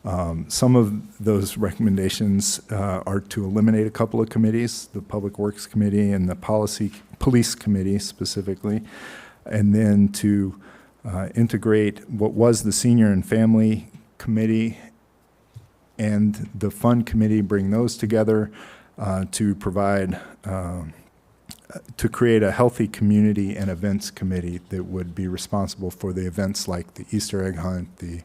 And some of those recommendations are to eliminate a couple of committees, the Public Works Committee and the Police Committee specifically, and then to integrate what was the Senior and Family Committee and the Fund Committee, bring those together to provide, to create a healthy community and events committee that would be responsible for the events like the Easter egg hunt, the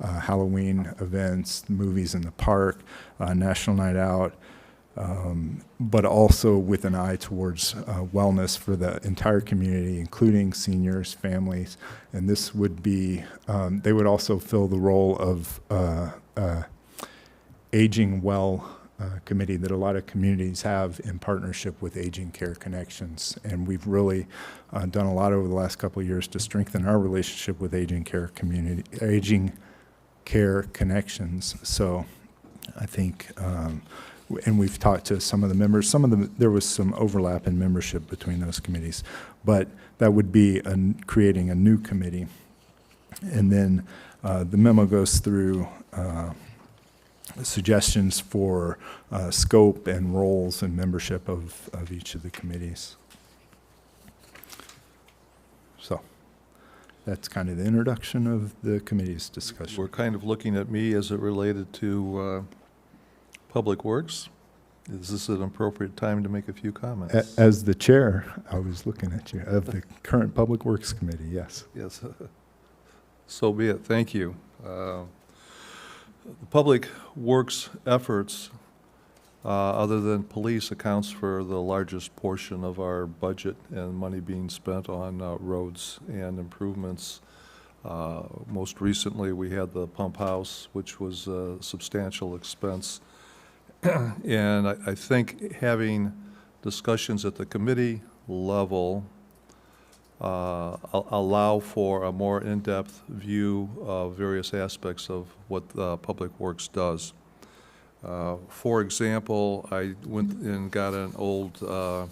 Halloween events, movies in the park, National Night Out, but also with an eye towards wellness for the entire community, including seniors, families. And this would be, they would also fill the role of Aging Well committee that a lot of communities have in partnership with Aging Care Connections. And we've really done a lot over the last couple of years to strengthen our relationship with Aging Care Connections. So I think, and we've talked to some of the members, there was some overlap in membership between those committees, but that would be creating a new committee. And then the memo goes through suggestions for scope and roles and membership of each of the committees. So that's kind of the introduction of the committee's discussion. We're kind of looking at me as it related to Public Works. Is this an appropriate time to make a few comments? As the chair, I was looking at you, of the current Public Works Committee, yes. Yes. So be it. Thank you. The Public Works efforts, other than police, accounts for the largest portion of our budget and money being spent on roads and improvements. Most recently, we had the pump house, which was a substantial expense. And I think having discussions at the committee level allow for a more in-depth view of various aspects of what Public Works does. For example, I went and got an old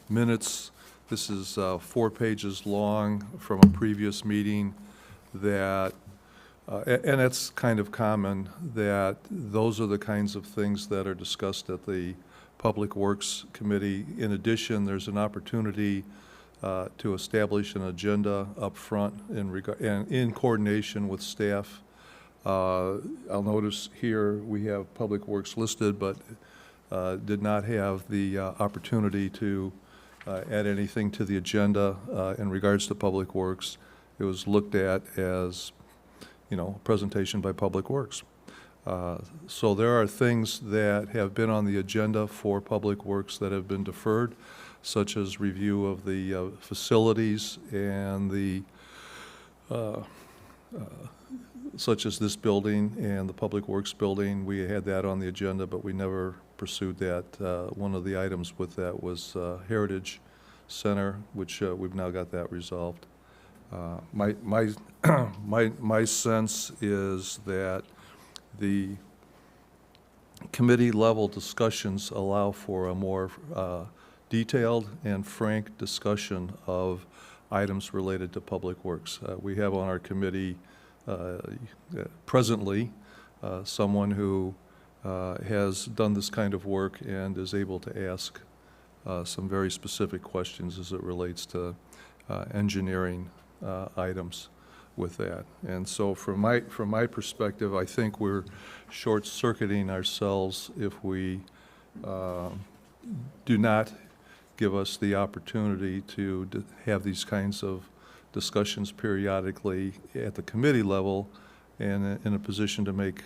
minutes. This is 4 pages long from a previous meeting that, and it's kind of common that those are the kinds of things that are discussed at the Public Works Committee. In addition, there's an opportunity to establish an agenda up front and in coordination with staff. I'll notice here we have Public Works listed, but did not have the opportunity to add anything to the agenda in regards to Public Works. It was looked at as, you know, a presentation by Public Works. So there are things that have been on the agenda for Public Works that have been deferred, such as review of the facilities and the, such as this building and the Public Works building. We had that on the agenda, but we never pursued that. One of the items with that was Heritage Center, which we've now got that resolved. My sense is that the committee level discussions allow for a more detailed and frank discussion of items related to Public Works. We have on our committee presently someone who has done this kind of work and is able to ask some very specific questions as it relates to engineering items with that. And so from my perspective, I think we're short-circuiting ourselves if we do not give us the opportunity to have these kinds of discussions periodically at the committee level and in a position to make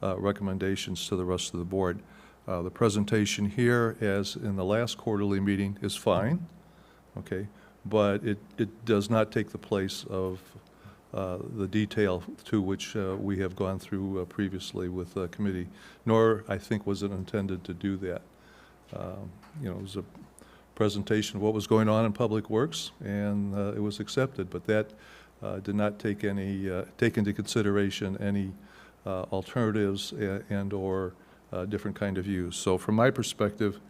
recommendations to the rest of the board. The presentation here, as in the last quarterly meeting, is fine, okay, but it does not take the place of the detail to which we have gone through previously with the committee, nor I think was it intended to do that. You know, it was a presentation of what was going on in Public Works, and it was accepted, but that did not take into consideration any alternatives and or different kind of views. So from my perspective,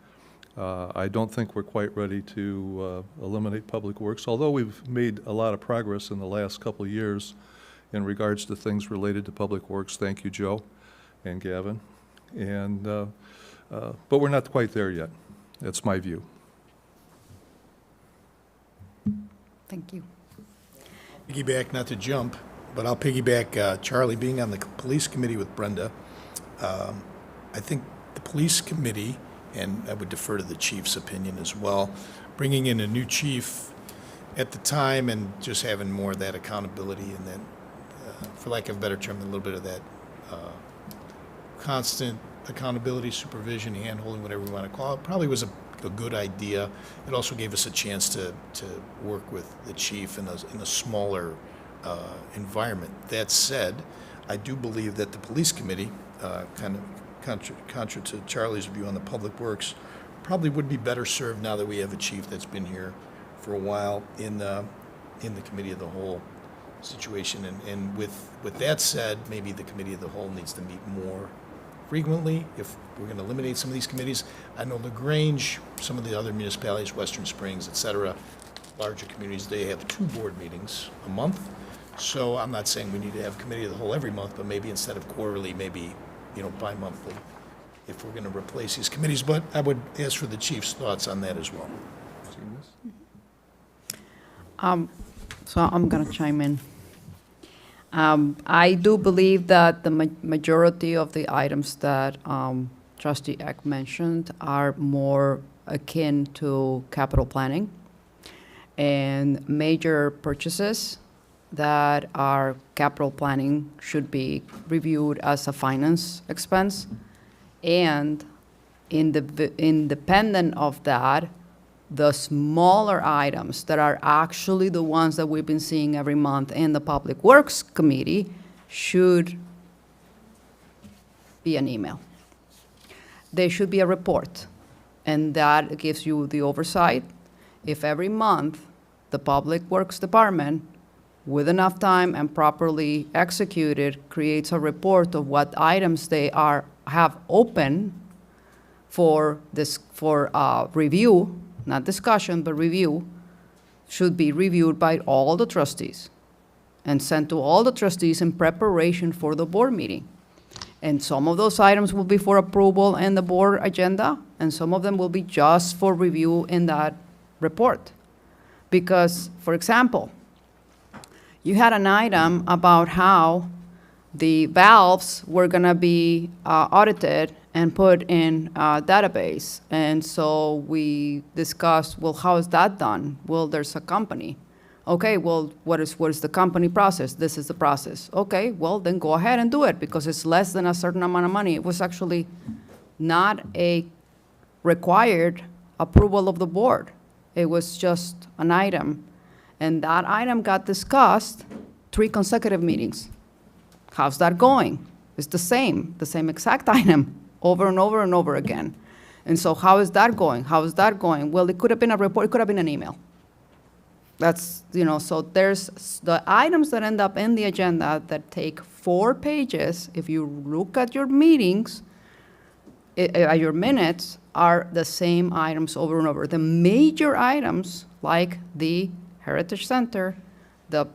I don't think we're quite ready to eliminate Public Works, although we've made a lot of progress in the last couple of years in regards to things related to Public Works. Thank you, Joe and Gavin. And, but we're not quite there yet. That's my view. Thank you. Piggyback, not to jump, but I'll piggyback Charlie being on the police committee with Brenda. I think the police committee, and I would defer to the chief's opinion as well, bringing in a new chief at the time and just having more of that accountability and that, for lack of a better term, a little bit of that constant accountability, supervision, hand-holding, whatever we want to call it, probably was a good idea. It also gave us a chance to work with the chief in a smaller environment. That said, I do believe that the police committee, kind of contra to Charlie's view on the Public Works, probably would be better served now that we have a chief that's been here for a while in the committee of the whole situation. And with that said, maybe the committee of the whole needs to meet more frequently if we're going to eliminate some of these committees. I know LaGrange, some of the other municipalities, Western Springs, et cetera, larger communities, they have 2 board meetings a month. So I'm not saying we need to have committee of the whole every month, but maybe instead of quarterly, maybe, bi-monthly, if we're going to replace these committees. But I would ask for the chief's thoughts on that as well. So I'm going to chime in. I do believe that the majority of the items that Trustee Eck mentioned are more akin to capital planning and major purchases that are capital planning should be reviewed as a finance expense. And independent of that, the smaller items that are actually the ones that we've been seeing every month in the Public Works Committee should be an email. They should be a report, and that gives you the oversight. If every month the Public Works Department, with enough time and properly executed, creates a report of what items they have open for review, not discussion, but review, should be reviewed by all the trustees and sent to all the trustees in preparation for the board meeting. And some of those items will be for approval in the board agenda, and some of them will be just for review in that report. Because, for example, you had an item about how the valves were going to be audited and put in a database. And so we discussed, well, how is that done? Well, there's a company. Okay, well, what is the company process? This is the process. Okay, well, then go ahead and do it because it's less than a certain amount of money. It was actually not a required approval of the board. It was just an item. And that item got discussed 3 consecutive meetings. How's that going? It's the same exact item over and over and over again. And so how is that going? How is that going? Well, it could have been a report, it could have been an email. That's, so there's the items that end up in the agenda that take 4 pages. If you look at your meetings, at your minutes, are the same items over and over. The major items, like the Heritage Center, the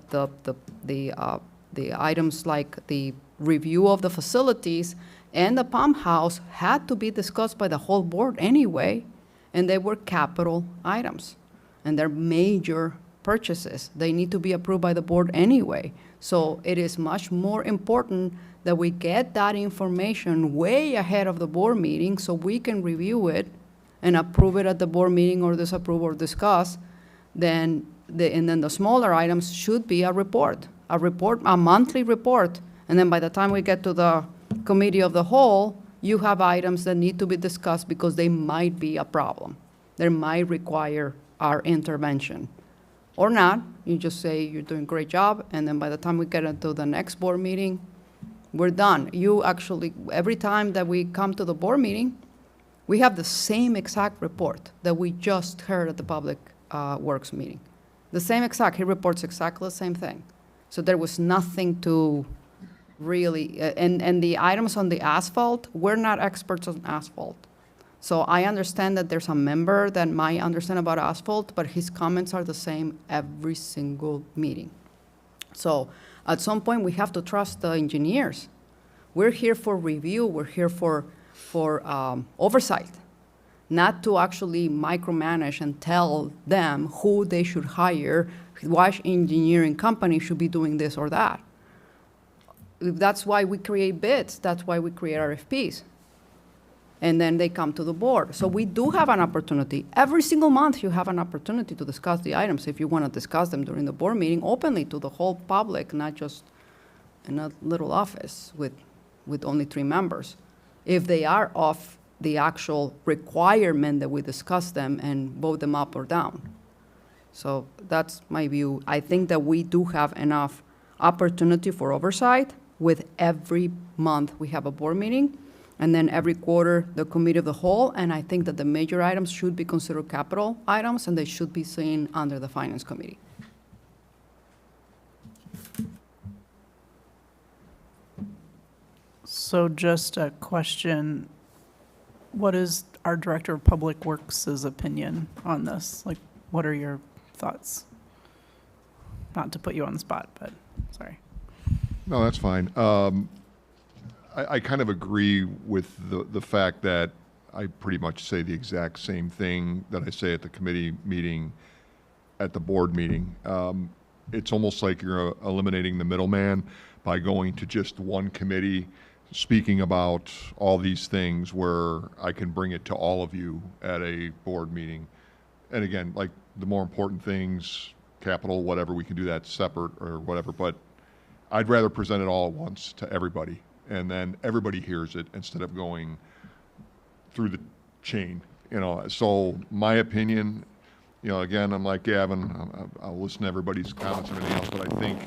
items like the review of the facilities and the pump house had to be discussed by the whole board anyway, and they were capital items, and they're major purchases. They need to be approved by the board anyway. So it is much more important that we get that information way ahead of the board meeting so we can review it and approve it at the board meeting or disapprove or discuss. And then the smaller items should be a monthly report. And then by the time we get to the committee of the whole, you have items that need to be discussed because they might be a problem. They might require our intervention. Or not, you just say you're doing a great job, and then by the time we get into the next board meeting, we're done. You actually, every time that we come to the board meeting, we have the same exact report that we just heard at the Public Works meeting. The same exact, he reports exactly the same thing. So there was nothing to really, and the items on the asphalt, we're not experts on asphalt. So I understand that there's a member that might understand about asphalt, but his comments are the same every single meeting. So At some point, we have to trust the engineers. We're here for review, we're here for oversight, not to actually micromanage and tell them who they should hire, which engineering company should be doing this or that. That's why we create bids, that's why we create RFPs. And then they come to the board. So we do have an opportunity. Every single month, you have an opportunity to discuss the items if you want to discuss them during the board meeting openly to the whole public, not just in a little office with only 3 members. If they are off the actual requirement that we discuss them and vote them up or down. So that's my view. I think that we do have enough opportunity for oversight with every month we have a board meeting, and then every quarter the committee of the whole, and I think that the major items should be considered capital items, and they should be seen under the finance committee. So just a question, what is our Director of Public Works' opinion on this? Like, what are your thoughts? Not to put you on the spot, but, sorry. No, that's fine. I kind of agree with the fact that I pretty much say the exact same thing that I say at the committee meeting, at the board meeting. It's almost like you're eliminating the middleman by going to just one committee, speaking about all these things where I can bring it to all of you at a board meeting. And again, like the more important things, capital, whatever, we can do that separate or whatever, but I'd rather present it all at once to everybody, and then everybody hears it instead of going through the chain, you know. So my opinion, you know, again, I'm like Gavin, I'll listen to everybody's comments and everything else, but I think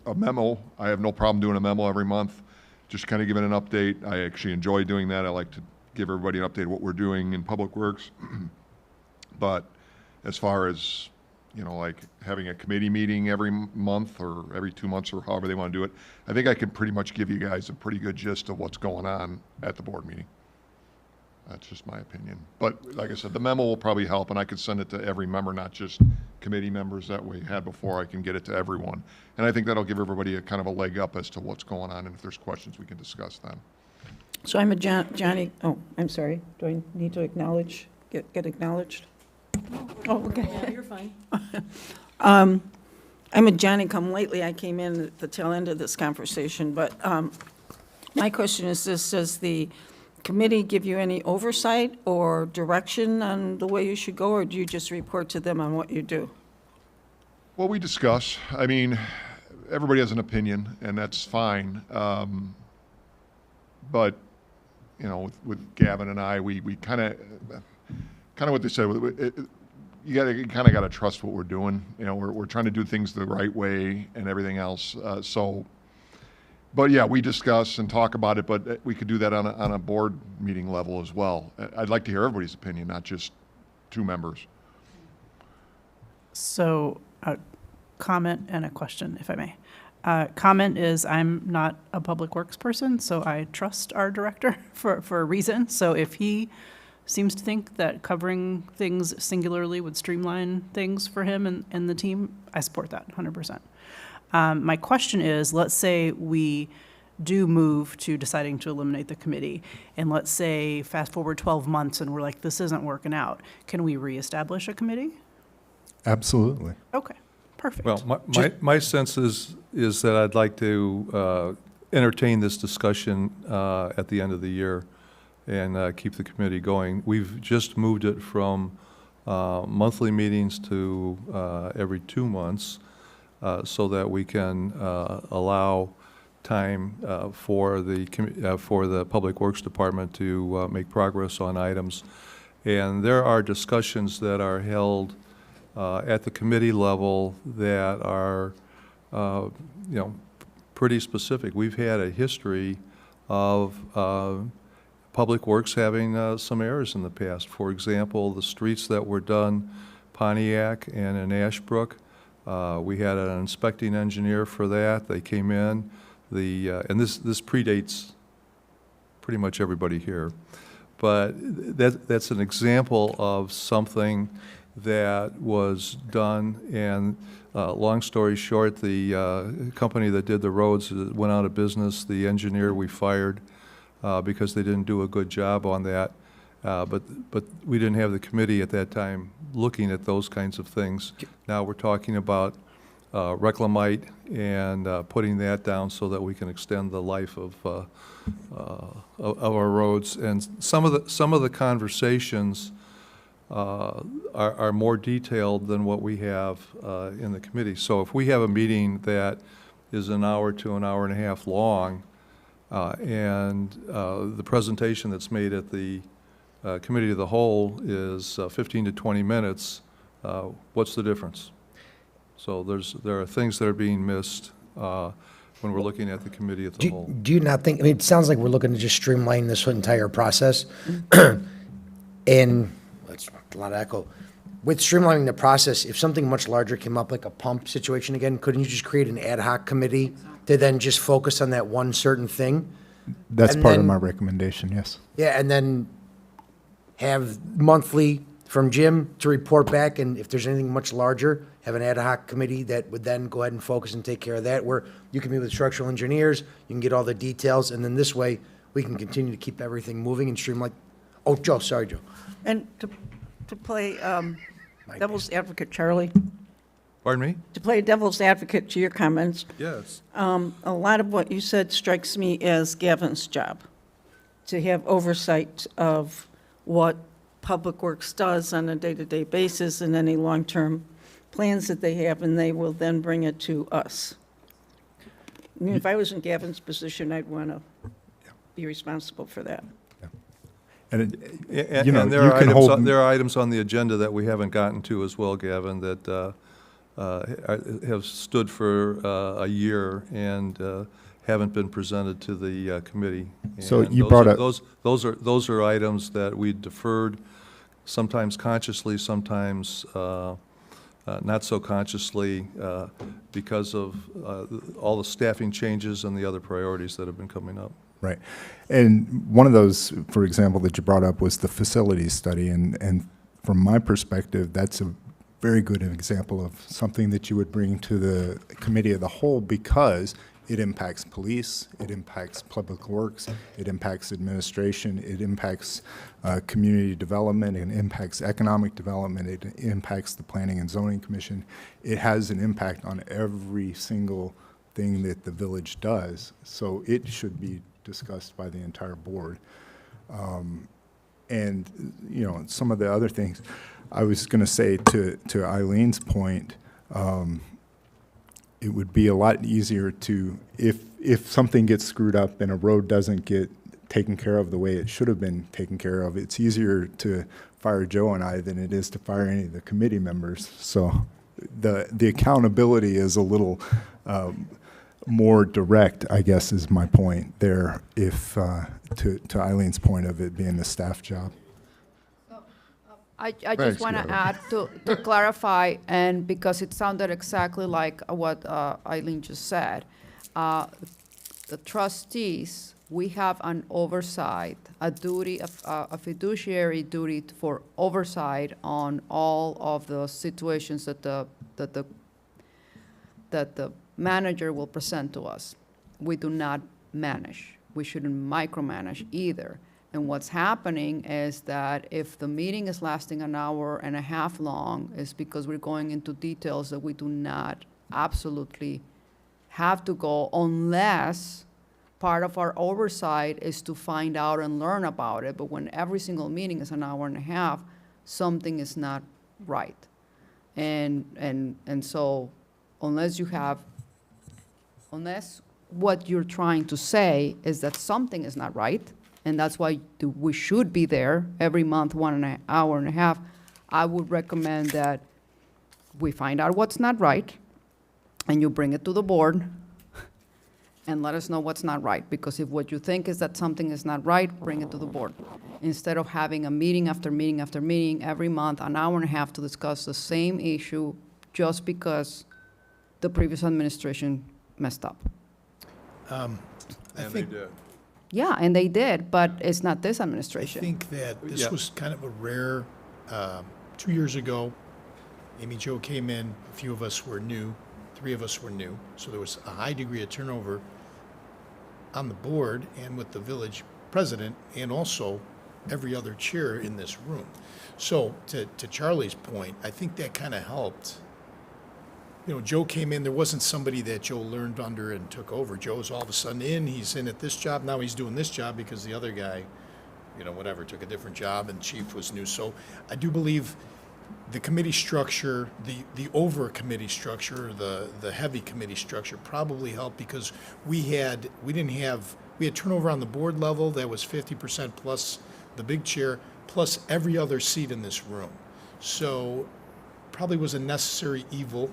a memo, I have no problem doing a memo every month, just kind of giving an update. I actually enjoy doing that. I like to give everybody an update of what we're doing in Public Works. But as far as, you know, like having a committee meeting every month or every 2 months or however they want to do it, I think I can pretty much give you guys a pretty good gist of what's going on at the board meeting. That's just my opinion. But like I said, the memo will probably help, and I could send it to every member, not just committee members that we had before. I can get it to everyone. And I think that'll give everybody a kind of a leg up as to what's going on, and if there's questions, we can discuss them. So I'm a Johnny, oh, I'm sorry. Do I need to acknowledge, get acknowledged? Oh, okay. Yeah, you're fine. I'm a Johnny come lately. I came in at the tail end of this conversation, but my question is this: does the committee give you any oversight or direction on the way you should go, or do you just report to them on what you do? Well, we discuss. I mean, everybody has an opinion, and that's fine. But, you know, with Gavin and I, we kind of what they said, you kind of got to trust what we're doing. You know, we're trying to do things the right way and everything else. But yeah, we discuss and talk about it, but we could do that on a board meeting level as well. I'd like to hear everybody's opinion, not just 2 members. So a comment and a question, if I may. Comment is, I'm not a Public Works person, so I trust our director for a reason. So if he seems to think that covering things singularly would streamline things for him and the team, I support that 100%. My question is, let's say we do move to deciding to eliminate the committee, and let's say fast forward 12 months and we're like, this isn't working out. Can we reestablish a committee? Absolutely. Okay, perfect. Well, my sense is that I'd like to entertain this discussion at the end of the year and keep the committee going. We've just moved it from monthly meetings to every 2 months so that we can allow time for the Public Works Department to make progress on items. And there are discussions that are held at the committee level that are, you know, pretty specific. We've had a history of Public Works having some errors in the past. For example, the streets that were done, Pontiac and in Ashbrook, we had an inspecting engineer for that. They came in, and this predates pretty much everybody here. But that's an example of something that was done, and long story short, the company that did the roads went out of business. The engineer we fired because they didn't do a good job on that. But we didn't have the committee at that time looking at those kinds of things. Now we're talking about reclamite and putting that down so that we can extend the life of our roads. And some of the conversations are more detailed than what we have in the committee. So if we have a meeting that is an hour to an hour and a half long, and the presentation that's made at the committee of the whole is 15 to 20 minutes, what's the difference? So there are things that are being missed when we're looking at the committee of the whole. Do you not think, I mean, it sounds like we're looking to just streamline this entire process. And, that's a lot of echo. With streamlining the process, if something much larger came up, like a pump situation again, couldn't you just create an ad hoc committee to then just focus on that one certain thing? That's And part of then- my recommendation, yes. Yeah, and then have monthly from Jim to report back, and if there's anything much larger, have an ad hoc committee that would then go ahead and focus and take care of that, where you can meet with structural engineers, you can get all the details, and then this way, we can continue to keep everything moving and streamline. Oh, Joe, sorry, Joe. And to play devil's advocate, Charlie, Pardon me? to play devil's advocate to your comments, Yes. a lot of what you said strikes me as Gavin's job, to have oversight of what Public Works does on a day-to-day basis and any long-term plans that they have, and they will then bring it to us. I mean, if I was in Gavin's position, I'd want to be responsible for that. And, And you know, there you are can items, hold- there are items on the agenda that we haven't gotten to as well, Gavin, that have stood for a year and haven't been presented to the committee. So And you those brought are- up- Those are items that we deferred, sometimes consciously, sometimes not so consciously, because of all the staffing changes and the other priorities that have been coming up. right. And one of those, for example, that you brought up was the facilities study. And from my perspective, that's a very good example of something that you would bring to the committee of the whole, because it impacts police, it impacts public works, it impacts administration, it impacts community development, it impacts economic development, it impacts the Planning and Zoning Commission. It has an impact on every single thing that the village does, so it should be discussed by the entire board. And, you know, some of the other things, I was going to say to Eileen's point, it would be a lot easier to, if something gets screwed up and a road doesn't get taken care of the way it should have been taken care of, it's easier to fire Joe and I than it is to fire any of the committee members. So the accountability is a little more direct, I guess, is my point there, if, to Eileen's point of it being the staff job. I Thanks, just want to Gavin. add, to clarify, and because it sounded exactly like what Eileen just said, the trustees, we have an oversight, a duty, a fiduciary duty for oversight on all of the situations that the manager will present to us. We do not manage. We shouldn't micromanage either. And what's happening is that if the meeting is lasting an hour and a half long, is because we're going into details that we do not absolutely have to go, unless part of our oversight is to find out and learn about it. But when every single meeting is an hour and a half, something is not right. And so unless what you're trying to say is that something is not right, and that's why we should be there every month, 1 hour and a half, I would recommend that we find out what's not right, and you bring it to the board, and let us know what's not right. Because if what you think is that something is not right, bring it to the board. Instead of having a meeting after meeting after meeting every month, an hour and a half to discuss the same issue just because the previous administration messed up. I And they think, did. Yeah, and they did, but it's not this I administration. think that this Yeah. was kind of a rare, 2 years ago, Amy Jo came in, a few of us were new, 3 of us were new, so there was a high degree of turnover on the board and with the village president and also every other chair in this room. So to Charlie's point, I think that kind of helped. You know, Joe came in, there wasn't somebody that Joe learned under and took over. Joe's all of a sudden in, he's in at this job, now he's doing this job because the other guy, you know, whatever, took a different job and chief was new. So I do believe the committee structure, the over committee structure, the heavy committee structure probably helped because we had turnover on the board level that was 50% plus the big chair, plus every other seat in this room. So probably was a necessary evil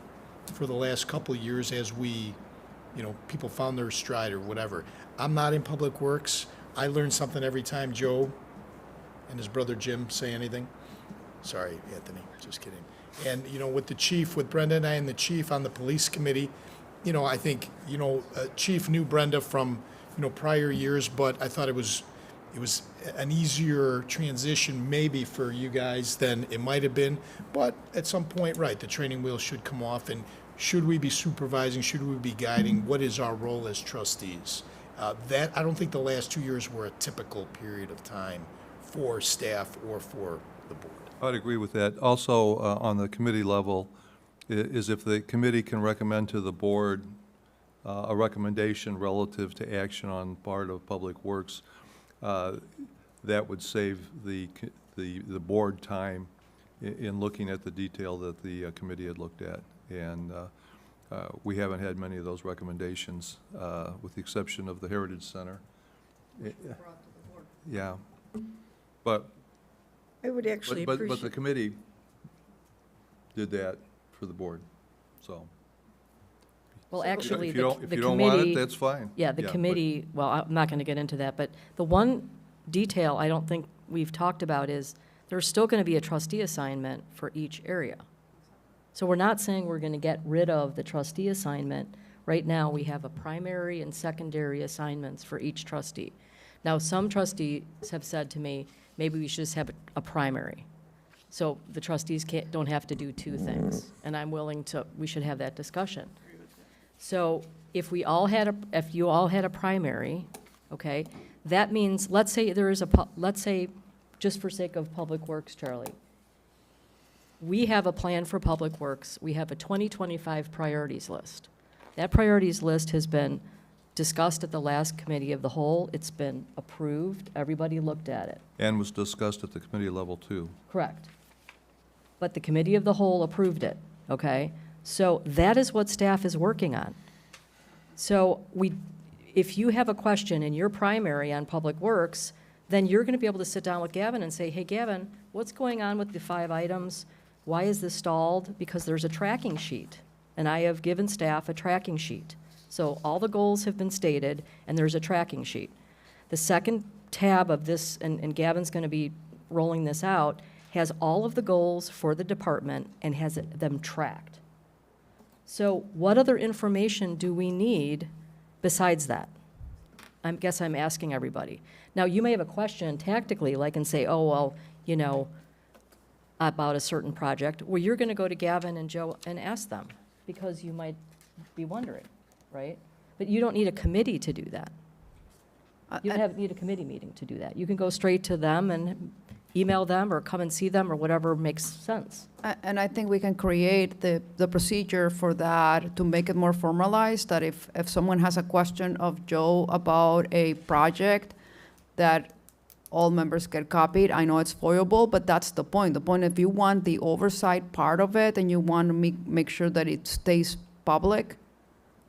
for the last couple of years as we, you know, people found their stride or whatever. I'm not in Public Works. I learn something every time Joe and his brother Jim say anything. Sorry, Anthony, just kidding. And, you know, with the chief, with Brenda and I and the chief on the police committee, you know, I think, you know, Chief knew Brenda from, you know, prior years, but I thought it was an easier transition maybe for you guys than it might have been. But at some point, right, the training wheels should come off. And should we be supervising? Should we be guiding? What is our role as trustees? That I don't think the last 2 years were a typical period of time for staff or for the board. I'd agree with that. Also, on the committee level, is if the committee can recommend to the board a recommendation relative to action on part of Public Works, that would save the board time in looking at the detail that the committee had looked at. And we haven't had many of those recommendations, with the exception of the Heritage Center. Yeah. But I would actually but appreciate. the committee did that for the board, so. Well, actually, If the you the don't, committee. if you don't want it, that's fine. Yeah, the but- committee, well, I'm not going to get into that, but the one detail I don't think we've talked about is there's still going to be a trustee assignment for each area. So we're not saying we're going to get rid of the trustee assignment. Right now, we have a primary and secondary assignments for each trustee. Now, some trustees have said to me, maybe we should just have a primary. So the trustees don't have to do 2 things. And I'm willing to, we should have that discussion. So if you all had a primary, okay, that means, let's say let's say, just for sake of Public Works, Charlie, we have a plan for Public Works. We have a 2025 priorities list. That priorities list has been discussed at the last committee of the whole. It's been approved. Everybody looked at it. And was discussed at the committee level, too. Correct. But the committee of the whole approved it, okay? So that is what staff is working on. So if you have a question in your primary on Public Works, then you're going to be able to sit down with Gavin and say, hey, Gavin, what's going on with the 5 items? Why is this stalled? Because there's a tracking sheet, and I have given staff a tracking sheet. So all the goals have been stated, and there's a tracking sheet. The second tab of this, and Gavin's going to be rolling this out, has all of the goals for the department and has them tracked. So what other information do we need besides that? I guess I'm asking everybody. Now, you may have a question tactically, like and say, oh, well, you know, about a certain project. Well, you're going to go to Gavin and Joe and ask them, because you might be wondering, right? But you don't need a committee to do that. You don't need a committee meeting to do that. You can go straight to them and email them or come and see them or whatever makes sense. And I think we can create the procedure for that to make it more formalized, that if someone has a question of Joe about a project, that all members get copied. I know it's foilable, but that's the point. The point, if you want the oversight part of it and you want to make sure that it stays public,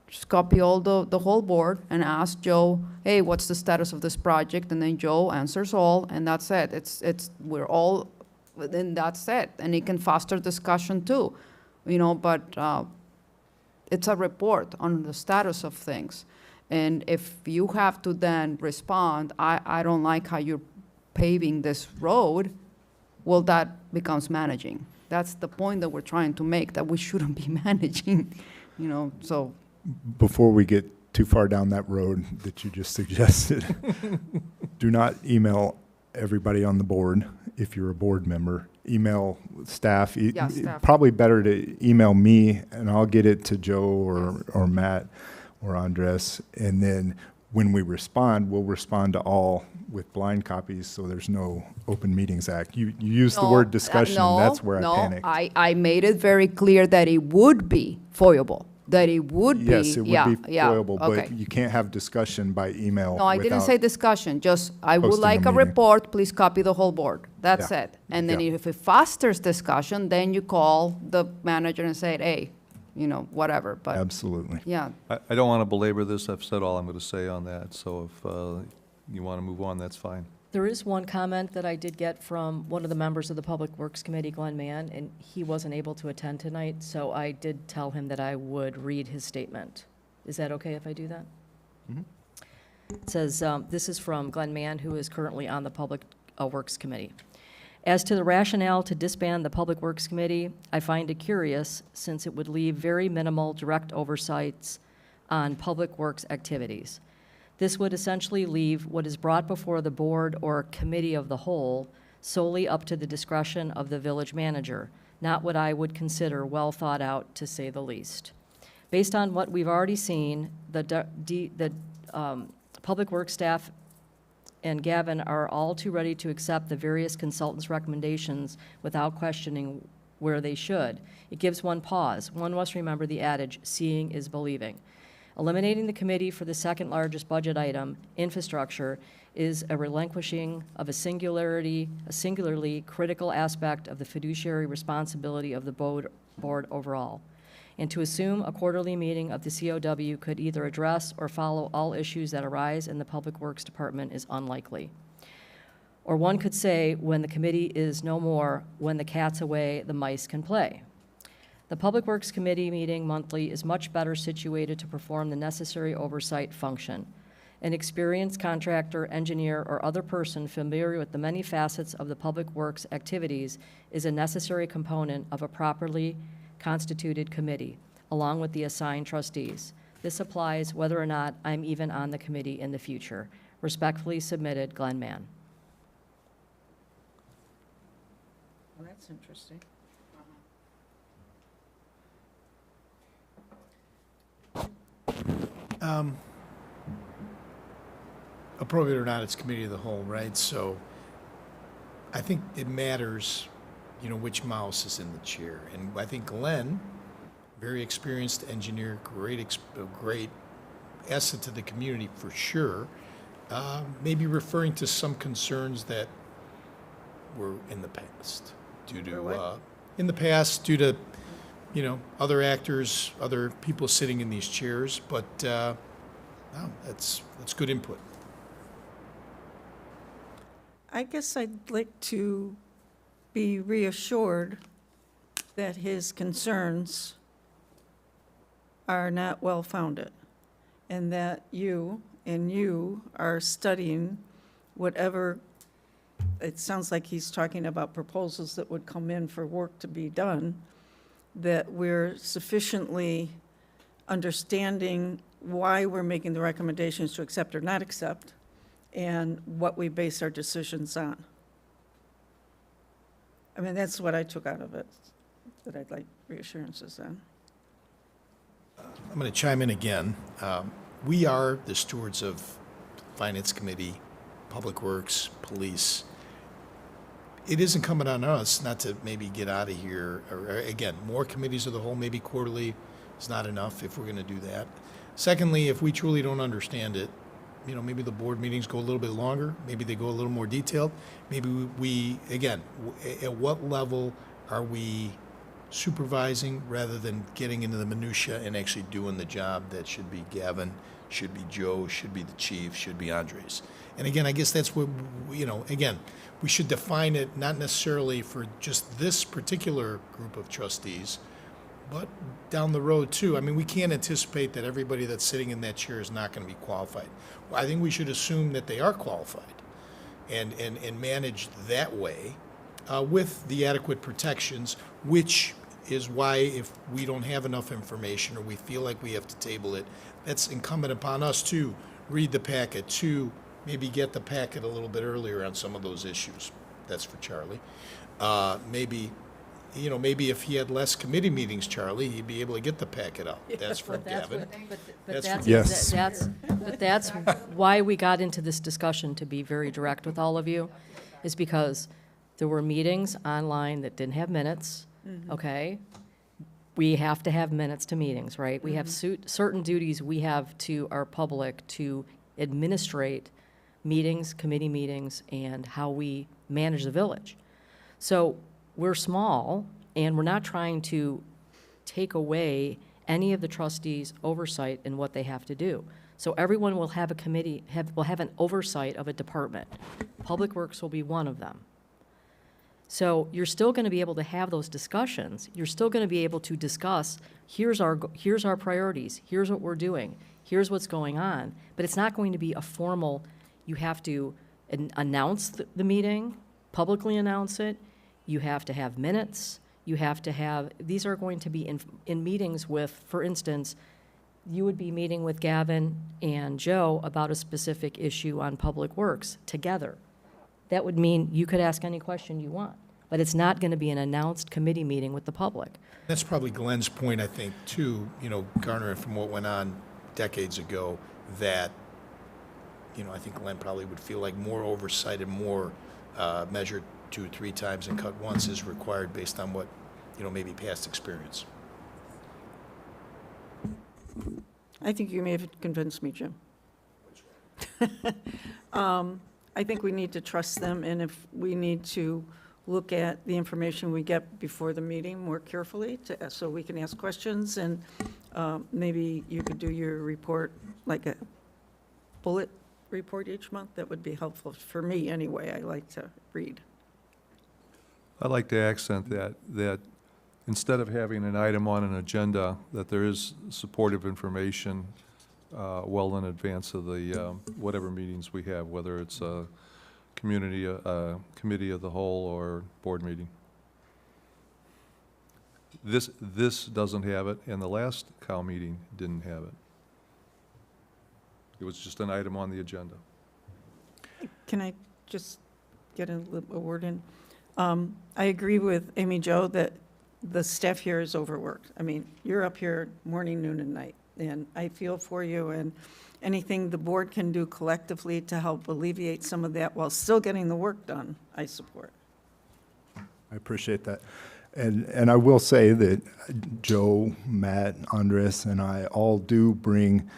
just copy all the whole board and ask Joe, hey, what's the status of this project? And then Joe answers all, and that's it. We're all, then that's it. And it can foster discussion too, you know, but it's a report on the status of things. And if you have to then respond, I don't like how you're paving this road, well, that becomes managing. That's the point that we're trying to make, that we shouldn't be managing, you know, so. Before we get too far down that road that you just suggested, do not email everybody on the board, if you're a board member, email staff. Yeah, staff. Probably better to email me, and I'll get it to Joe or Matt or Andres. And then when we respond, we'll respond to all with blind copies, so there's no Open Meetings Act. You used the word discussion, and that's where I panicked. I made it very clear that it would be foilable, that it would be, Yes, it would be yeah, foilable, okay. but you can't have discussion by email. No, I didn't without- say discussion, just, I would posting a like a meeting. report, please copy the whole board. That's Yeah. it. And then Yeah. if it fosters discussion, then you call the manager and say, hey, whatever, but, Absolutely. yeah. I don't want to belabor this. I've said all I'm going to say on that. So if you want to move on, that's fine. There is one comment that I did get from one of the members of the Public Works Committee, Glenn Mann, and he wasn't able to attend tonight, so I did tell him that I would read his statement. Is that okay if I do that? It says, this is from Glenn Mann, who is currently on the Public Works Committee. As to the rationale to disband the Public Works Committee, I find it curious, since it would leave very minimal direct oversights on public works activities. This would essentially leave what is brought before the board or committee of the whole solely up to the discretion of the village manager, not what I would consider well thought out, to say the least. Based on what we've already seen, the Public Works staff and Gavin are all too ready to accept the various consultants' recommendations without questioning where they should. It gives one pause. One must remember the adage, seeing is believing. Eliminating the committee for the second largest budget item, infrastructure, is a relinquishing of a singularly critical aspect of the fiduciary responsibility of the board overall. And to assume a quarterly meeting of the COW could either address or follow all issues that arise in the Public Works Department is unlikely. Or one could say, when the committee is no more, when the cat's away, the mice can play. The Public Works Committee meeting monthly is much better situated to perform the necessary oversight function. An experienced contractor, engineer, or other person familiar with the many facets of the Public Works activities is a necessary component of a properly constituted committee, along with the assigned trustees. This applies whether or not I'm even on the committee in the future. Respectfully submitted, Glenn Mann. Well, that's interesting. Appropriate or not, it's committee of the whole, right? So I think it matters, which mouse is in the chair. And I think Glenn, very experienced engineer, great asset to the community for sure, maybe referring to some concerns that were in the past due to, other actors, other people sitting in these chairs. But no, that's good input. I guess I'd like to be reassured that his concerns are not well-founded, and that you are studying whatever, it sounds like he's talking about proposals that would come in for work to be done, that we're sufficiently understanding why we're making the recommendations to accept or not accept, and what we base our decisions on. I mean, that's what I took out of it, that I'd like reassurances on. I'm going to chime in again. We are the stewards of Finance Committee, Public Works, Police. It is incumbent on us not to maybe get out of here, or again, more committees of the whole, maybe quarterly is not enough if we're going to do that. Secondly, if we truly don't understand it, maybe the board meetings go a little bit longer, maybe they go a little more detailed. Maybe we again, at what level are we supervising rather than getting into the minutia and actually doing the job that should be Gavin, should be Joe, should be the chief, should be Andres. And again, I guess that's what, again, we should define it not necessarily for just this particular group of trustees, but down the road too. I mean, we can't anticipate that everybody that's sitting in that chair is not going to be qualified. Well, I think we should assume that they are qualified and manage that way with the adequate protections, which is why if we don't have enough information or we feel like we have to table it, that's incumbent upon us to read the packet, to maybe get the packet a little bit earlier on some of those issues. that's for Charlie. Maybe, maybe if he had less committee meetings, Charlie, he'd be able to get the packet out. That's from Gavin. But That's that's, Yes. but that's why we got into this discussion, to be very direct with all of you, is because there were meetings online that didn't have minutes, okay? We have to have minutes to meetings, right? We have certain duties we have to our public to administrate meetings, committee meetings, and how we manage the village. So we're small, and we're not trying to take away any of the trustees' oversight in what they have to do. So everyone will have a committee, will have an oversight of a department. Public Works will be one of them. So you're still going to be able to have those discussions. You're still going to be able to discuss, here's our priorities, here's what we're doing, here's what's going on. But it's not going to be a formal, you have to announce the meeting, publicly announce it, you have to have minutes, you have to have, these are going to be in meetings with, for instance, you would be meeting with Gavin and Joe about a specific issue on Public Works together. That would mean you could ask any question you want, but it's not going to be an announced committee meeting with the public. That's probably Glenn's point, I think, too, garnering from what went on decades ago, that, I think Glenn probably would feel like more oversight and more measured 2 or 3 times and cut once is required based on what, maybe past experience. I think you may have convinced me, Jim. I think we need to trust them, and if we need to look at the information we get before the meeting more carefully, so we can ask questions, and maybe you could do your report, like a bullet report each month. That would be helpful for me anyway. I like to read. I'd like to accent that instead of having an item on an agenda, that there is supportive information well in advance of the whatever meetings we have, whether it's a committee of the whole or board meeting. This doesn't have it, and the last COW meeting didn't have it. It was just an item on the agenda. Can I just get a word in? I agree with Amy Jo that the staff here is overworked. I mean, you're up here morning, noon, and night, and I feel for you, and anything the board can do collectively to help alleviate some of that while still getting the work done, I support. I appreciate that. And I will say that Joe, Matt, Andres, and I all do bring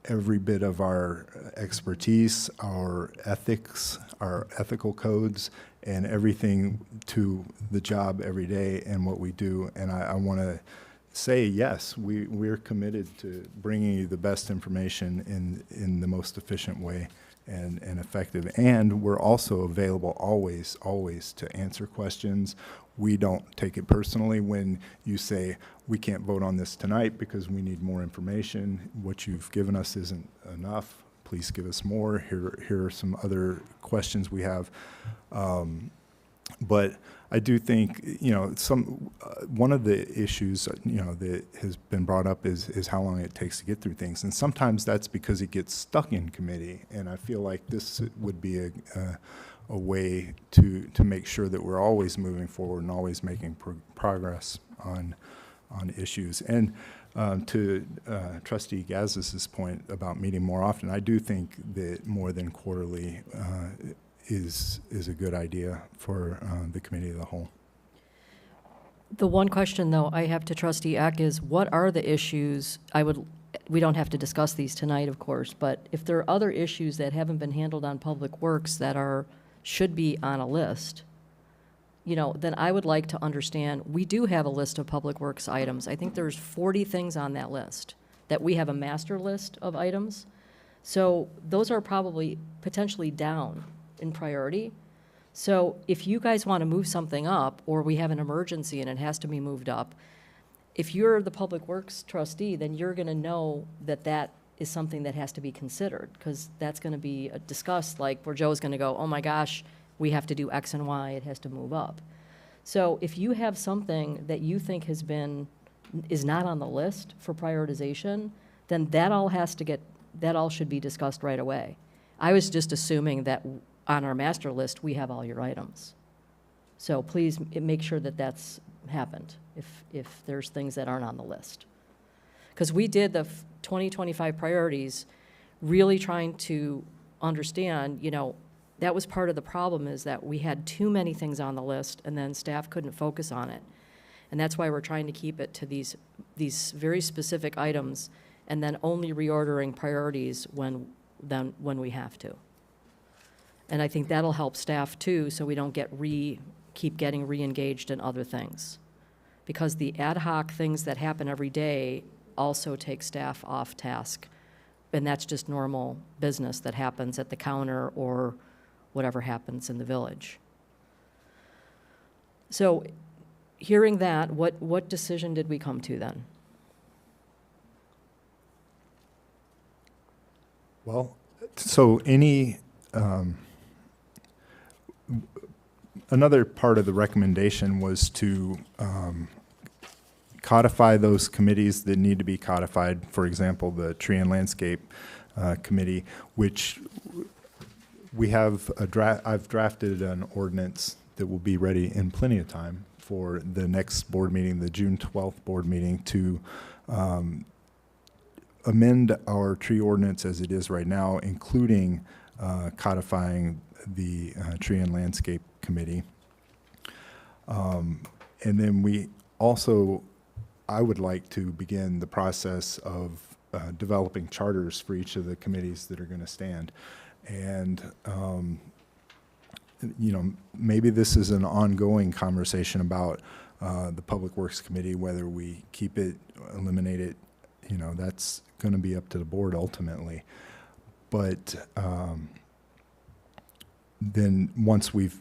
every bit of our expertise, our ethics, our ethical codes, and everything to the job every day and what we do. And I want to say, yes, we're committed to bringing you the best information in the most efficient way and effective. And we're also available always to answer questions. We don't take it personally when you say, we can't vote on this tonight because we need more information. What you've given us isn't enough. Please give us more. Here are some other questions we have. But I do think, one of the issues, that has been brought up is how long it takes to get through things. And sometimes that's because it gets stuck in committee. And I feel like this would be a way to make sure that we're always moving forward and always making progress on issues. And to Trustee Gazis's point about meeting more often, I do think that more than quarterly is a good idea for the committee of the whole. The one question, though, I have to Trustee Eck is, what are the issues? We don't have to discuss these tonight, of course, but if there are other issues that haven't been handled on Public Works that should be on a list, then I would like to understand, we do have a list of Public Works items. I think there's 40 things on that list, that we have a master list of items. So those are probably potentially down in priority. So if you guys want to move something up, or we have an emergency and it has to be moved up, if you're the Public Works trustee, then you're going to know that that is something that has to be considered, because that's going to be discussed, like where Joe's going to go, oh my gosh, we have to do X and Y, it has to move up. So if you have something that you think is not on the list for prioritization, then that all should be discussed right away. I was just assuming that on our master list, we have all your items. So please make sure that that's happened, if there's things that aren't on the list. Because we did the 2025 priorities really trying to understand, that was part of the problem, is that we had too many things on the list and then staff couldn't focus on it. And that's why we're trying to keep it to these very specific items and then only reordering priorities when we have to. And I think that'll help staff too, so we don't keep getting re-engaged in other things. Because the ad hoc things that happen every day also take staff off task. And that's just normal business that happens at the counter or whatever happens in the village. So hearing that, what decision did we come to then? Well, so another part of the recommendation was to codify those committees that need to be codified. For example, the Tree and Landscape Committee, which I've drafted an ordinance that will be ready in plenty of time for the next board meeting, the June 12th board meeting, to amend our tree ordinance as it is right now, including codifying the Tree and Landscape Committee. And then I would like to begin the process of developing charters for each of the committees that are going to stand. And, maybe this is an ongoing conversation about the Public Works Committee, whether we keep it, eliminate it, that's going to be up to the board ultimately. But then once we've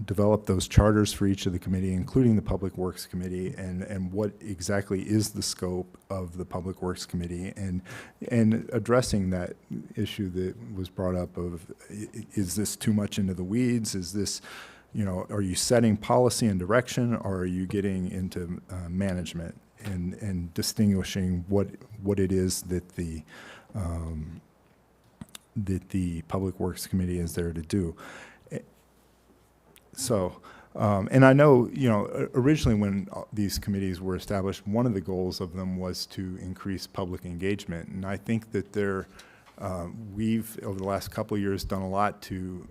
developed those charters for each of the committee, including the Public Works Committee, and what exactly is the scope of the Public Works Committee, and addressing that issue that was brought up of, is this too much into the weeds? Is this, are you setting policy and direction, or are you getting into management and distinguishing what it is that the Public Works Committee is there to do? So, and I know, originally when these committees were established, one of the goals of them was to increase public engagement. And I think that we've, over the last couple of years, done a lot to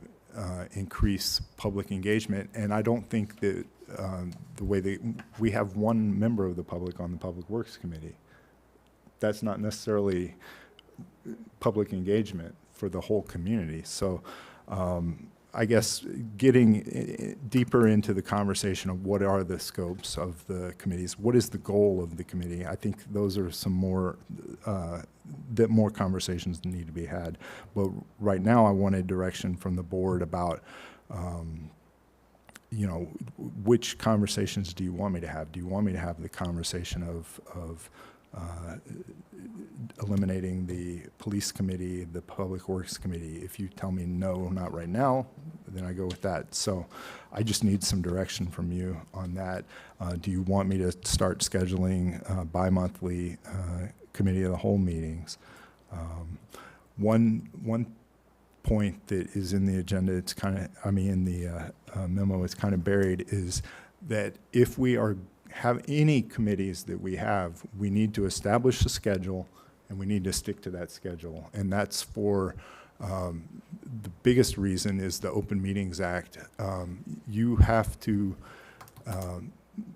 increase public engagement. And I don't think that the way that we have one member of the public on the Public Works Committee, that's not necessarily public engagement for the whole community. So, I guess getting deeper into the conversation of what are the scopes of the committees, what is the goal of the committee, I think those are some more, that more conversations need to be had. But right now I wanted direction from the board about, which conversations do you want me to have? Do you want me to have the conversation of eliminating the police committee, the Public Works Committee? If you tell me no, not right now, then I go with that. So I just need some direction from you on that. Do you want me to start scheduling bi-monthly committee of the whole meetings? One point that is in the agenda, it's kind of, in the memo, it's kind of buried, is that if we have any committees that we have, we need to establish a schedule, and we need to stick to that schedule. And that's for, the biggest reason is the Open Meetings Act. You have to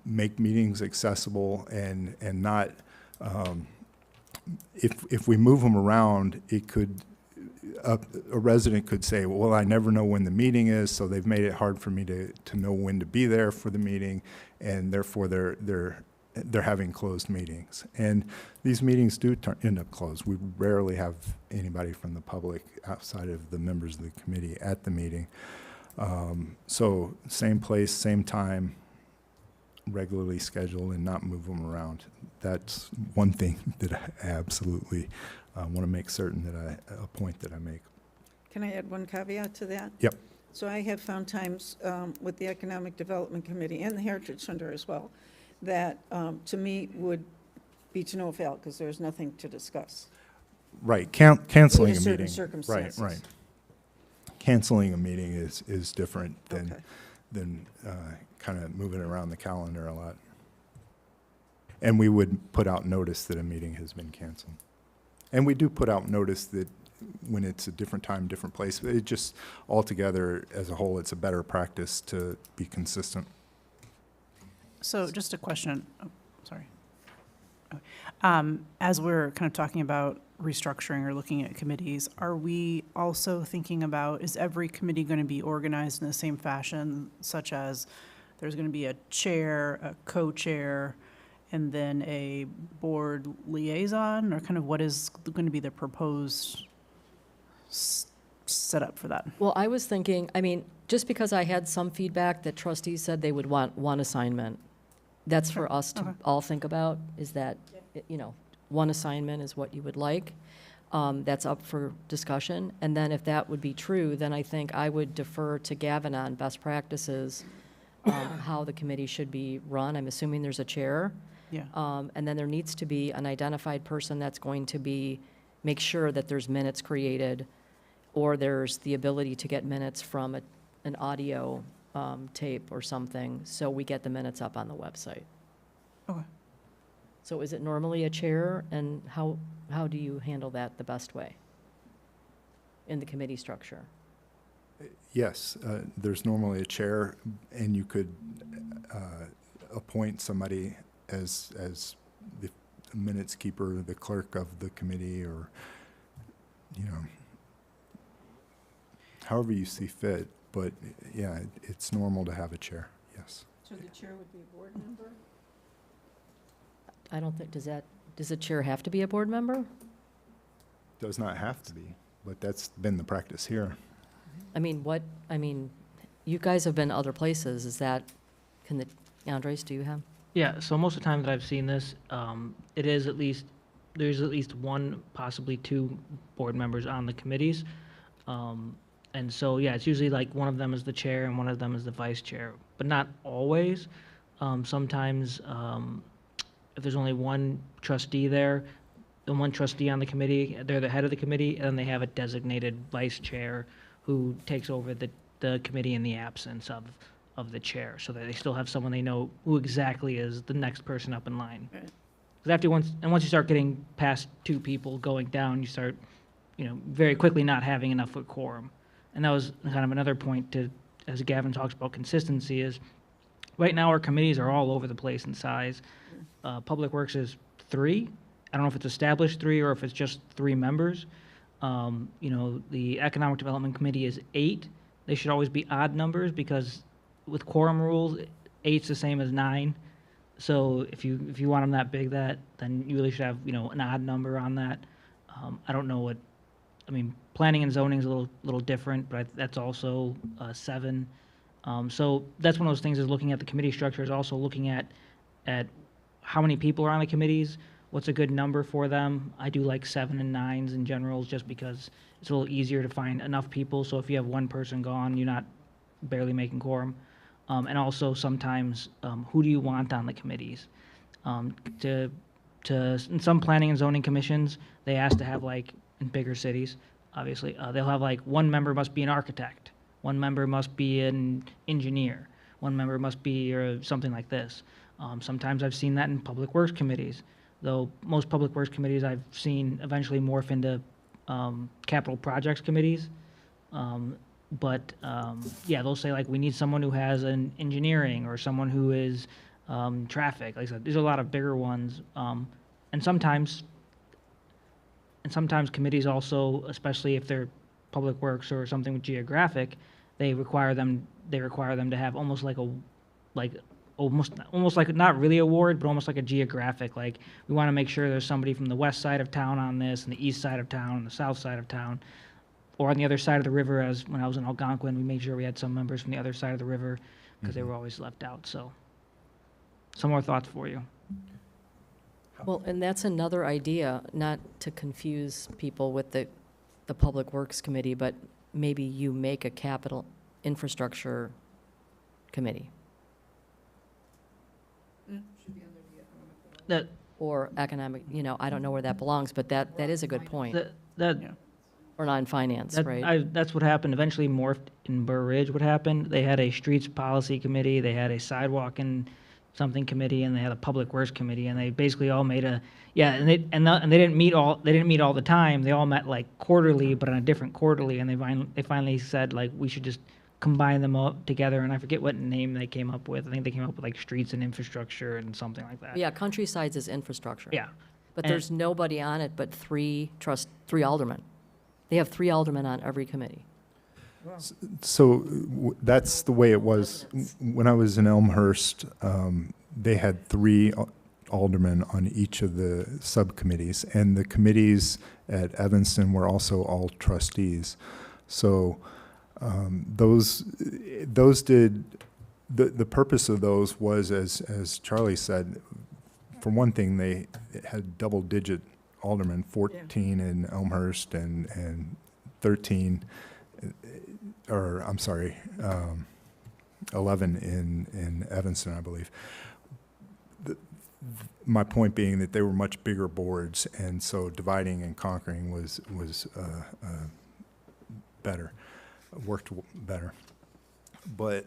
make meetings accessible and not, if we move them around, it could, a resident could say, well, I never know when the meeting is, so they've made it hard for me to know when to be there for the meeting, and therefore they're having closed meetings. And these meetings do end up closed. We rarely have anybody from the public outside of the members of the committee at the meeting. So same place, same time, regularly scheduled, and not move them around. That's one thing that I absolutely want to make certain that a point that I make. Can I add one caveat to that? Yep. So I have found times with the Economic Development Committee and the Heritage Center as well, that to me would be to no avail because there's nothing to discuss. Right, canceling Under a certain meeting. circumstances. Right. canceling a meeting is different Okay. than kind of moving around the calendar a lot. And we would put out notice that a meeting has been canceled. And we do put out notice that when it's a different time, different place, but it just, altogether, as a whole, it's a better practice to be consistent. So just a question, oh, sorry. As we're kind of talking about restructuring or looking at committees, are we also thinking about, is every committee going to be organized in the same fashion, such as there's going to be a chair, a co-chair, and then a board liaison, or kind of what is going to be the proposed setup for that? Well, I was thinking, I mean, just because I had some feedback that trustees said they would want one assignment, that's for us to Okay. all think about, is that, one assignment is what you would like. That's up for discussion. And then if that would be true, then I think I would defer to Gavin on best practices, how the committee should be run. I'm assuming there's a chair. Yeah. And then there needs to be an identified person that's going to make sure that there's minutes created, or there's the ability to get minutes from an audio tape or something, so we get the minutes up on the website. Okay. So is it normally a chair, and how do you handle that the best way in the committee structure? Yes, there's normally a chair, and you could appoint somebody as the minutes keeper, the clerk of the committee, or, however you see fit. But, yeah, it's normal to have a chair, yes. So the chair would be a board member? I don't think, does the chair have to be a board member? Does not have to be, but that's been the practice here. I mean, you guys have been other places, Andres, do you have? Yeah, so most of the time that I've seen this, there's at least one, possibly two board members on the committees. And so, yeah, it's usually like one of them is the chair and one of them is the vice chair, but not always. Sometimes, if there's only one trustee there, the one trustee on the committee, they're the head of the committee, and then they have a designated vice chair who takes over the committee in the absence of the chair, so that they still have someone they know who exactly is the next person up in line. Right. Because once you start getting past two people going down, you start, very quickly not having enough for quorum. And that was kind of another point as Gavin talks about consistency, is right now our committees are all over the place in size. Public Works is 3. I don't know if it's established 3 or if it's just 3 members. The Economic Development Committee is 8. They should always be odd numbers, because with quorum rules, 8's the same as 9. So if you want them that big, then you really should have, an odd number on that. I don't know planning and zoning is a little different, but that's also 7. So that's one of those things, is looking at the committee structure, is also looking at how many people are on the committees, what's a good number for them. I do like 7 and 9s in general, just because it's a little easier to find enough people. So if you have one person gone, you're not barely making quorum. And also sometimes, who do you want on the committees? In some planning and zoning commissions, they ask to have, like, in bigger cities, obviously, they'll have, like, one member must be an architect, one member must be an engineer, one member must be or something like this. Sometimes I've seen that in public works committees, though most public works committees I've seen eventually morph into capital projects committees. Yeah, they'll say, like, we need someone who has an engineering, or someone who is traffic. Like I said, there's a lot of bigger ones. And sometimes committees also, especially if they're public works or something with geographic, they require them to have almost like not really a ward, but almost like a geographic. Like, we want to make sure there's somebody from the west side of town on this, and the east side of town, and the south side of town, or on the other side of the river. As when I was in Algonquin, we made sure we had some members from the other side of the river, because they were always left out. So, some more thoughts for you. Well, and that's another idea, not to confuse people with the Public Works Committee, but maybe you make a capital infrastructure committee. That Or economic, I don't know where that belongs, but that is a good point. that Yeah. Or non-finance, right? That's what happened. Eventually morphed in Burr Ridge. What happened? They had a streets policy committee, they had a sidewalk and something committee, and they had a public works committee, and they basically all made and they didn't meet all the time. They all met like quarterly, but on a different quarterly, and they finally said like we should just combine them all together. And I forget what name they came up with. I think they came up with like streets and infrastructure and something like that. Yeah, Countrysides is infrastructure. Yeah. But And- there's nobody on it but three aldermen. They have 3 aldermen on every committee. So that's the way it was. When I was in Elmhurst, they had 3 aldermen on each of the subcommittees, and the committees at Evanston were also all trustees. So those did, the purpose of those was, as Charlie said, for one thing, they had double-digit aldermen, 14 in Elmhurst and 13, or I'm sorry, 11 in Evanston, I believe. My point being that they were much bigger boards, and so dividing and conquering was better, worked better. But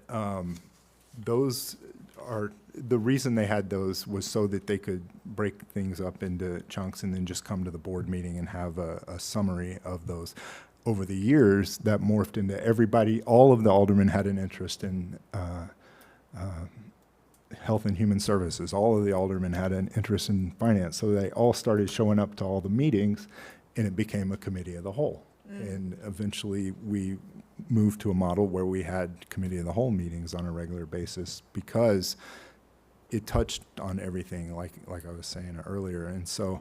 those are, the reason they had those was so that they could break things up into chunks and then just come to the board meeting and have a summary of those. Over the years, that morphed into everybody, all of the aldermen had an interest in health and human services. All of the aldermen had an interest in finance. So they all started showing up to all the meetings, and it became a committee of the whole. And eventually we moved to a model where we had committee of the whole meetings on a regular basis because it touched on everything, like I was saying earlier. And so,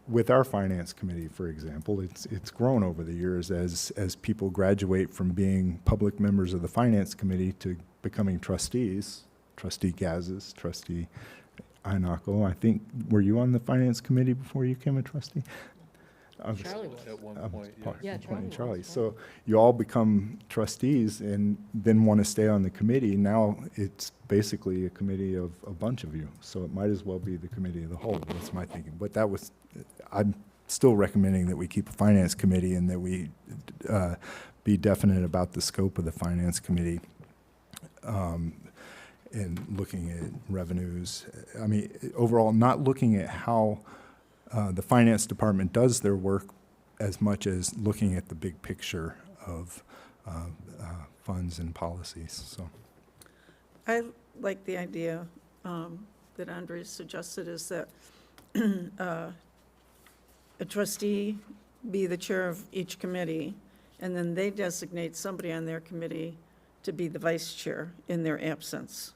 with our finance committee, for example, it's grown over the years as people graduate from being public members of the finance committee to becoming trustees. Trustee Gazis, Trustee Inako. I think, were you on the finance committee before you became a trustee? Charlie was. At one point, Yeah, Charlie was, So you all become trustees and then want to stay on the committee. Now it's basically a committee of a bunch of you. So it might as well be the committee of the whole. That's my thinking. But I'm still recommending that we keep a finance committee and that we be definite about the scope of the finance committee. And looking at revenues. I mean, overall, not looking at how the finance department does their work as much as looking at the big picture of funds and policies. So, I like the idea that Andres suggested, is that a trustee be the chair of each committee, and then they designate somebody on their committee to be the vice chair in their absence,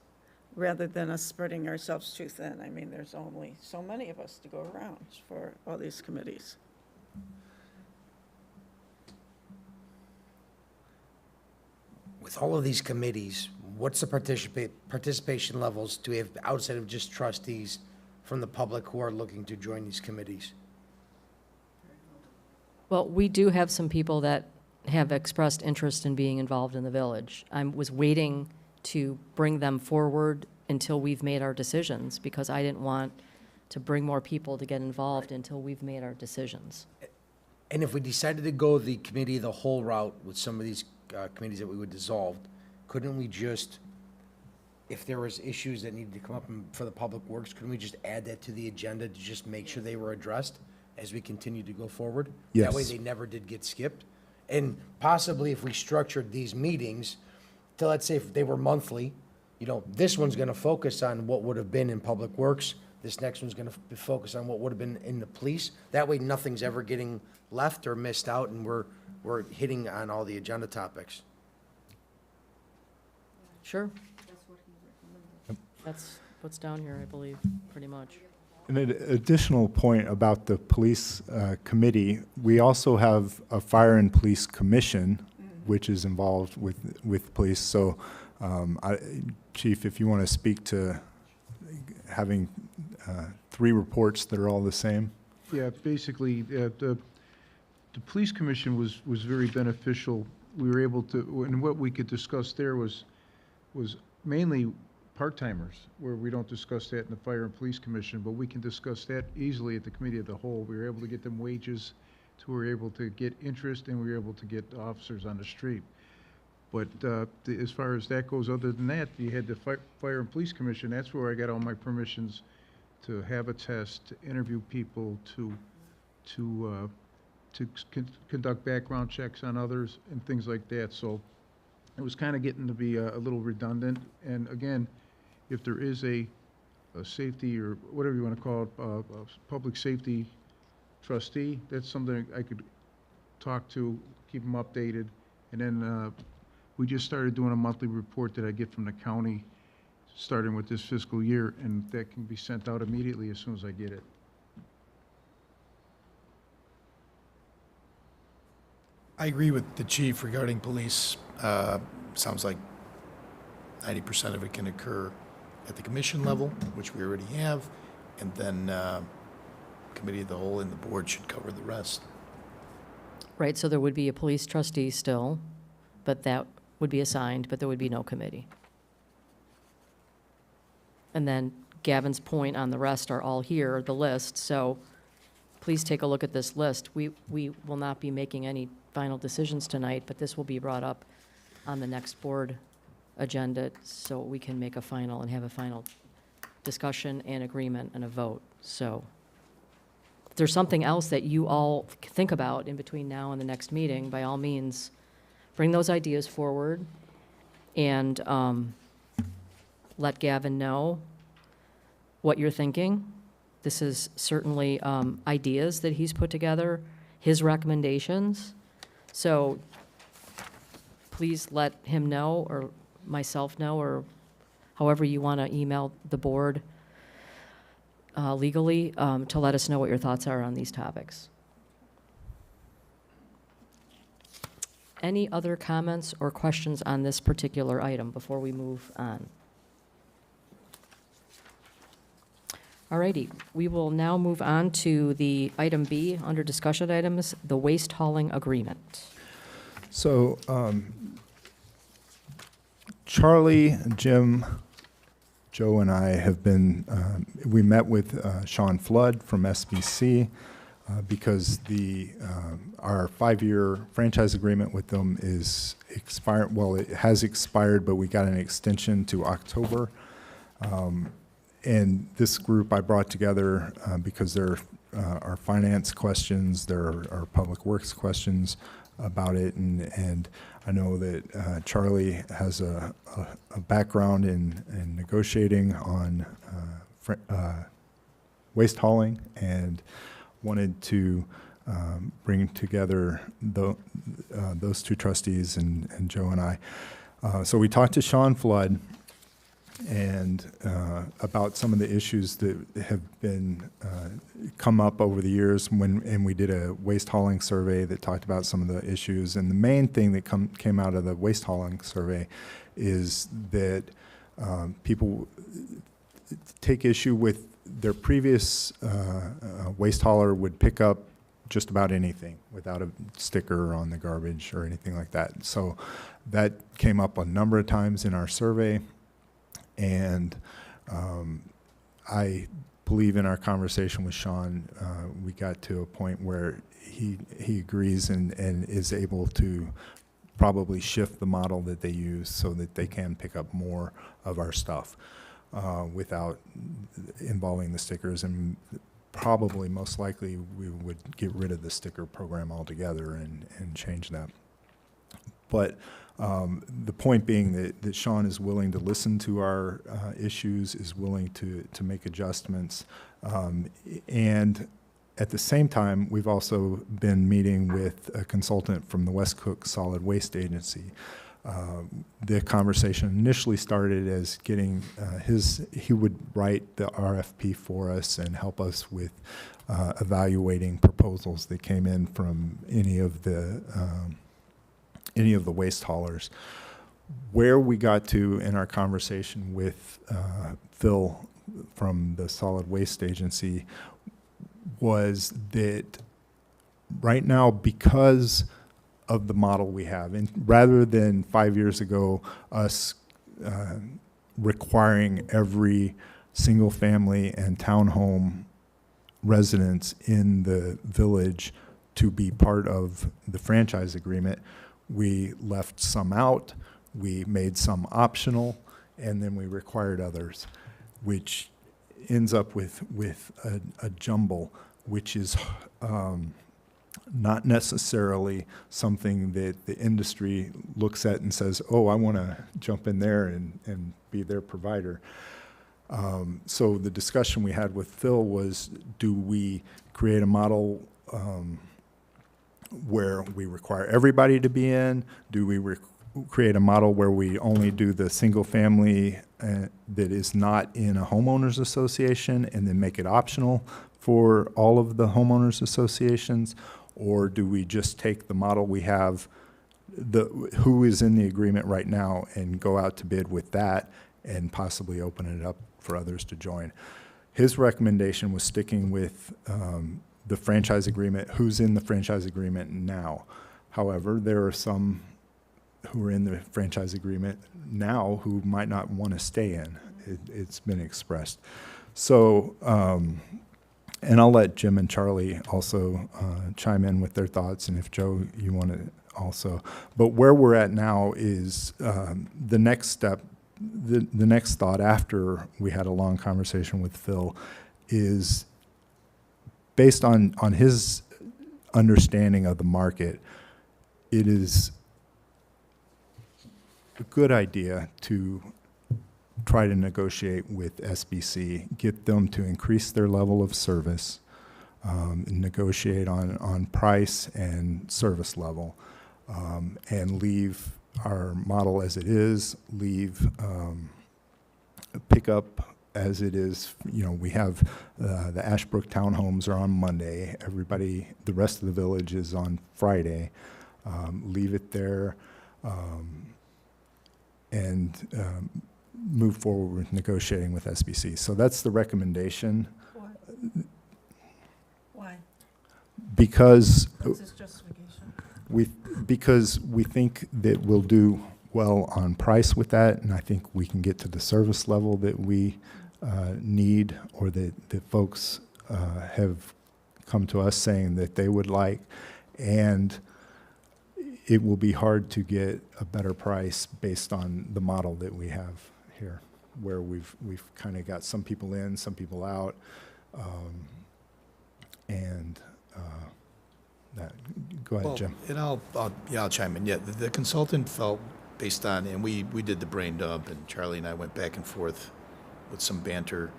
rather than us spreading ourselves too thin. I mean, there's only so many of us to go around for all these committees. With all of these committees, what's the participation levels do we have outside of just trustees from the public who are looking to join these committees? Well, we do have some people that have expressed interest in being involved in the village. I was waiting to bring them forward until we've made our decisions, because I didn't want to bring more people to get involved until we've made our decisions. And if we decided to go the committee of the whole route with some of these committees that we would dissolve, couldn't we just, if there was issues that needed to come up for the public works, couldn't we just add that to the agenda to just make sure they were addressed as we continue to go forward? That way Yes. they never did get skipped. And possibly if we structured these meetings to, let's say if they were monthly, this one's gonna focus on what would have been in public works, this next one's gonna focus on what would have been in the police. That way nothing's ever getting left or missed out, and we're hitting on all the agenda topics. Sure. That's what's down here, I believe, pretty much. an additional point about the police committee, we also have a fire and police commission, which is involved with police. So, Chief, if you want to speak to having 3 reports that are all the same. Yeah, basically, the police commission was very beneficial. We were able to, and what we could discuss there was mainly part-timers, where we don't discuss that in the Fire and Police Commission, but we can discuss that easily at the Committee of the Whole. We were able to get them wages, we were able to get interest, and we were able to get officers on the street. But as far as that goes, other than that, you had the Fire and Police Commission. That's where I got all my permissions to have a test, to interview people, to conduct background checks on others and things like that. So it was kind of getting to be a little redundant. And again, if there is a safety or whatever you want to call it, a public safety trustee, that's something I could talk to, keep them updated. And then we just started doing a monthly report that I get from the county, starting with this fiscal year, and that can be sent out immediately as soon as I get it. I agree with the chief regarding police. Sounds like 90% of it can occur at the commission level, which we already have, and then committee of the whole and the board should cover the rest. Right, so there would be a police trustee still, but that would be assigned, but there would be no committee. And then Gavin's point on the rest are all here, the list, so please take a look at this list. We will not be making any final decisions tonight, but this will be brought up on the next board agenda so we can make a final and have a final discussion and agreement and a vote. So if there's something else that you all think about in between now and the next meeting, by all means, bring those ideas forward and let Gavin know what you're thinking. This is certainly ideas that he's put together, his recommendations. So please let him know, or myself know, or however you want to email the board legally to let us know what your thoughts are on these topics. Any other comments or questions on this particular item before we move on? All righty, we will now move on to the item B under discussion items, the waste hauling agreement. So Charlie, Jim, Joe, and I have been, we met with Sean Flood from SBC because our 5-year franchise agreement with them is expired. Well, it has expired, but we got an extension to October. And this group I brought together because there are finance questions, there are public works questions about it, and I know that Charlie has a background in negotiating on waste hauling and wanted to bring together those two trustees and Joe and I. So we talked to Sean Flood and about some of the issues that have been come up over the years and we did a waste hauling survey that talked about some of the issues. And the main thing that came out of the waste hauling survey is that people take issue with their previous waste hauler would pick up just about anything without a sticker on the garbage or anything like that. So that came up a number of times in our survey. And I believe in our conversation with Sean, we got to a point where he agrees and is able to probably shift the model that they use so that they can pick up more of our stuff without involving the stickers. And probably most likely we would get rid of the sticker program altogether and change that. But the point being that Sean is willing to listen to our issues, is willing to make adjustments. And at the same time, we've also been meeting with a consultant from the West Cook Solid Waste Agency. The conversation initially started as getting he would write the RFP for us and help us with evaluating proposals that came in from any of the waste haulers. Where we got to in our conversation with Phil from the Solid Waste Agency was that right now, because of the model we have, and rather than 5 years ago, us requiring every single-family and townhome residents in the village to be part of the franchise agreement. We left some out, we made some optional, and then we required others, which ends up with a jumble, which is not necessarily something that the industry looks at and says, oh, I want to jump in there and be their provider. So the discussion we had with Phil was, do we create a model where we require everybody to be in? Do we create a model where we only do the single family that is not in a homeowners association and then make it optional for all of the homeowners associations? Or do we just take the model we have, who is in the agreement right now, and go out to bid with that and possibly open it up for others to join? His recommendation was sticking with the franchise agreement, who's in the franchise agreement now. However, there are some who are in the franchise agreement now who might not want to stay in. It's been expressed. So, and I'll let Jim and Charlie also chime in with their thoughts, and if Joe, you want to also. But where we're at now is the next step, the next thought after we had a long conversation with Phil is based on his understanding of the market. It is a good idea to try to negotiate with SBC, get them to increase their level of service, negotiate on price and service level, and leave our model as it is, leave pickup as it is. You know, we have the Ashbrook townhomes are on Monday. Everybody, the rest of the village is on Friday. Leave it there and move forward with negotiating with SBC. So that's the recommendation. Why? Because What's his justification? because we think that we'll do well on price with that, and I think we can get to the service level that we need, or that folks have come to us saying that they would like, and it will be hard to get a better price based on the model that we have here, where we've kind of got some people in, some people out, and that. Go ahead, Well, Jim. and I'll chime in. Yeah, the consultant felt based on, and we did the brain dump, and Charlie and I went back and forth with some banter.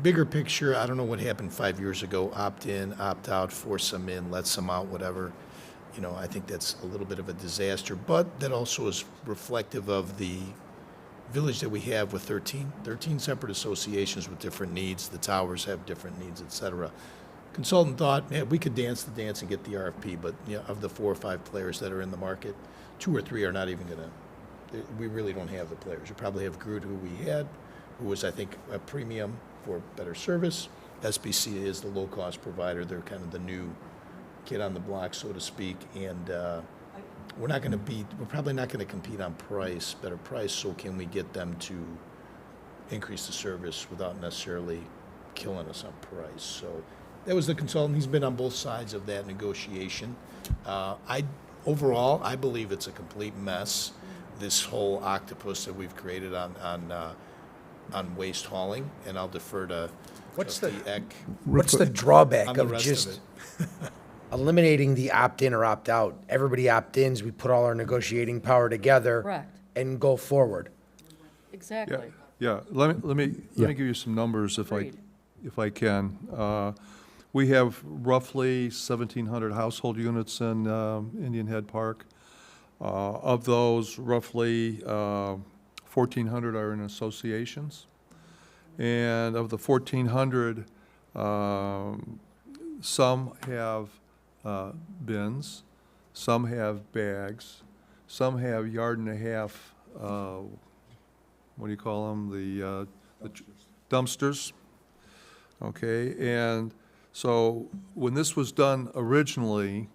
Bigger picture, I don't know what happened 5 years ago. Opt in, opt out, force some in, let some out, whatever. You know, I think that's a little bit of a disaster, but that also is reflective of the village that we have with 13 separate associations with different needs. The towers have different needs, et cetera. Consultant thought, man, we could dance the dance and get the RFP, but you know, of the 4 or 5 players that are in the market, 2 or 3 are not even gonna, we really don't have the players. You probably have Groot, who we had, who was, I think, a premium for better service. SBC is the low-cost provider. They're kind of the new kid on the block, so to speak, and we're probably not gonna compete on price, better price, so can we get them to increase the service without necessarily killing us on price? So that was the consultant. He's been on both sides of that negotiation. Overall, I believe it's a complete mess, this whole octopus that we've created on waste hauling, and I'll defer to What's Trustee the- Eck What's the drawback on the of rest just of it. eliminating the opt-in or opt-out? Everybody opt-ins, we put all our negotiating power together Correct. and go forward. Exactly. Yeah, let me give you some numbers Agreed. if I can. We have roughly 1,700 household units in Indian Head Park. Of those, roughly 1,400 are in associations. And of the 1,400, some have bins, some have bags, some have yard and a half, what do you call them, the dumpsters, okay? And so when this was done originally,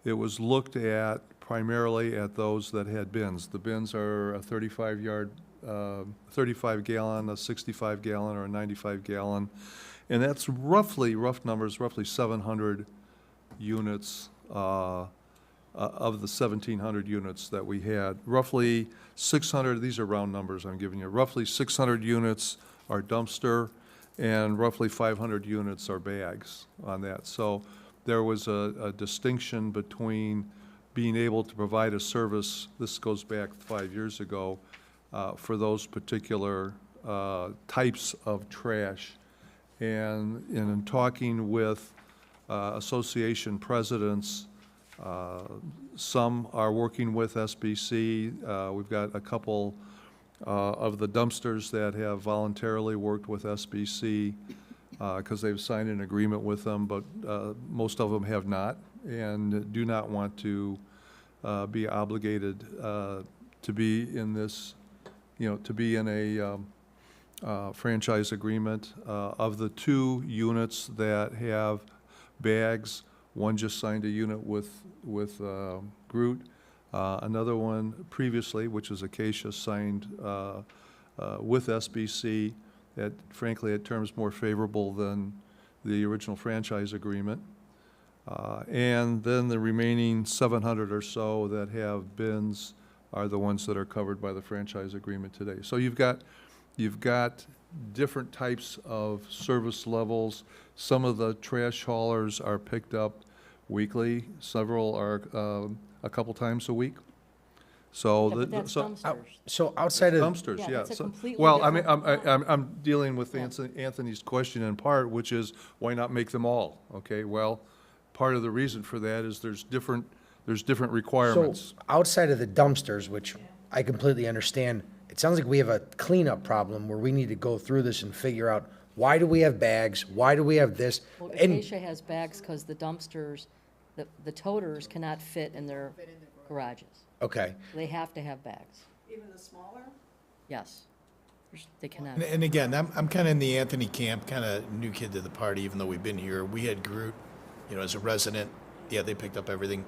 it was looked at primarily at those that had bins. The bins are a 35 gallon, a 65 gallon, or a 95 gallon. And that's roughly, rough numbers, roughly 700 units of the 1,700 units that we had. Roughly 600, these are round numbers I'm giving you, roughly 600 units are dumpster, and roughly 500 units are bags on that. So there was a distinction between being able to provide a service, this goes back 5 years ago, for those particular types of trash. And in talking with association presidents, some are working with SBC. We've got a couple of the dumpsters that have voluntarily worked with SBC because they've signed an agreement with them, but most of them have not and do not want to be obligated to be in this, to be in a franchise agreement. Of the 2 units that have bags, one just signed a unit with Groot. Another one previously, which is Acacia, signed with SBC at, frankly, at terms more favorable than the original franchise agreement. And then the remaining 700 or so that have bins are the ones that are covered by the franchise agreement today. So you've got different types of service levels. Some of the trash haulers are picked up weekly. Several are a couple times a week. So Yeah, but that's so dumpsters. So outside of, dumpsters, Yeah, yeah. that's a So- completely Well, I mean, different I'm dealing with Yeah. Anthony's question in part, which is why not make them all? Okay, well, part of the reason for that is there's different so requirements. outside of the dumpsters, which I completely understand, it sounds like we have a cleanup problem where we need to go through this and figure out, why do we have bags? Why do we have this? Well, And, Acacia has bags because the dumpsters, the toters cannot fit in their garages. okay, They have to have bags. Even the smaller? Yes. They cannot. And again, I'm kind of in the Anthony camp, kind of new kid to the party, even though we've been here. We had Groot, as a resident. Yeah, they picked up everything.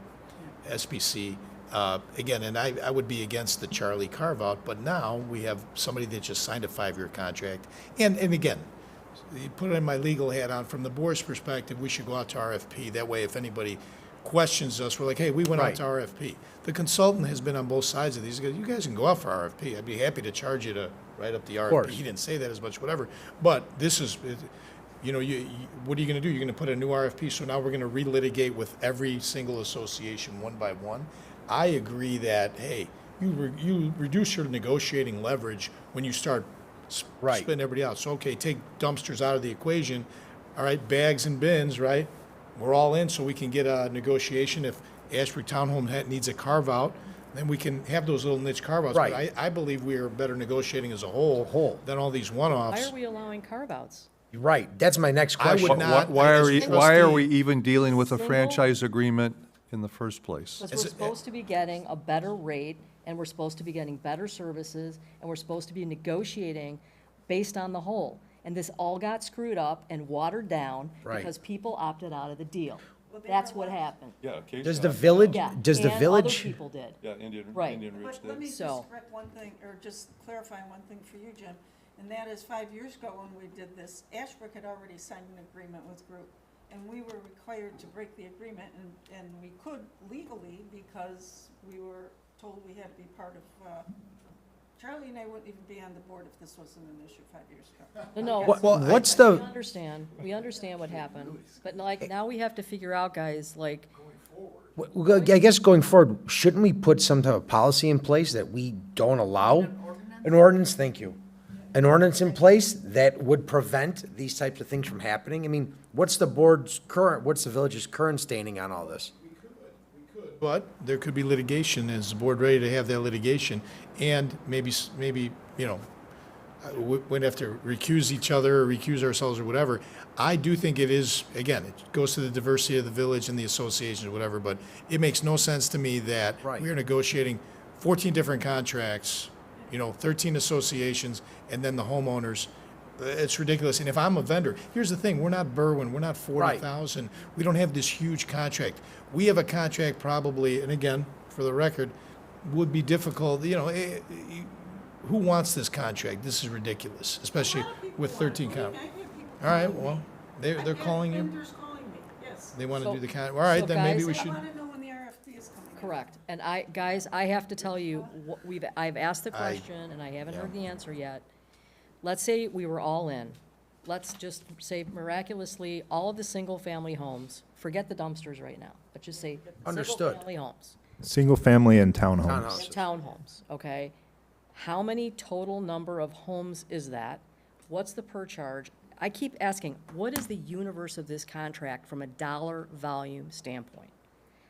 SBC. Again, and I would be against the Charlie carve-out, but now we have somebody that just signed a 5-year contract. And again, you put in my legal hat on, from the board's perspective, we should go out to RFP. That way, if anybody questions us, we're like, hey, we went out to RFP. The consultant has been on both sides of these. He goes, you guys can go out for RFP. I'd be happy to charge you to write up the RFP. course. He didn't say that as much, whatever. But this is, what are you going to do? You're going to put a new RFP, so now we're going to relitigate with every single association one by one. I agree that, hey, you reduce your negotiating leverage when you start Right. spitting everybody out. So, okay, take dumpsters out of the equation. All right, bags and bins, right? We're all in, so we can get a negotiation. If Ashbury Townhome needs a carve-out, then we can have those little niche carve-outs. Right. But I believe we are better negotiating as a whole than all these one-offs. Why are we allowing carve-outs? right, that's my next I would question. not- Why are as a why are trustee- we even dealing with a Single? franchise agreement in the first place? Because we're supposed to be getting a better rate, and we're supposed to be getting better services, and we're supposed to be negotiating based on the whole. And this all got screwed up and watered down Right. because people opted out of the deal. That's what happened. Yeah, Does the village, Yeah, does the and village? other people did. Yeah, Indian Right. Ridge But let me just So- correct one thing, or just clarify one thing for you, Jim. And that is 5 years ago when we did this, Ashbrook had already signed an agreement with Group. And we were required to break the agreement, and we could legally because we were told we had to be part of, Charlie and I wouldn't even be on the board if this wasn't an issue 5 years ago. No, What- no, what's we the, understand what happened, but like, now we have to figure out, guys, like, well, I guess going forward, shouldn't we put some type of policy in place that we don't allow? An ordinance, thank you. An ordinance in place that would prevent these types of things from happening? I mean, what's the village's current standing on all this? But there could be litigation. Is the board ready to have that litigation? And maybe, we'd have to recuse each other or recuse ourselves or whatever. I do think it is, again, it goes to the diversity of the village and the association or whatever, but it makes no sense to me that Right. we are negotiating 14 different contracts, 13 associations, and then the homeowners. It's ridiculous. And if I'm a vendor, here's the thing, we're not Berwyn, we're not 40,000. We don't have this huge contract. We have a contract probably, and again, for the record, would be difficult, you know, who wants this contract? This is ridiculous, especially with 13 counties. All right, well, they're calling you? Vendors calling me, yes. They want to So- do the con, all right, so then maybe guys- we I should. want to know when the RFP is coming. Correct. And guys, I have to tell you, I've asked the I- question, and I haven't yeah. heard the answer yet. Let's say we were all in. Let's just say miraculously, all of the single-family homes, forget the dumpsters right now, let's just say Understood. single-family homes, Single-family and townhomes. Townhouse. and townhomes, okay? How many total number of homes is that? What's the per charge? I keep asking, what is the universe of this contract from a dollar volume standpoint?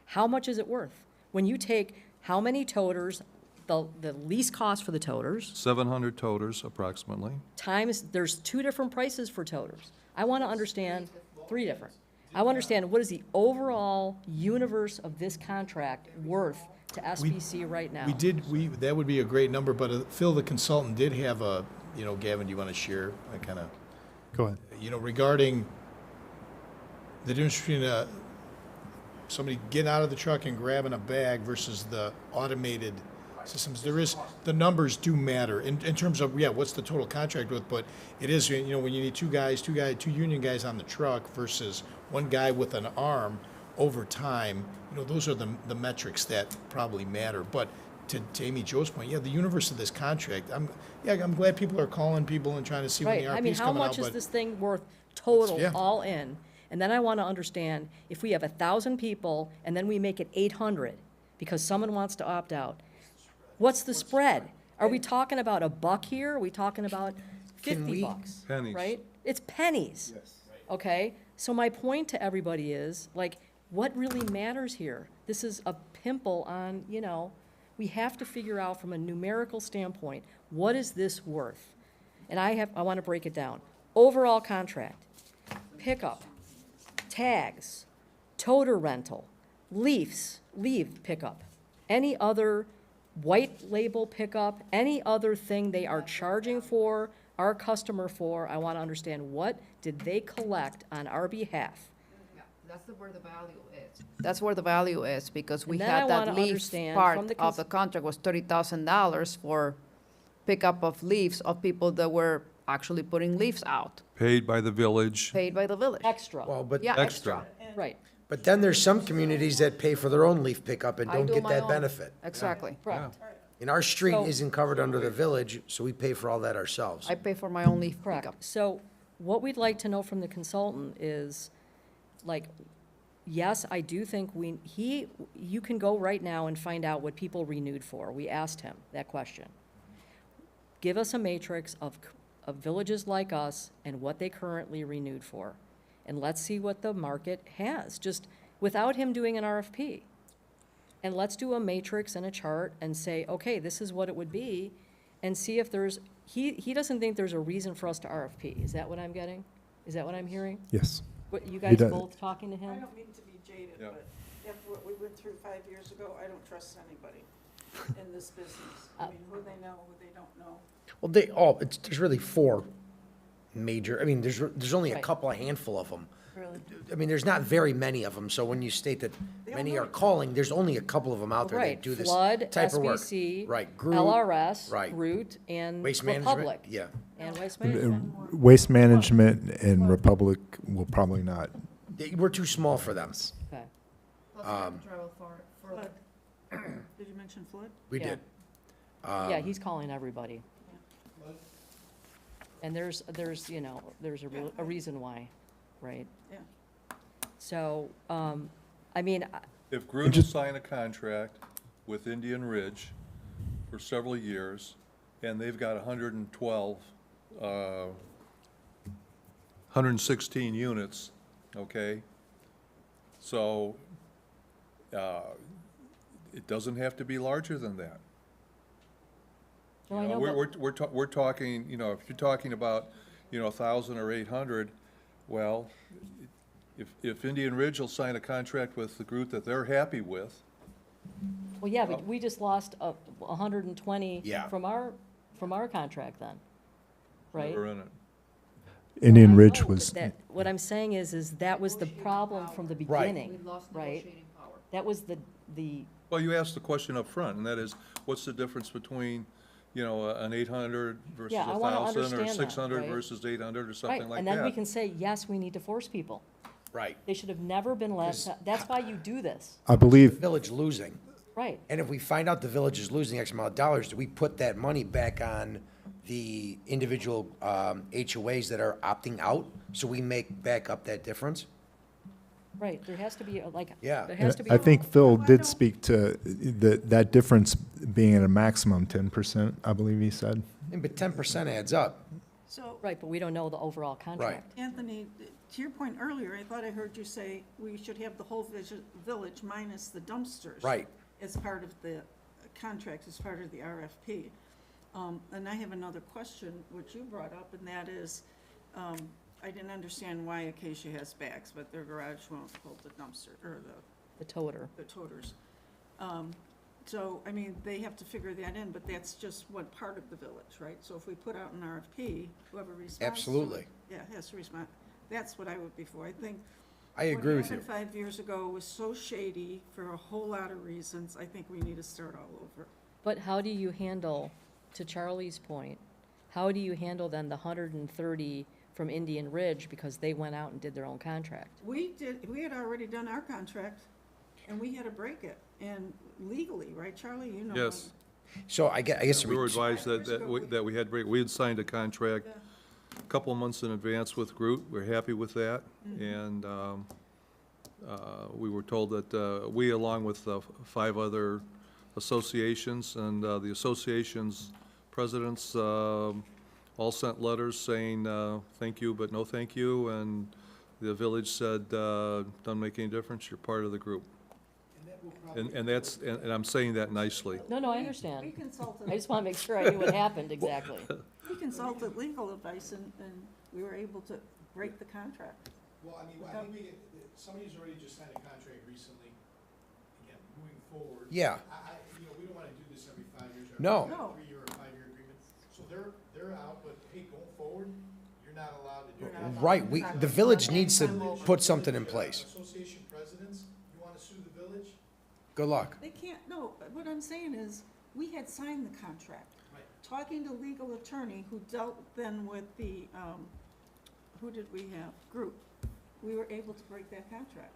How much is it worth? When you take how many toters, the least cost for the toters, 700 toters approximately. times, there's two different prices for toters. I want to understand, three different. I want to understand what is the overall universe of this contract worth to SBC right now? That would be a great number, but Phil, the consultant, did have a, you know, Gavin, do you want to share? I kind of, Go ahead. you know, regarding the difference between somebody getting out of the truck and grabbing a bag versus the automated systems. The numbers do matter in terms of, yeah, what's the total contract with, but it is, you know, when you need two union guys on the truck versus one guy with an arm over time, you know, those are the metrics that probably matter. But to Amy Jo's point, yeah, the universe of this contract, I'm glad people are calling people and trying to see when the Right, I mean, RFP's how coming out, much is but this thing worth total, Yeah. all in? And then I want to understand, if we have 1,000 people and then we make it 800 because someone wants to opt out, what's the spread? Are we talking about $1 here? Are we talking about Can 50 we- bucks? Pennies. Right? It's pennies. Okay? So my point to everybody is, like, what really matters here? This is a pimple on, you know, we have to figure out from a numerical standpoint, what is this worth? And I want to break it down. Overall contract, pickup, tags, toter rental, leaf pickup, any other white label pickup, any other thing they are charging for, our customer for, I want to understand what did they collect on our behalf? That's where the value is. That's where the value is, because we And then I had that wanna leaf understand part from the of the contract was $30,000 for pickup of leaves of people that were actually putting leaves out, Paid by the village. paid by the village. Extra, Well, but, Yeah, Extra. extra. right, but then there's some communities that pay for their own leaf pickup and I don't do get my that own. benefit. Exactly. correct, And our street So- isn't covered under the village, so we pay for all that ourselves. I pay for my own leaf pickup. correct. So what we'd like to know from the consultant is, like, yes, I do think you can go right now and find out what people renewed for. We asked him that question. Give us a matrix of villages like us and what they currently renewed for. And let's see what the market has, just without him doing an RFP. And let's do a matrix and a chart and say, okay, this is what it would be, and see if he doesn't think there's a reason for us to RFP. Is that what I'm getting? Is that what I'm hearing? Yes. What, you guys does. both talking to him? I don't mean to be jaded, Yeah. but after what we went through 5 years ago, I don't trust anybody in this business. I mean, who they know, who they don't know. Well, there's really four major, I mean, there's only a Right. couple, a handful of them. Really? I mean, there's not very many of them, so when you state that many are calling, there's only a couple of them out there that Right, do this Flood, type of work. SBC, Right, Groot, LRS, right. Root, and Waste management, Republic. yeah. And Waste Management. Waste Management and Republic will probably not. We're too small for them. Okay. Flood. Did you mention flood? We Yeah. did. Yeah, he's calling everybody. And there's, you know, there's a reason why, right? Yeah. So, I mean, If Groot will sign a contract with Indian Ridge for several years, and they've got 112, 116 units, okay? So, it doesn't have to be larger than that. well, I You know, know, we're talking, you know, if you're talking about, you know, 1,000 or 800, well, if Indian Ridge will sign a contract with the group that they're happy with, well, yeah, but we just lost 120 Yeah. from our contract then, right? we're in it. Indian I Ridge know, was, but what I'm saying is that was the problem from the Right. beginning, right? Power. That was the, Well, you asked the question up front, and that is, what's the difference between, an 800 versus Yeah, I wanna 1,000, or understand that, 600 right? versus 800, or right, something like and then we that? can say, yes, we need to force people. Right. They should have never been let, that's why you do this, I believe, Village losing. right? And if we find out the village is losing X amount of dollars, do we put that money back on the individual HOAs that are opting out? So we make back up that difference? Right, there has to be, Yeah. there has to be. I think Phil did speak to that difference being at a maximum 10%, I believe he said. But 10% adds up. So, Right, but we don't know the overall contract. Anthony, to your point earlier, I thought I heard you say we should have the whole village minus the dumpsters. Right. As part of the contract, as part of the RFP. And I have another question, which you brought up, and that is, I didn't understand why Acacia has bags, but their garage won't hold the dumpster, or The toter. the toters. So, I mean, they have to figure that in, but that's just one part of the village, right? So if we put out an RFP, whoever responds to it- Absolutely. Yeah, has to respond. That's what I would be for. I think. I agree with you. What happened 5 years ago was so shady for a whole lot of reasons. I think we need to start all over. But how do you handle, to Charlie's point, how do you handle then the 130 from Indian Ridge because they went out and did their own contract? We had already done our contract, and we had to break it, and legally, right, Charlie? You know. Yes. So I guess. We were advised that we had, we had signed a contract Yeah. a couple of months in advance with Groot. We're happy with that. And we were told that we, along with 5 other associations, and the associations' presidents all sent letters saying, thank you, but no thank you. And the village said, doesn't make any difference, you're part of the group. And that's, and I'm saying that nicely. No, I We understand. consulted. I just want to make sure I knew what happened exactly. We consulted legal advice, and we were able to break the contract. Well, I mean, I think somebody's already just signed a contract recently, again, moving forward. Yeah. We don't wanna do this every 5 years. or No. No. 3-year or 5-year agreement. So they're out, but hey, going forward, you're not allowed to do that. Right, the village needs to put something in place. Association presidents, you wanna sue the village? Good luck. They can't, no, what I'm saying is, we had signed the contract. Right. Talking to legal attorney who dealt then with the, who did we have? Group. We were able to break that contract.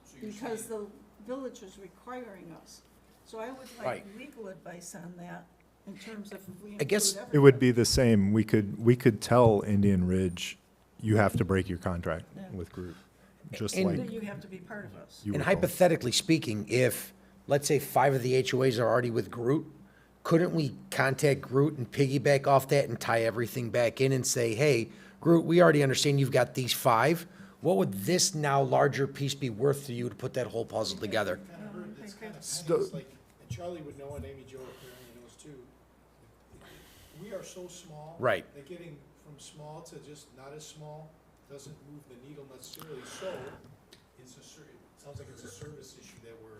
So you're Because saying- the village was requiring us. So I would like Right. legal advice on that in terms of if we I guess include it would everybody. be the same. We could tell Indian Ridge, you have to break your contract Yeah. with Groot, just And- like That you have to be part of us. you And were told. hypothetically speaking, if, let's say 5 of the HOAs are already with Groot, couldn't we contact Groot and piggyback off that and tie everything back in and say, hey, Groot, we already understand you've got these 5. What would this now larger piece be worth to you to put that whole puzzle together? Kind of heard, it's kind of like, and Charlie would know, and Amy Jo apparently knows too. We are so small. Right. That getting from small to just not as small doesn't move the needle necessarily, so it sounds like it's a service issue that we're.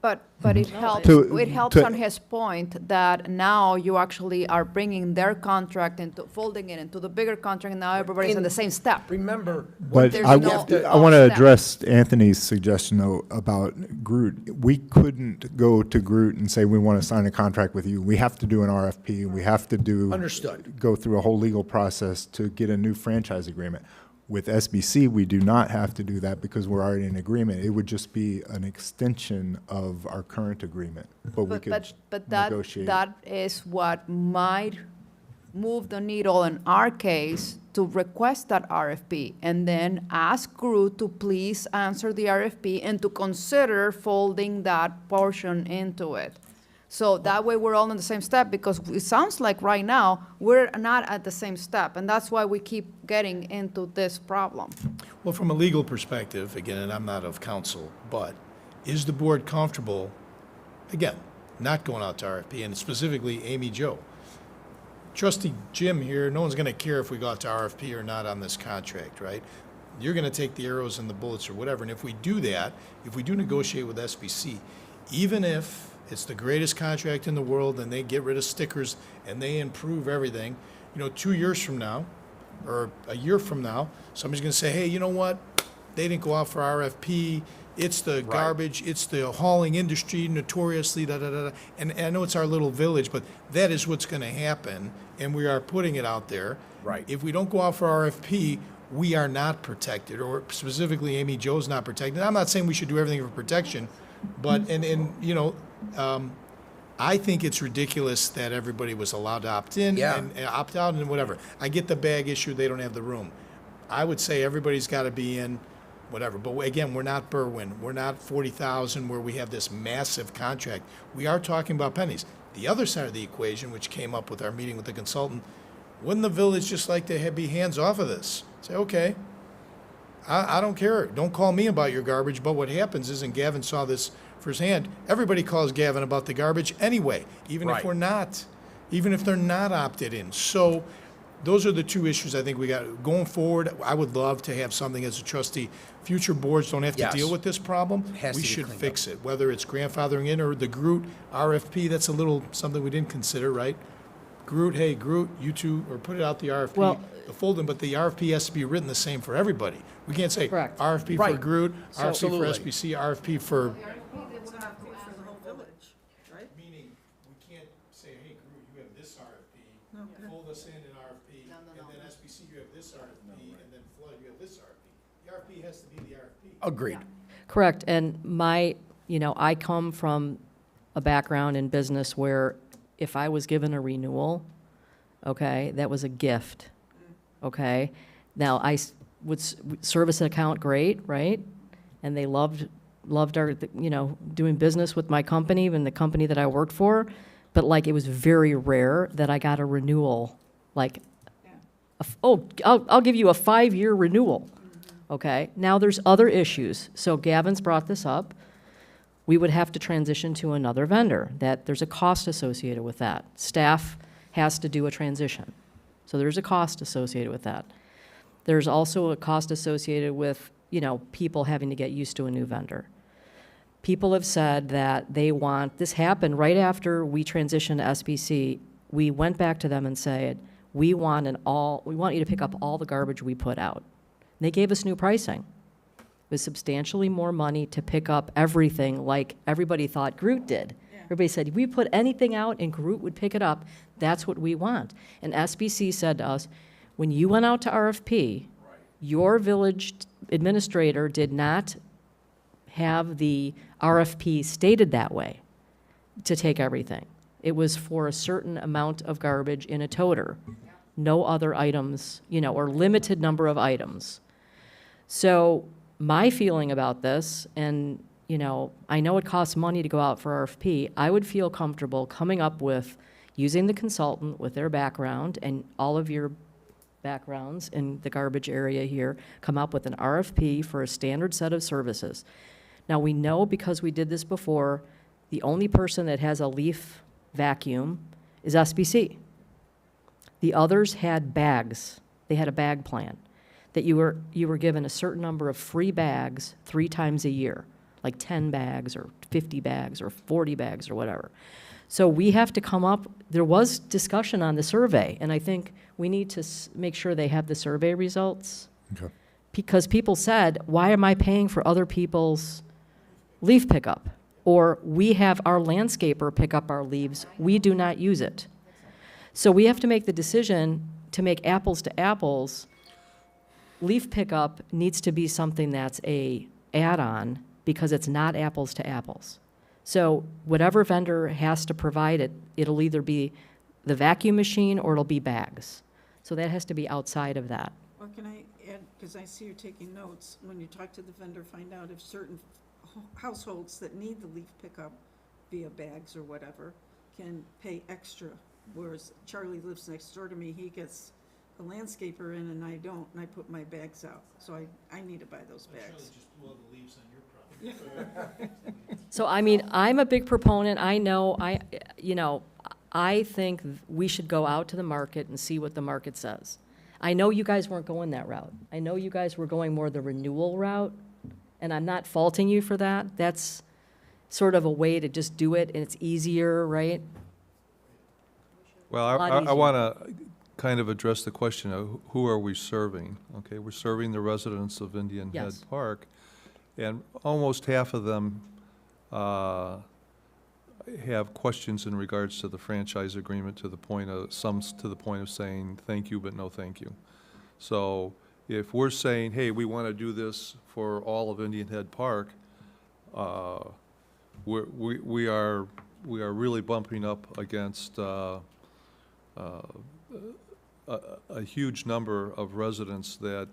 But it No, helps, To- it helps to- on his point that now you actually are bringing their contract into, folding it into the bigger contract, and now everybody's in the same step. Remember, But There's I, no I want to offset. address Anthony's suggestion though about Groot. We couldn't go to Groot and say we want to sign a contract with you. We have to do an RFP. We have to do Understood. go through a whole legal process to get a new franchise agreement. With SBC, we do not have to do that because we're already in agreement. It would just be an extension of our current agreement, but we could But negotiate. that is what might move the needle in our case to request that RFP and then ask Groot to please answer the RFP and to consider folding that portion into it. So that way we're all in the same step, because it sounds like right now, we're not at the same step, and that's why we keep getting into this problem. Well, from a legal perspective, again, and I'm not of counsel, but is the board comfortable, again, not going out to RFP, and specifically Amy Jo? Trustee Jim here, no one's gonna care if we go out to RFP or not on this contract, right? You're gonna take the arrows and the bullets or whatever, and if we do that, if we do negotiate with SBC, even if it's the greatest contract in the world and they get rid of stickers and they improve everything, 2 years from now, or a year from now, somebody's gonna say, hey, you know what? They didn't go out for RFP, It's the garbage, it's the hauling industry notoriously, da-da-da-da. And I know it's our little village, but that is what's gonna happen, and we are putting it out there. Right. If we don't go out for RFP, we are not protected, or specifically Amy Jo's not protected. I'm not saying we should do everything for protection, but, you know, I think it's ridiculous that everybody was allowed to opt in Yeah. and opt out and whatever. I get the bag issue, they don't have the room. I would say everybody's gotta be in, whatever. But again, we're not Berwyn. We're not 40,000 where we have this massive contract. We are talking about pennies. The other side of the equation, which came up with our meeting with the consultant, wouldn't the village just like to be hands off of this? Say, okay, I don't care. Don't call me about your garbage. But what happens is, and Gavin saw this firsthand, everybody calls Gavin about the garbage anyway, even if Right. we're not, even if they're not opted in. So those are the two issues I think we got. Going forward, I would love to have something as a trustee. Future boards don't have to Yes. deal with this problem. Has We to get should cleaned fix it, whether it's grandfathering in or the Groot RFP. That's a little something we didn't consider, right? Groot, hey, Groot, you two, or put it out the RFP, Well- the Folden, but the RFP has to be written the same for everybody. We can't say Correct. RFP for Right. Groot, RFP for Absolutely. SBC, RFP for, Village, right? meaning, we can't say, hey, Groot, you have this RFP, fold us in an RFP, and then SBC, you have this RFP, and then Flood, you have this RFP. The RFP has to be the RFP. Agreed. Correct, and I come from a background in business where if I was given a renewal, okay, that was a gift, okay? Now, would service an account great, right? And they loved our, doing business with my company and the company that I worked for, but like, it was very rare that I got a renewal, like, I'll give you a 5-year renewal, okay? Now, there's other issues. So Gavin's brought this up. We would have to transition to another vendor, that there's a cost associated with that. Staff has to do a transition. So there's a cost associated with that. There's also a cost associated with, people having to get used to a new vendor. People have said that this happened right after we transitioned to SBC. We went back to them and said, we want you to pick up all the garbage we put out. And they gave us new pricing. It was substantially more money to pick up everything like everybody thought Groot did. Everybody said, we put anything out and Groot would pick it up. That's what we want. And SBC said to us, when you went out to RFP, your village administrator did not have the RFP stated that way to take everything. It was for a certain amount of garbage in a toter, no other items, or limited number of items. So my feeling about this, and I know it costs money to go out for RFP, I would feel comfortable coming up with, using the consultant with their background and all of your backgrounds in the garbage area here, come up with an RFP for a standard set of services. Now, we know because we did this before, the only person that has a leaf vacuum is SBC. The others had bags. They had a bag plan, that you were given a certain number of free bags 3 times a year, like 10 bags or 50 bags or 40 bags or whatever. So we have to come up, there was discussion on the survey, and I think we need to make sure they have the survey results. Okay. Because people said, why am I paying for other people's leaf pickup? Or we have our landscaper pick up our leaves, we do not use it. So we have to make the decision to make apples to apples. Leaf pickup needs to be something that's a add-on because it's not apples to apples. So whatever vendor has to provide it, it'll either be the vacuum machine or it'll be bags. So that has to be outside of that. Or can I add, because I see you're taking notes, when you talk to the vendor, find out if certain households that need the leaf pickup via bags or whatever can pay extra, whereas Charlie lives next door to me, he gets a landscaper in and I don't, and I put my bags out, so I need to buy those bags. Just blow the leaves on your property. So, I'm a big proponent. I think we should go out to the market and see what the market says. I know you guys weren't going that route. I know you guys were going more the renewal route, and I'm not faulting you for that. That's sort of a way to just do it, and it's easier, right? Well, A lot I easier. want to kind of address the question of who are we serving? Okay, we're serving the residents of Indian Head Yes. Park. And almost half of them have questions in regards to the franchise agreement, to the point of, some to the point of saying, thank you, but no thank you. So if we're saying, hey, we want to do this for all of Indian Head Park, we are really bumping up against a huge number of residents that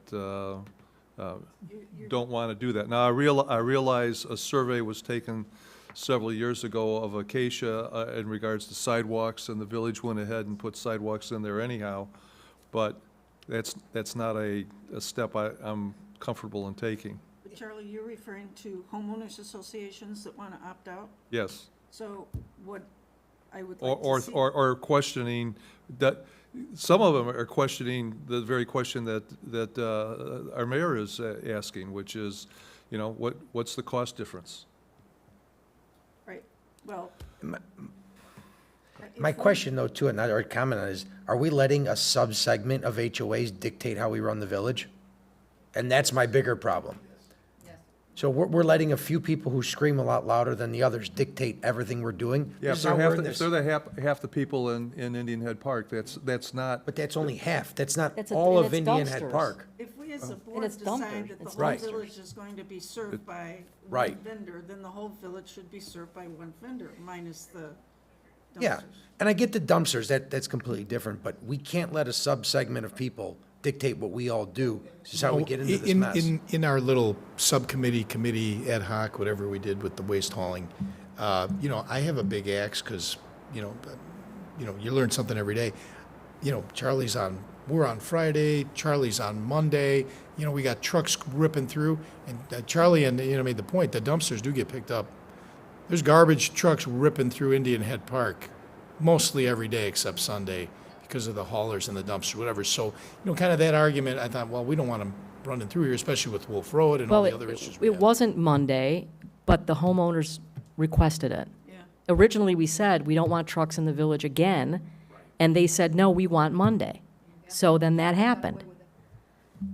don't want to do that. Now, I realize a survey was taken several years ago of Acacia in regards to sidewalks, and the village went ahead and put sidewalks in there anyhow, but that's not a step I'm comfortable in taking. But Charlie, you're referring to homeowners associations that want to opt out? Yes. So what I would like to see. Or questioning that, some of them are questioning the very question that our mayor is asking, which is, you know, what's the cost difference? Right, well. My question though, too, and or comment on is, are we letting a sub-segment of HOAs dictate how we run the village? And that's my bigger problem. So we're letting a few people who scream a lot louder than the others dictate everything we're doing? Yeah, So we're in if they're the half the people in Indian Head Park, that's not. But that's only half. That's not That's all and of it's Indian Head dumpsters. Park. If we as a board it's decide dumpsters. that the It's whole Right. village is going to be served by one Right. vendor, then the whole village should be served by one vendor, minus the Yeah, dumpsters. and I get the dumpsters, that's completely different, but we can't let a sub-segment of people dictate what we all do. This is how we get into this mess. In our little subcommittee, committee, ad hoc, whatever we did with the waste hauling, you know, I have a big axe because, you know, you learn something every day. You know, we're on Friday, Charlie's on Monday, you know, we got trucks ripping through, and Charlie made the point, the dumpsters do get picked up. There's garbage trucks ripping through Indian Head Park mostly every day except Sunday because of the haulers and the dumpsters, whatever. So, you know, kind of that argument, I thought, well, we don't want them running through here, especially with Wolf Road and all Well, the other issues we it have. wasn't Monday, but the homeowners requested it. Yeah. Originally, we said, we don't want trucks in the village again, and they said, no, we want Monday. So then that happened.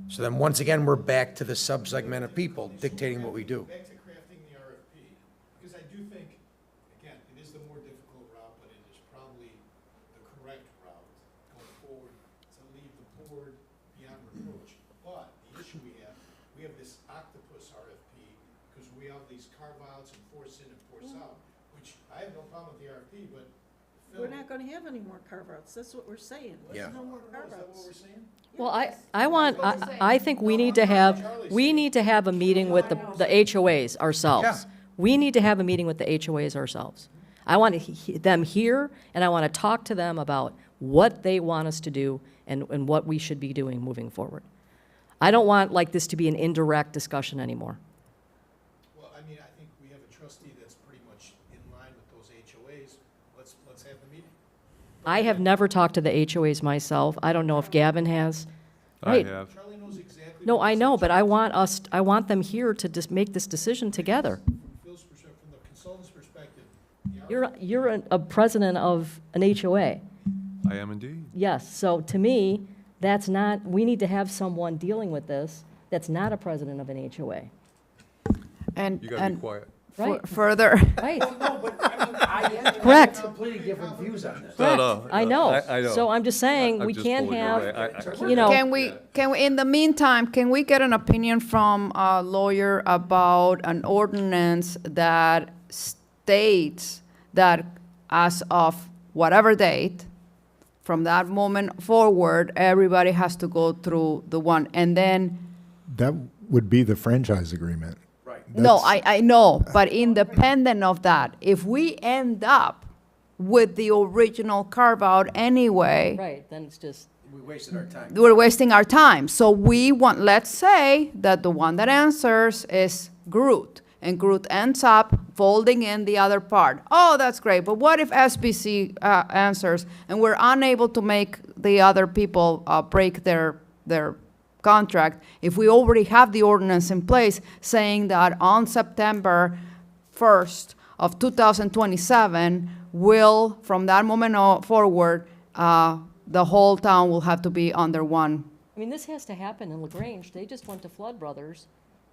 So then, once again, we're back to the sub-segment of people dictating what we do. Back to crafting the RFP, because I do think, again, it is the more difficult route, but it is probably the correct route going forward to leave the board beyond reproach. But the issue we have this octopus RFP, because we have these carve-outs and force in and force out, which I have no problem with the RFP, but We're not going to have any more carve-outs, that's what we're saying. Yeah. There's no more is that what carve-outs. we're saying? Well, I think we need to have a meeting with the HOAs ourselves. We need to have a meeting with the HOAs ourselves. I want them here, and I want to talk to them about what they want us to do and what we should be doing moving forward. I don't want like this to be an indirect discussion anymore. Well, I mean, I think we have a trustee that's pretty much in line with those HOAs. Let's have the meeting. I have never talked to the HOAs myself. I don't know if Gavin has. Right. I have. Charlie knows exactly. No, what I he's know, saying. but I want them here to just make this decision together. From Phil's perspective, from the consultant's perspective, the You're a president of an HOA. I am indeed. Yes, so to me, that's not, we need to have someone dealing with this that's not a president of an HOA. And, You gotta be and quiet. Right. further, Right, I Correct. completely different views on this. correct. no, I know. I know. So I'm just saying, I'm we just can't pulling your have, leg. you know, can we, in the meantime, can we get an opinion from a lawyer about an ordinance that states that as of whatever date, from that moment forward, everybody has to go through the one, and then, That would be the franchise agreement. no, That's- I know, but independent of that, if we end up with the original carve-out anyway, right, then it's just, We wasted our time. we're wasting our time. So we want, let's say that the one that answers is Groot, and Groot ends up folding in the other part. Oh, that's great, but what if SBC answers, and we're unable to make the other people break their contract, if we already have the ordinance in place saying that on September 1st of 2027, will, from that moment forward, the whole town will have to be under one. I mean, this has to happen in LaGrange. They just went to Flood Brothers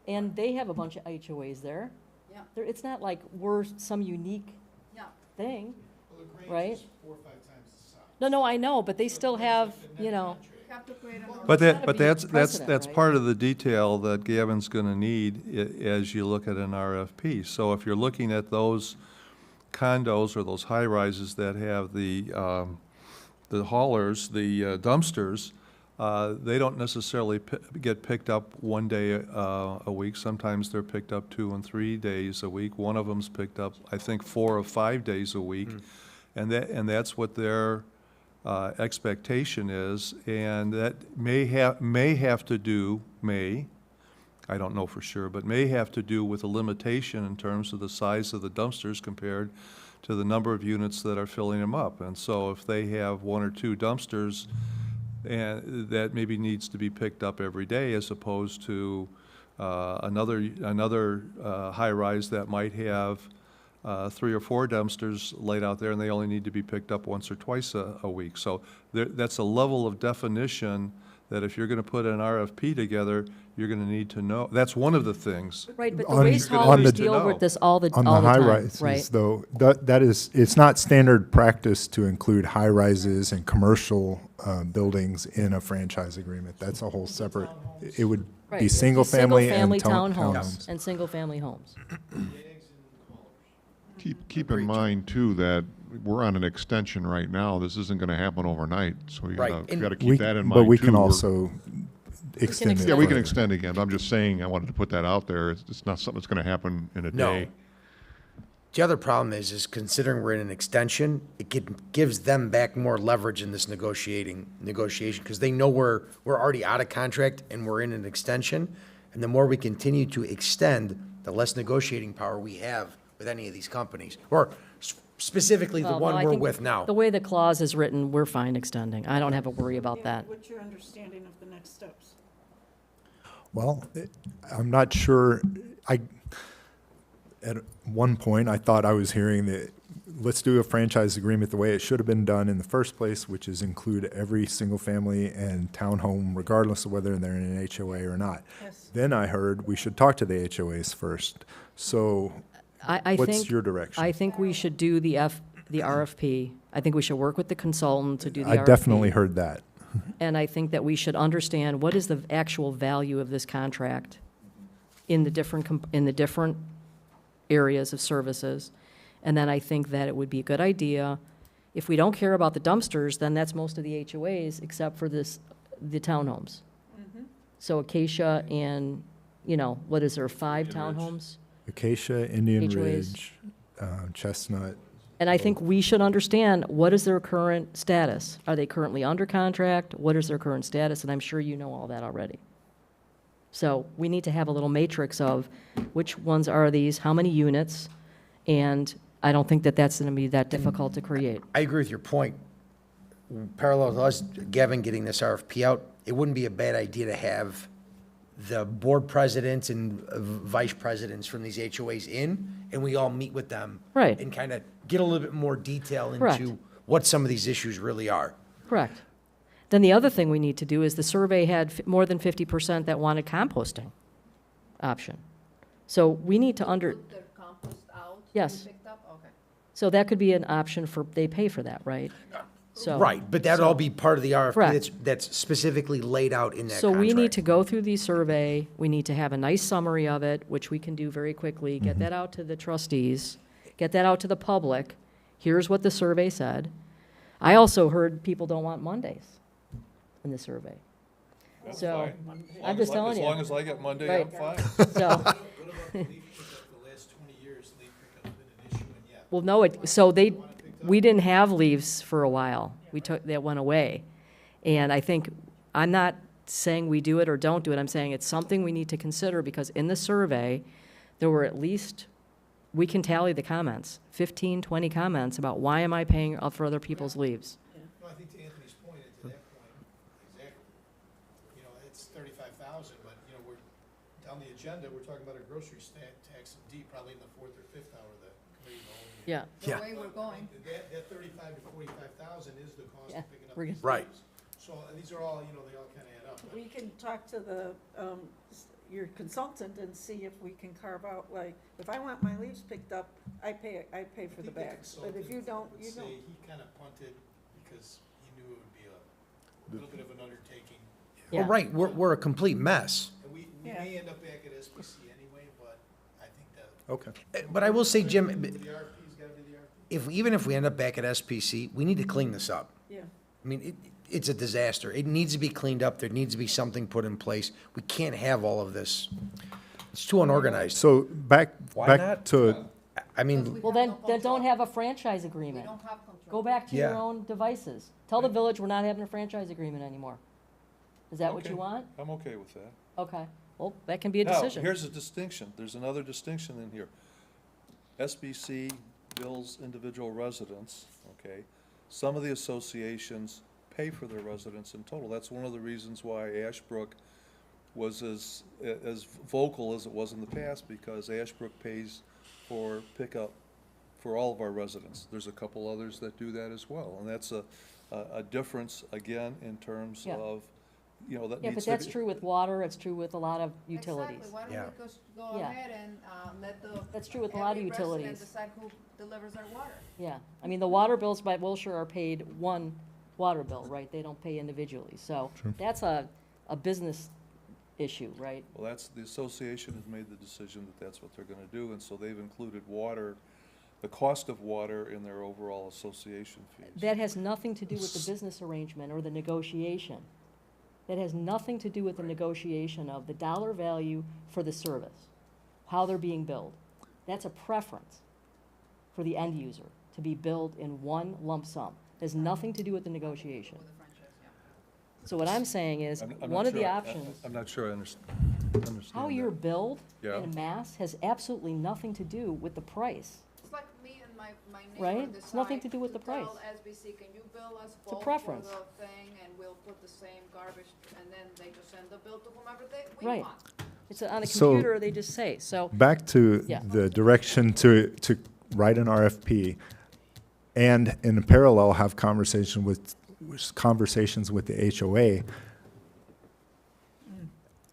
And they have a bunch of HOAs there. Yeah. It's not like we're some unique Yeah. thing, Well, LaGrange right? is 4 or 5 times the size. No, I know, but they still have, you know, We have to create an But gotta that, but be a that's precedent, right? part of the detail that Gavin's gonna need as you look at an RFP. So if you're looking at those condos or those high-rises that have the haulers, the dumpsters, they don't necessarily get picked up one day a week. Sometimes they're picked up 2 and 3 days a week. One of them's picked up, I think, 4 or 5 days a week. And that's what their expectation is, and that may have to do, I don't know for sure, but may have to do with a limitation in terms of the size of the dumpsters compared to the number of units that are filling them up. And so if they have 1 or 2 dumpsters, and that maybe needs to be picked up every day, as opposed to another high-rise that might have 3 or 4 dumpsters laid out there, and they only need to be picked up once or twice a week. So that's a level of definition that if you're going to put an RFP together, you're going to need to know. That's one of the things. right, but the On- waste on haulers the- deal with this all the On the time, high-rises, right? though, that is, it's not standard practice to include high-rises and commercial buildings in a franchise agreement. That's a whole separate, it would Right. be It'd single-family single-family and townhomes. And single-family homes. Keep in mind, too, that we're on an extension right now. This isn't going to happen overnight, so you Right. gotta And keep that in mind, But we too. can We're- also extend it. Yeah, we can further. extend again. I'm just saying, I wanted to put that out there. It's not something that's going to happen in a No. day. The other problem is considering we're in an extension, gives them back more leverage in this negotiation, because they know we're already out of contract and we're in an extension. And the more we continue to extend, the less negotiating power we have with any of these companies, or specifically the Well, no, one I we're think with now. The way the clause is written, we're fine extending. I don't have a worry about that. What's your understanding of the next steps? Well, I'm not sure, at one point, I thought I was hearing that, let's do a franchise agreement the way it should have been done in the first place, which is include every single-family and townhome, regardless of whether they're in an HOA or not. Yes. Then I heard we should talk to the HOAs first. So I what's think, your direction? I think we should do the RFP. I think we should work with the consultant to do the RFP. I definitely heard that. And I think that we should understand what is the actual value of this contract in the different areas of services. And then I think that it would be a good idea, if we don't care about the dumpsters, then that's most of the HOAs, except for the townhomes. So Acacia and, what is there, 5 townhomes? Acacia, Indian HOAs. Ridge, Chestnut. And I think we should understand, what is their current status? Are they currently under contract? What is their current status? And I'm sure you know all that already. So we need to have a little matrix of which ones are these, how many units, and I don't think that that's going to be that difficult to create. I agree with your point. Parallel to us, Gavin, getting this RFP out, it wouldn't be a bad idea to have the board presidents and vice presidents from these HOAs in, and we all meet with them. Right. And kind of get a little bit more detail Correct. into what some of these issues really are. Correct. Then the other thing we need to do is the survey had more than 50% that wanted composting option. So we need to Put their compost out? Yes. Picked up? Okay. So that could be an option they pay for that, right? So. Right, but that'd all be part of the RFP Correct. that's specifically laid out in that So contract. we need to go through the survey, we need to have a nice summary of it, which we can do very quickly, get that out to the trustees, get that out to the public. Here's what the survey said. I also heard people don't want Mondays in the survey. So, I'm just telling you. As long as I get Monday, Right. I'm fine. So, What about leaf pickup? The last 20 years, leaf pickup's been an issue, and yet. well, no, we didn't have leaves for a while. That went away. And I think, I'm not saying we do it or don't do it, I'm saying it's something we need to consider, because in the survey, there were at least, we can tally the comments, 15, 20 comments about why am I paying up for other people's leaves? No, I think to Anthony's point, and to that point, exactly. It's 35,000, but, we're, down the agenda, we're talking about a grocery tax and D, probably in the 4th or 5th hour of the committee of the whole meeting. Yeah. The way we're going. That 35 to 45,000 is the cost Yeah, of picking up we're these Right. leaves. So these are all, they all kind of add up. We can talk to the, your consultant and see if we can carve out, like, if I want my leaves picked up, I pay for the bags. But if you don't, you Would say don't. he kind of punted because he knew it would be a little bit of an undertaking. Well, right, we're a complete mess. And we Yeah. may end up back at SPC anyway, but I think that Okay. But I will say, Jim, the RFP's gotta be the RFP. even if we end up back at SPC, we need to clean this up. Yeah. I mean, it's a disaster. It needs to be cleaned up. There needs to be something put in place. We can't have all of this. It's too unorganized. So back Why not? back to I mean, Well, then don't have a franchise agreement. Go back to your Yeah. own devices. Tell the village we're not having a franchise agreement anymore. Is that what you Okay. want? I'm okay with that. Okay, well, that can be a Now, decision. here's a distinction. There's another distinction in here. SBC bills individual residents, okay? Some of the associations pay for their residents in total. That's one of the reasons why Ashbrook was as vocal as it was in the past, because Ashbrook pays for pickup for all of our residents. There's a couple others that do that as well, and that's a difference, again, in terms Yeah. of, you know, that Yeah, but needs to that's be. true with water, it's true with a lot of utilities. Exactly, why Yeah. don't we just go Yeah. ahead and let the. That's true with a lot of every resident utilities. decide who delivers their water. Yeah, I mean, the water bills by Wilshire are paid one water bill, right? They don't pay individually, so that's a business issue, right? Well, that's, the association has made the decision that that's what they're gonna do, and so they've included water, the cost of water in their overall association fees. That has nothing to do with the business arrangement or the negotiation. That has nothing to do with the negotiation of the dollar value for the service, how they're being billed. That's a preference for the end user, to be billed in one lump sum. It has nothing to do with the negotiation. With the franchise, yeah. So what I'm saying is, I'm not one of the sure- options, I'm not sure I understand how that. you're billed Yeah. in mass has absolutely nothing to do with the price. It's like me and my neighbor Right? decide. It's nothing to do with the price. Tell SBC, can you bill us a both for preference. the thing, and we'll put the same garbage, and then they just send the bill to whomever we Right. want. It's on a So- computer, they just say, so, back to Yeah. the direction to write an RFP, and in parallel have conversations with the HOA.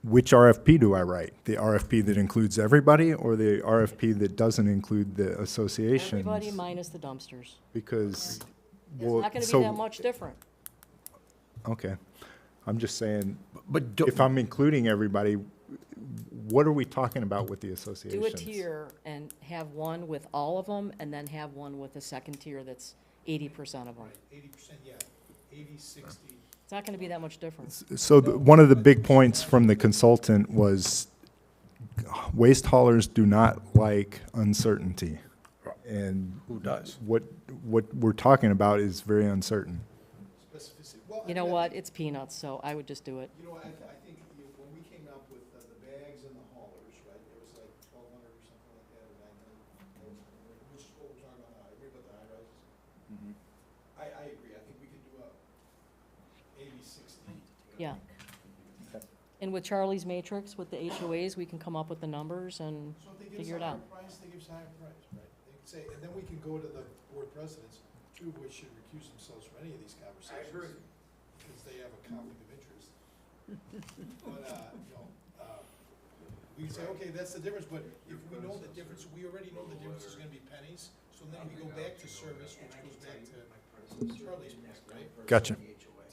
Which RFP do I write? The RFP that includes everybody, or the RFP that doesn't include the associations? everybody minus the dumpsters. Because, It's well, not gonna be so, that much different. okay. I'm just saying, but do- if I'm including everybody, what are we talking about with the Do associations? a tier and have one with all of them, and then have one with a second tier that's 80% of them. 80%, yeah, 80, 60. It's not gonna be that much different. So one of the big points from the consultant was waste haulers do not like uncertainty. And who does? what we're talking about is very uncertain. Specificity. Well, You know what, it's peanuts, so I would just do it. You know, I think when we came up with the bags and the haulers, right, it was like 1,200 or something like that, or 900, which is what we're talking about now. I agree about the high rises. Mhm. I agree. I think we could do a 80, 60. Yeah. And with Charlie's matrix, with the HOAs, we can come up with the numbers and So if they give us figure a it out. higher price, they give us a higher price, right? They can say, and then we can go to the board presidents, two of which should recuse themselves from any of these conversations. I agree. Because they have a conflict of interest. But, we can say, okay, that's the difference, but if we know the difference, we already know the difference is gonna be pennies, so then we go back to service, which goes back to Charlie's point, right? Gotcha.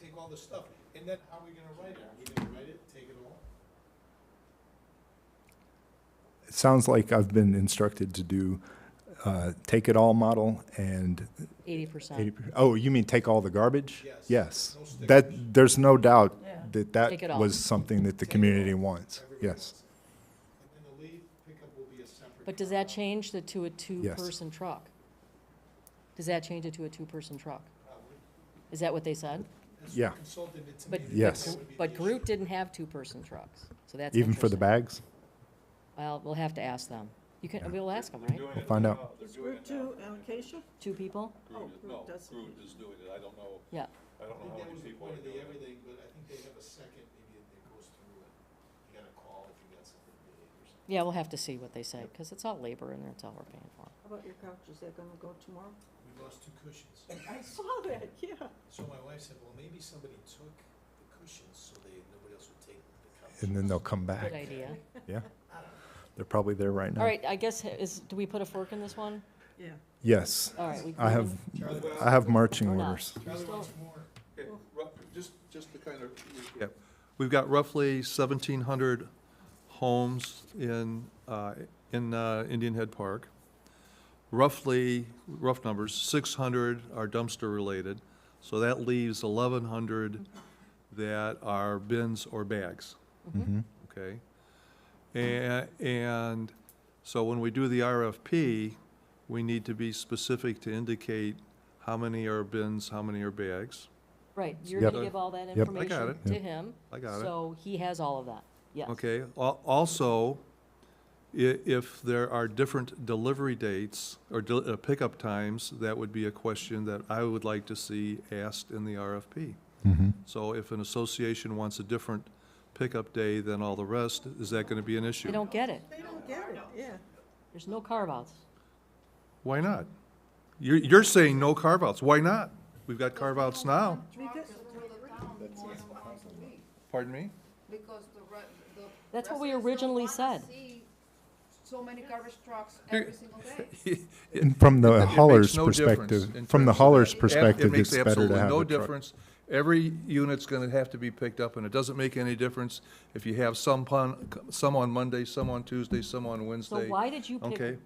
Take all the stuff, and then how are we gonna write it? Are we gonna write it, take it all? It sounds like I've been instructed to do take it all model and 80%. oh, you mean take all the garbage? Yes. Yes. No stickers. That, there's no doubt Yeah. that Take it that all. was something that the community wants. Everybody Yes. wants it. And then the leaf pickup will be a separate. But does that change to a two-person truck? Does that change it to a two-person truck? Probably. Is that what they said? That's Yeah. what consultant But, intimidated. Yes. That would be but the Groot issue. didn't have two-person trucks, so that's Even for the interesting. bags? Well, we'll have to ask them. You can, we'll ask them, right? We'll find out. Is Route 2 allocation? Two people? Oh, No, Groot does. Groot is doing it. I don't know, Yeah. I don't I know think how that many was the people point are of the doing it. everything, but I think they have a second, maybe it goes through it. You got a call if you got something big or something. Yeah, we'll have to see what they say, because it's all labor and it's all we're paying for. How about your couch? Is that gonna go tomorrow? We lost 2 cushions. I saw that, yeah. So my wife said, well, maybe somebody took the cushions so nobody else would take the couch. and then they'll come back. Good idea. Yeah. They're probably there right now. All right, I guess, do we put a fork in this one? Yeah. Yes. All right. I have marching Or not? orders. We still- Okay, just to kind of, yeah, we've got roughly 1,700 homes in Indian Head Park. Roughly, rough numbers, 600 are dumpster related, so that leaves 1,100 that are bins or bags, Mhm. okay? And so when we do the RFP, we need to be specific to indicate how many are bins, how many are bags. Right, you're Yep. going to give all that Yep. I got information it. to Yep. him. I got it. So he has all of that, yes. Okay, also, if there are different delivery dates or pickup times, that would be a question that I would like to see asked in the RFP. Mhm. So if an association wants a different pickup day than all the rest, is that gonna be an issue? They don't get it. They don't get it, yeah. There's no carve-outs. Why not? You're saying no carve-outs, why not? We've got carve-outs now. Pardon me? Because That's what we originally said. so many garbage trucks Here- every single day. And from the It makes hauler's no difference perspective, in from the terms of hauler's that. perspective, It makes it's better to absolutely have no the truck. difference. Every unit's gonna have to be picked up, and it doesn't make any difference if you have some on Monday, some on Tuesday, some on So Wednesday. why did you Okay.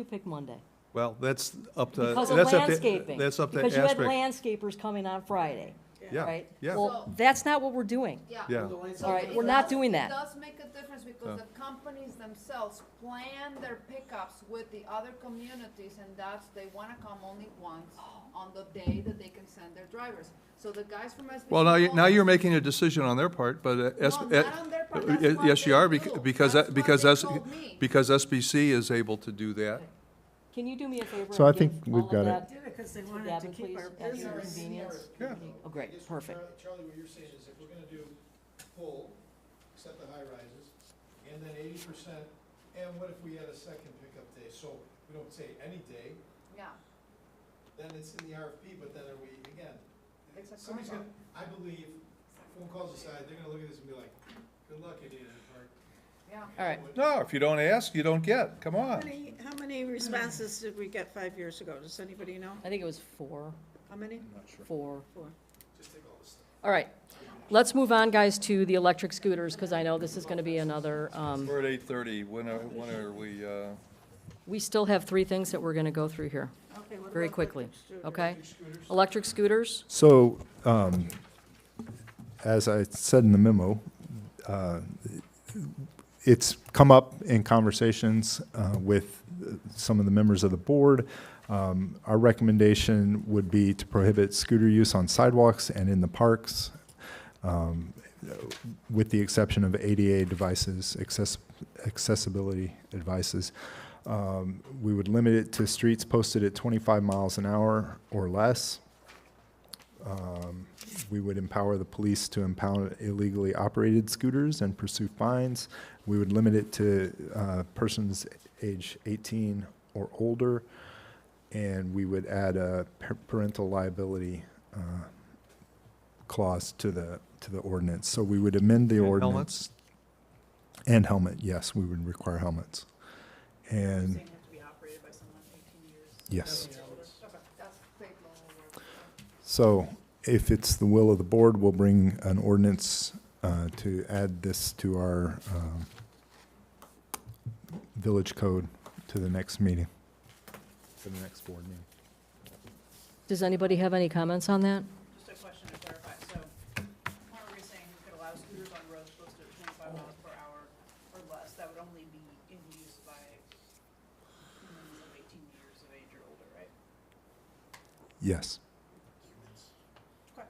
pick Monday? Well, that's up to, Because of that's up to, landscaping. that's up to Because you had aspect. landscapers coming on Friday, Yeah, right? yeah. Well, that's not what we're doing. Yeah. All right, we're not doing It that. does make a difference because the companies themselves plan their pickups with the other communities, and they wanna come only once on the day that they can send their drivers. So the guys from SBC. Well, now you're making a decision on their part, but No, not on their part. That's what yes, you they are, do. because, That's what because, they S- told me. because SBC is able to do that. Can you do me a favor? So and I think give we've all of got it. that Did it because they to wanted to Gavin, keep please, our at your business. convenience? Yeah. Oh, great, perfect. Charlie, what you're saying is if we're gonna do full, except the high rises, and then 80%, and what if we had a second pickup day? So we don't say any day, Yeah. then it's in the RFP, but then are we, again, It's a somebody's carve-out. gonna, I believe, phone calls aside, they're gonna look at this and be like, good luck, Indian Park. Yeah. All right, No, if you don't ask, you don't get. Come on. How many responses did we get 5 years ago? Does anybody know? I think it was 4. How many? 4. Just take all this stuff. All right, let's move on, guys, to the electric scooters, because I know this is going to be another, We're at 8:30. When are we, we still have 3 things that we're going to go through here, Okay, what very about quickly, electric scooters? okay? Electric scooters, So, as I said in the memo, it's come up in conversations with some of the members of the board. Our recommendation would be to prohibit scooter use on sidewalks and in the parks, with the exception of ADA devices, accessibility devices. We would limit it to streets posted at 25 miles an hour or less. We would empower the police to impound illegally operated scooters and pursue fines. We would limit it to persons age 18 or older, and we would add a parental liability clause to the ordinance. So we would amend the And ordinance. helmets? And helmet, yes, we would require helmets. And, Saying have to be operated by someone 18 years. yes. That's state law. So if it's the will of the board, we'll bring an ordinance to add this to our village code to the next meeting, to the next board meeting. does anybody have any comments on that? Just a question to clarify. So, what were we saying? We could allow scooters on roads posted at 25 miles per hour or less. That would only be in use by humans of 18 years of age or older, right? Yes. Okay.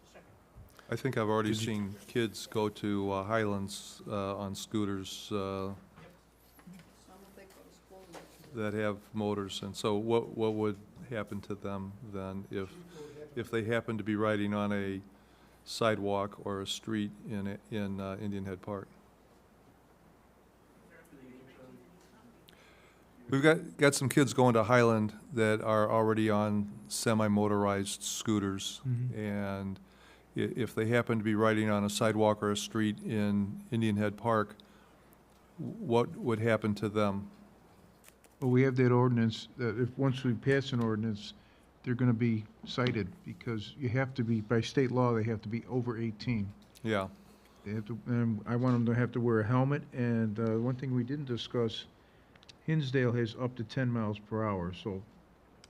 Just checking. I think I've already seen kids go to Highlands on scooters Some of they go to school. that have motors, and so what would happen to them then if they happen to be riding on a sidewalk or a street in Indian Head Park? We've got some kids going to Highland that are already on semi-motorized scooters, and if they happen to be riding on a sidewalk or a street in Indian Head Park, what would happen to them? Well, we have that ordinance, that if, once we pass an ordinance, they're gonna be cited, because you have to be, by state law, they have to be over 18. Yeah, They have to, I want them to have to wear a helmet, and one thing we didn't discuss, Hinsdale has up to 10 miles per hour, so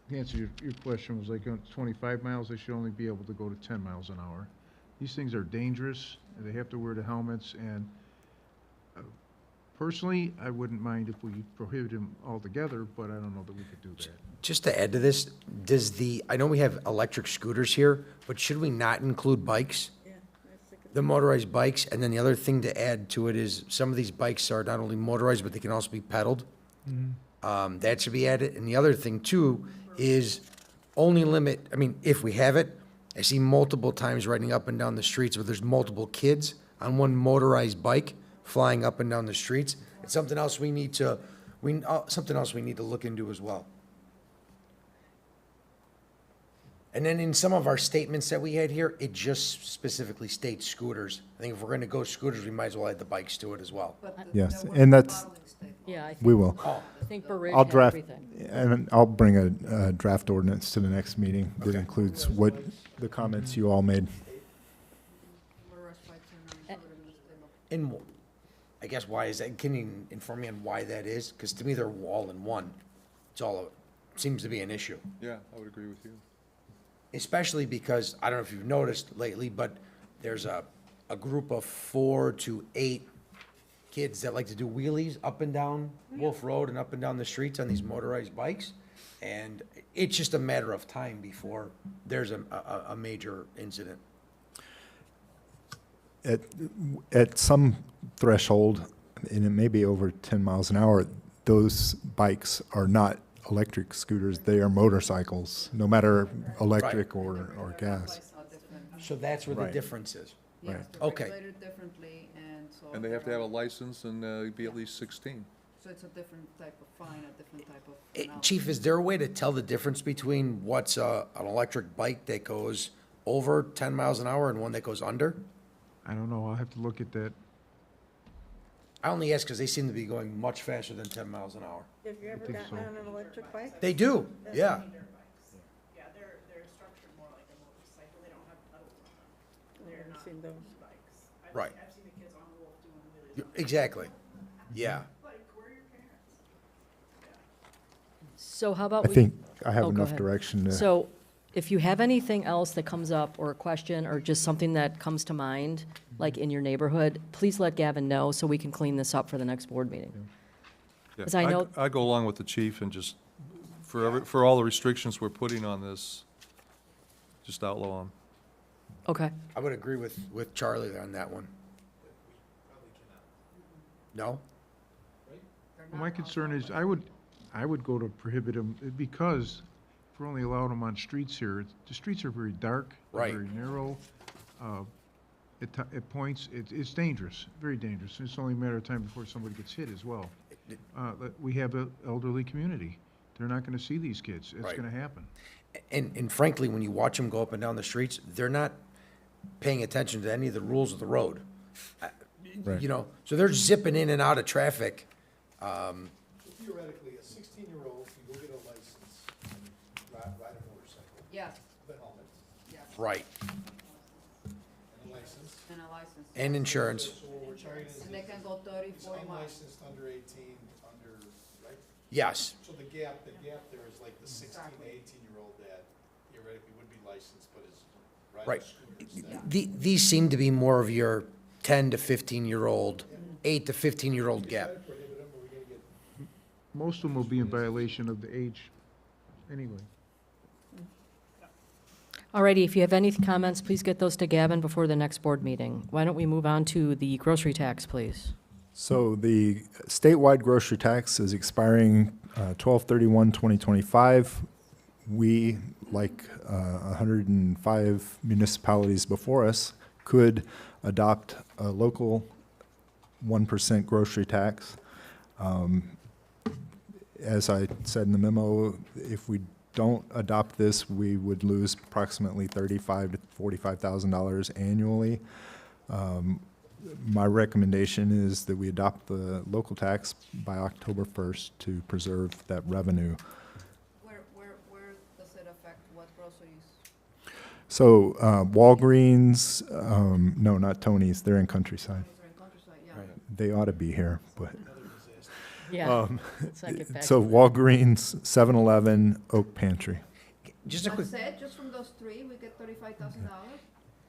to answer your question, was like 25 miles, they should only be able to go to 10 miles an hour. These things are dangerous, and they have to wear the helmets, and personally, I wouldn't mind if we prohibited them altogether, but I don't know that we could do that. Just to add to this, I know we have electric scooters here, but should we not include bikes? The motorized bikes, and then the other thing to add to it is, some of these bikes are not only motorized, but they can also be pedaled. That should be added, and the other thing too is only limit, I mean, if we have it, I see multiple times riding up and down the streets where there's multiple kids on one motorized bike flying up and down the streets. It's something else we need to look into as well. And then in some of our statements that we had here, it just specifically states scooters. I think if we're gonna go scooters, we might as well add the bikes to it as well. Yes, and that's, Yeah, we will. I think Burridge I'll had draft, everything. and I'll bring a draft ordinance to the next meeting that includes what the comments you all made. And I guess why is that? Can you inform me on why that is? Because to me, they're all in one. Seems to be an issue. yeah, I would agree with you. Especially because, I don't know if you've noticed lately, but there's a group of 4 to 8 kids that like to do wheelies up and down Wolf Road and up and down the streets on these motorized bikes. And it's just a matter of time before there's a major incident. At some threshold, and it may be over 10 miles an hour, those bikes are not electric scooters, they are motorcycles, no matter electric or gas. So that's where the Right. difference is. Yes, Right. they're Okay. regulated differently, and so. And they have to have a license and be at least 16. So it's a different type of fine, a different type of. penalty. Chief, is there a way to tell the difference between what's an electric bike that goes over 10 miles an hour and one that goes under? I don't know, I'll have to look at that. I only ask because they seem to be going much faster than 10 miles an hour. Have you ever think gotten so. on an electric bike? They do, yeah. Yeah, they're structured more like a motorcycle, they don't have pedals on them. I haven't seen those. Bikes. Right. I've seen the kids on Wolf doing wheelies. Exactly, yeah. Like, where are your parents? So how about I we? think I have Oh, go enough ahead. direction to. So if you have anything else that comes up, or a question, or just something that comes to mind, like in your neighborhood, please let Gavin know so we can clean this up for the next board meeting. Yeah, 'Cause I know- I'd go along with the chief and just, for all the restrictions we're putting on this, just outlaw them. Okay. I would agree with Charlie on that one. No? Well, my concern is, I would go to prohibit them, because if we're only allowing them on streets here, the streets are very dark, they're Right. very narrow. At points, it's dangerous, very dangerous. It's only a matter of time before somebody gets hit as well. We have an elderly community. They're not gonna see these kids. It's Right. gonna happen. And frankly, when you watch them go up and down the streets, they're not paying attention to any of the rules of the road. Right. You know, so they're zipping in and out of traffic. Theoretically, a 16-year-old can go get a license and ride a motorcycle, Yes, with a helmet, yes, Right. and a license. and a license. And insurance. So what we're trying is, And they can go 30, it's 40 miles. unlicensed under 18, right? Yes. So the gap there is like the 16 to 18-year-old that theoretically would be licensed, but is riding Right. scooters. These seem to be more of your 10 to 15-year-old, 8 to 15-year-old gap. Prohibit them, or we're gonna get Most of them will be in violation of the age anyway. Alrighty, if you have any comments, please get those to Gavin before the next board meeting. Why don't we move on to the grocery tax, please? So the statewide grocery tax is expiring 12/31/2025. We, like 105 municipalities before us, could adopt a local 1% grocery tax. As I said in the memo, if we don't adopt this, we would lose approximately 35 to $45,000 annually. My recommendation is that we adopt the local tax by October 1st to preserve that revenue. Where does it affect what groceries? So Walgreens, no, not Tony's, they're in Countryside. Is there in Countryside? Yeah. They ought to be here, but, Yeah. Let's not get back so to that. Walgreens, 7-Eleven, Oak Pantry. Just a quick, That's it, just from those three, we get $35,000?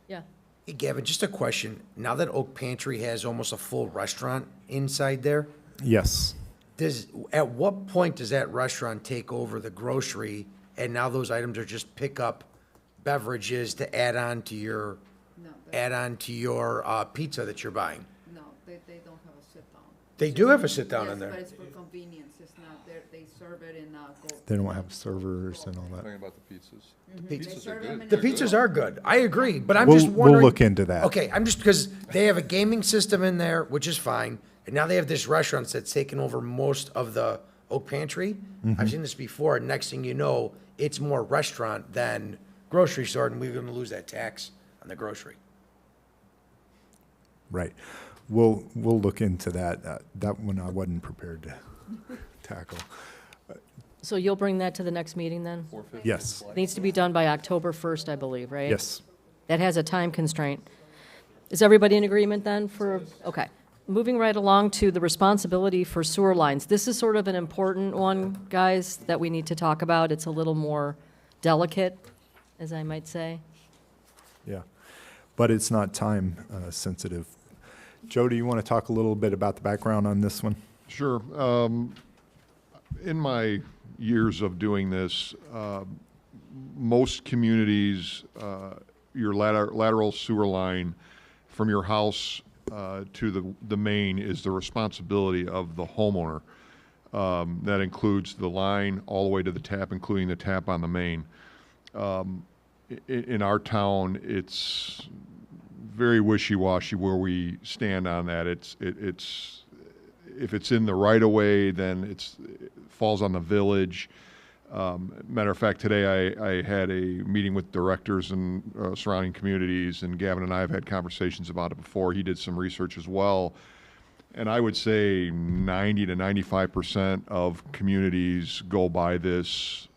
Yeah. hey, Gavin, just a question. Now that Oak Pantry has almost a full restaurant inside there, Yes. at what point does that restaurant take over the grocery, and now those items are just pickup beverages to add on to your, No, pizza that you're buying? no, they don't have a sit-down. They do have a sit-down Yes, in there. but it's for convenience, it's not, they serve it in, They don't have servers and all that. Talking about the pizzas. They Pizzas are serve them good. in The a- pizzas are good. I agree, but I'm We'll- just we'll wondering. look into that. Okay, I'm just, because they have a gaming system in there, which is fine, and now they have this restaurant that's taken over most of the Oak Pantry. I've seen this before, and next thing you know, it's more restaurant than grocery store, and we're gonna lose that tax on the grocery. Right. We'll look into that. That one I wasn't prepared to tackle. So you'll bring that to the next meeting then? Yes. It needs to be done by October 1st, I believe, right? Yes. That has a time constraint. Is everybody in agreement then for, okay. Moving right along to the responsibility for sewer lines. This is sort of an important one, guys, that we need to talk about. It's a little more delicate, as I might say. Yeah. But it's not time sensitive. Joe, do you want to talk a little bit about the background on this one? Sure. In my years of doing this, most communities, your lateral sewer line from your house to the main is the responsibility of the homeowner. That includes the line all the way to the tap, including the tap on the main. In our town, it's very wishy-washy where we stand on that. It's if it's in the right of way, then it falls on the village. Matter of fact, today I had a meeting with directors in surrounding communities, and Gavin and I have had conversations about it before. He did some research as well, and I would say 90 to 95% of communities go by this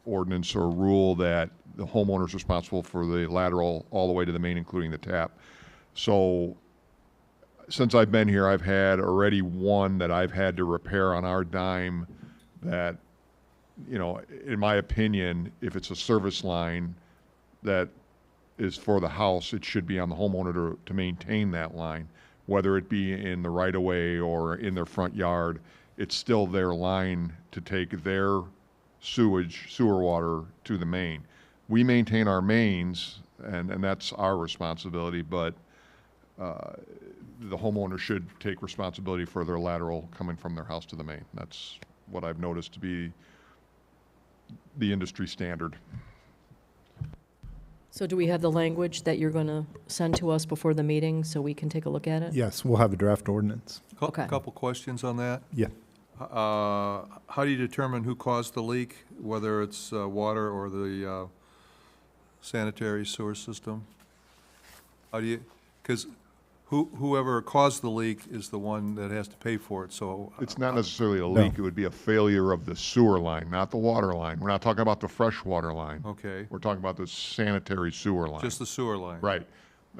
ordinance or rule that the homeowner is responsible for the lateral all the way to the main, including the tap. So since I've been here, I've had already one that I've had to repair on our dime that, you know, in my opinion, if it's a service line that is for the house, it should be on the homeowner to maintain that line, whether it be in the right of way or in their front yard. It's still their line to take their sewer water to the main. We maintain our mains, and that's our responsibility, but the homeowner should take responsibility for their lateral coming from their house to the main. That's what I've noticed to be the industry standard. So do we have the language that you're going to send to us before the meeting so we can take a look at it? Yes, we'll have a draft ordinance. Okay. Couple questions on that. Yeah. How do you determine who caused the leak, whether it's water or the sanitary sewer system? How do you, because whoever caused the leak is the one that has to pay for it, so. It's not necessarily a leak, it would be a failure of the sewer line, not the water line. We're not talking about the fresh water line. Okay, We're talking about the sanitary sewer line. just the sewer line. Right.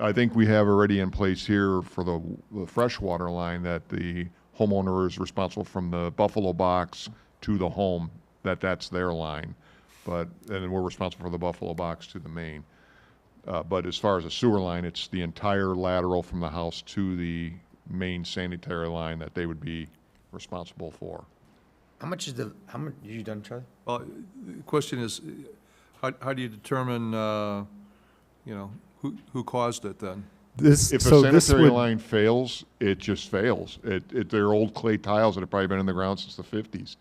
I think we have already in place here for the freshwater line that the homeowner is responsible from the Buffalo box to the home, that's their line. But, and we're responsible for the Buffalo box to the main. But as far as a sewer line, it's the entire lateral from the house to the main sanitary line that they would be responsible for. How much, you done, Charlie? Well, the question is, how do you determine, who caused it then? This, If so a this sanitary would, line fails, it just fails. They're old clay tiles that have probably been in the ground since the 50s.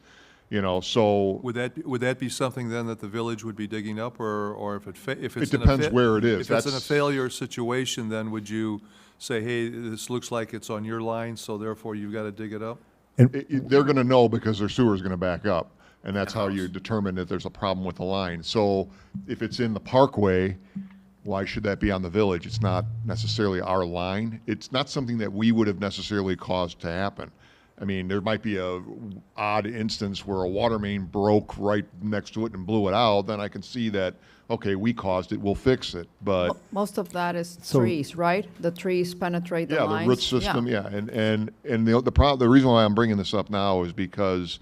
So Would that be something then that the village would be digging up, or if it's it depends where it is. If it's in a That's- failure situation, then would you say, hey, this looks like it's on your line, so therefore you've got to dig it up? they're going to know because their sewer is going to back up. And that's how you determine that there's a problem with the line. So if it's in the parkway, why should that be on the village? It's not necessarily our line. It's not something that we would have necessarily caused to happen. I mean, there might be a odd instance where a water main broke right next to it and blew it out, then I can see that, okay, we caused it, we'll fix it, but. Most of that is So- trees, right? The trees penetrate the Yeah, lines. the root system, yeah, and the reason why I'm bringing this up now is because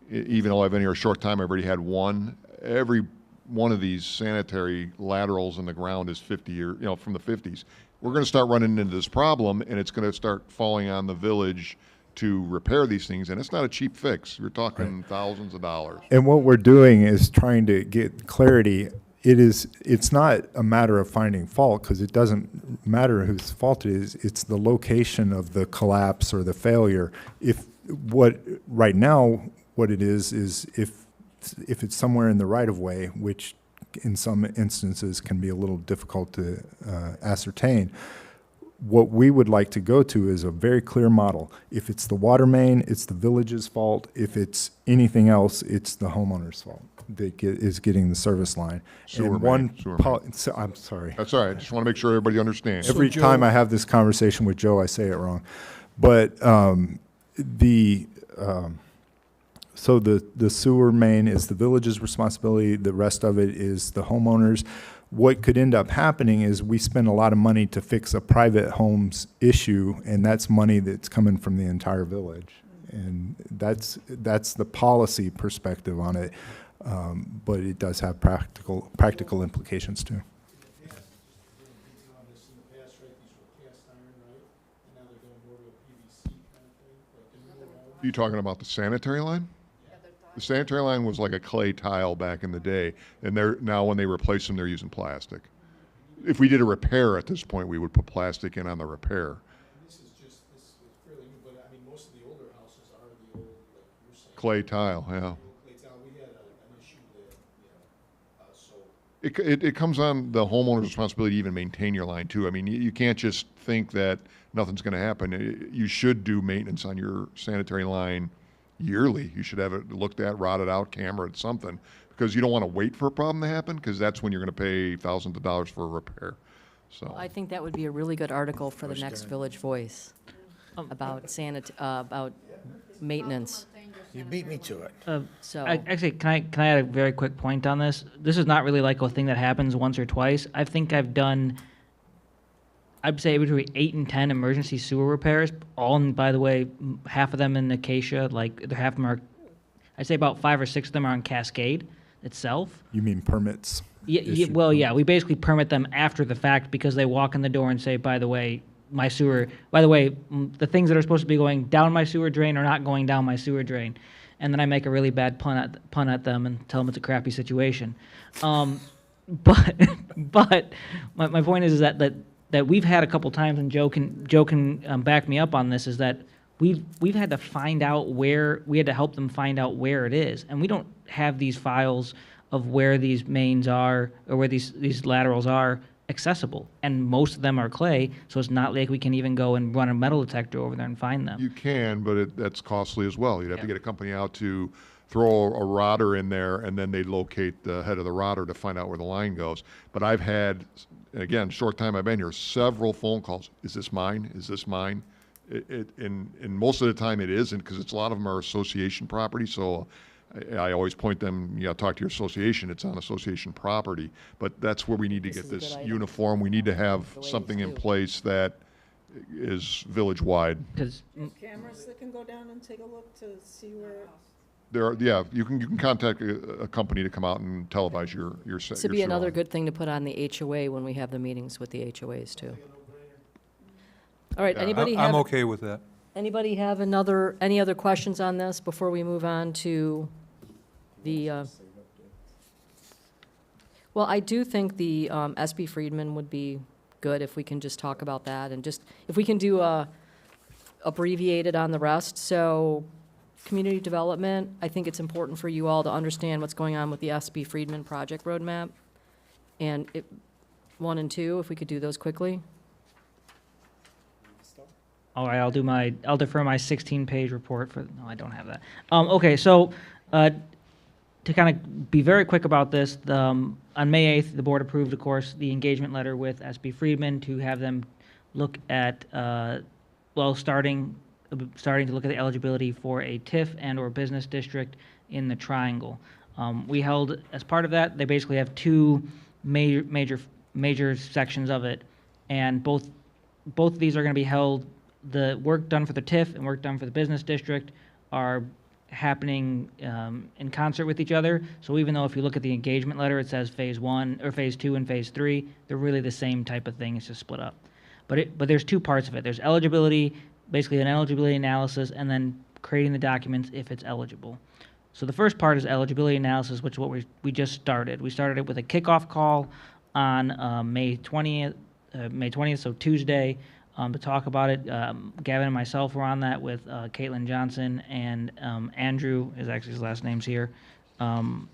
even though I've been here a short time, I've already had one. Every one of these sanitary laterals in the ground is 50 year, from the 50s. We're going to start running into this problem, and it's going to start falling on the village to repair these things, and it's not a cheap fix. You're talking thousands of dollars. And what we're doing is trying to get clarity. It's not a matter of finding fault, because it doesn't matter whose fault it is. It's the location of the collapse or the failure. Right now, what it is if it's somewhere in the right of way, which in some instances can be a little difficult to ascertain, what we would like to go to is a very clear model. If it's the water main, it's the village's fault. If it's anything else, it's the homeowner's fault that is getting the service line. Sewer And main, sewer main. I'm sorry. That's all right, I just want to make sure everybody understands. Every Joe- time I have this conversation with Joe, I say it wrong. But so the sewer main is the village's responsibility. The rest of it is the homeowners. What could end up happening is we spend a lot of money to fix a private home's issue, and that's money that's coming from the entire village. And that's the policy perspective on it. But it does have practical implications too. You talking about the sanitary line? The sanitary line was like a clay tile back in the day, and now when they replace them, they're using plastic. If we did a repair at this point, we would put plastic in on the repair. This is fairly new, but I mean, most of the older houses are the old, like you're saying. Clay tile, yeah. The old clay tile. We had an issue there, so. It comes on the homeowner's responsibility to even maintain your line too. I mean, you can't just think that nothing's going to happen. You should do maintenance on your sanitary line yearly. You should have it looked at, rotted out, cameraed, something, because you don't want to wait for a problem to happen, because that's when you're going to pay thousands of dollars for a repair. So I think that would be a really good article for the next Village Voice about about maintenance. You beat me to it. So, Actually, can I add a very quick point on this? This is not really like a thing that happens once or twice. I think I've done, I'd say between 8 and 10 emergency sewer repairs, all in, by the way, half of them in Acacia, like half of them are, I'd say about 5 or 6 of them are on Cascade itself. You mean permits? Yeah, we basically permit them after the fact because they walk in the door and say, by the way, the things that are supposed to be going down my sewer drain are not going down my sewer drain. And then I make a really bad pun at them and tell them it's a crappy situation. But my point is that we've had a couple times, and Joe can back me up on this, is that we've had to help them find out where it is, and we don't have these files of where these mains are or where these laterals are accessible, and most of them are clay, so it's not like we can even go and run a metal detector over there and find them. you can, but that's costly as well. You'd have to get a company out to throw a rotor in there, and then they'd locate the head of the rotor to find out where the line goes. But I've had, again, short time I've been here, several phone calls. Is this mine? Is this mine? And most of the time it isn't, because a lot of them are association property, so I always point them, talk to your association, it's on association property. But that's where we need to This get is a this good item. uniform. We need to have The way something it's in due. place that is village-wide. Because Cameras that can go down and take a look to see where. You can contact a company to come out and televise your this would be another line. good thing to put on the HOA when we have the meetings with the HOAs too. All right, Yeah, anybody I'm have, okay with that. anybody have any other questions on this before we move on to the, well, I do think the SB Friedman would be good if we can just talk about that, and just, if we can do abbreviated on the rest. So, community development, I think it's important for you all to understand what's going on with the SB Friedman project roadmap. And 1 and 2, if we could do those quickly. all right, I'll defer my 16-page report for, no, I don't have that. Okay, so to kind of be very quick about this, on May 8th, the board approved, of course, the engagement letter with SB Friedman to have them look at, starting to look at the eligibility for a TIF and/or business district in the Triangle. We held, as part of that, they basically have two major sections of it, and both of these are going to be held. The work done for the TIF and work done for the business district are happening in concert with each other. So even though if you look at the engagement letter, it says phase 1 or phase 2 and phase 3, they're really the same type of thing. It's just split up. But there's two parts of it. There's eligibility, basically an eligibility analysis, and then creating the documents if it's eligible. So the first part is eligibility analysis, which is what we just started. We started it with a kickoff call on May 20th, so Tuesday, to talk about it. Gavin and myself were on that with Caitlin Johnson, and Andrew, is actually his last name's here on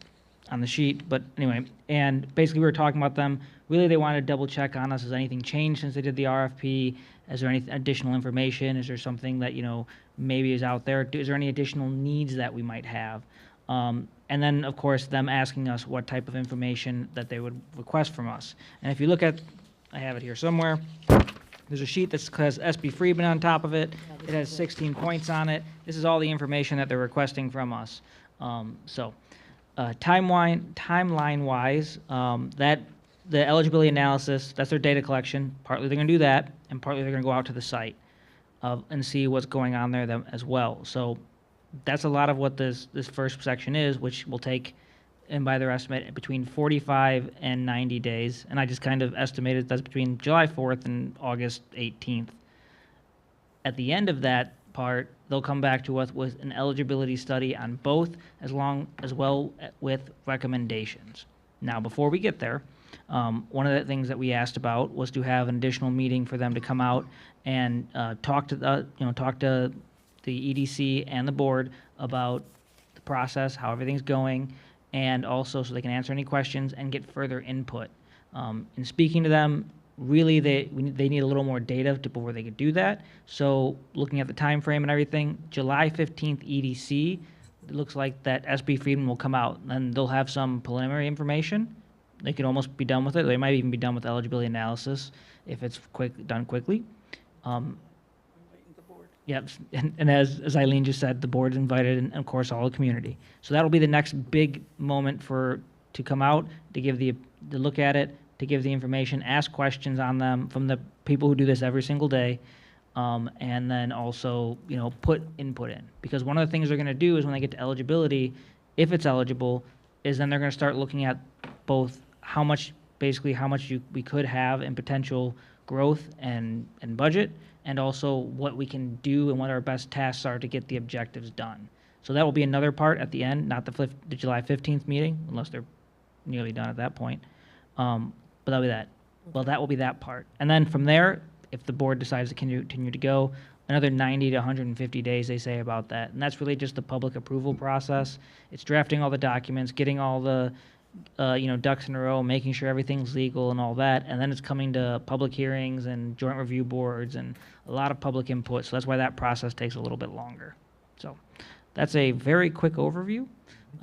the sheet. But anyway, and basically we were talking about them. Really, they wanted to double check on us. Has anything changed since they did the RFP? Is there any additional information? Is there something that, maybe is out there? Is there any additional needs that we might have? And then, of course, them asking us what type of information that they would request from us. And if you look at, I have it here somewhere, there's a sheet that has SB Friedman on top of it. It has 16 points on it. This is all the information that they're requesting from us. Timeline-wise, that the eligibility analysis, that's their data collection. Partly they're going to do that, and partly they're going to go out to the site and see what's going on there as well. So that's a lot of what this first section is, which will take, and by their estimate, between 45 and 90 days. And I just kind of estimated that's between July 4th and August 18th. At the end of that part, they'll come back to us with an eligibility study on both, as well with recommendations. Now, before we get there, one of the things that we asked about was to have an additional meeting for them to come out and talk to the EDC and the board about the process, how everything's going, and also so they can answer any questions and get further input. In speaking to them, really they need a little more data before they could do that. So looking at the time frame and everything, July 15th EDC, it looks like that SB Friedman will come out, and they'll have some preliminary information. They could almost be done with it. They might even be done with eligibility analysis if it's done quickly. Yep, and as Eileen just said, the board's invited, and of course all the community. So that'll be the next big moment to come out, to look at it, to give the information, ask questions on them from the people who do this every single day, and then also put input in. Because one of the things they're going to do is when they get to eligibility, if it's eligible, is then they're going to start looking at both how much we could have in potential growth and budget, and also what we can do and what our best tasks are to get the objectives done. So that will be another part at the end, not the July 15th meeting, unless they're nearly done at that point. But that'll be that. Well, that will be that part. And then from there, if the board decides to continue to go, another 90 to 150 days, they say, about that. And that's really just the public approval process. It's drafting all the documents, getting all the ducks in a row, making sure everything's legal and all that, and then it's coming to public hearings and joint review boards and a lot of public input, so that's why that process takes a little bit longer. So that's a very quick overview.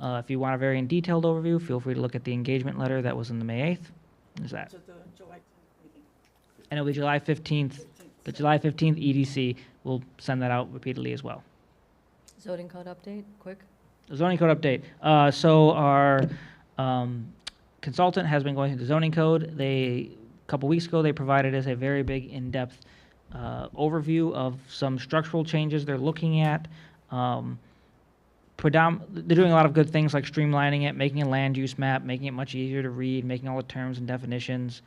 If you want a very detailed overview, feel free to look at the engagement letter that was in the May 8th. There's that. And it'll be July 15th. The July 15th EDC will send that out repeatedly as well. Zoning code update, quick. The zoning code update. So our consultant has been going through the zoning code. A couple weeks ago, they provided us a very big, in-depth overview of some structural changes they're looking at. They're doing a lot of good things like streamlining it, making a land use map, making it much easier to read, making all the terms and definitions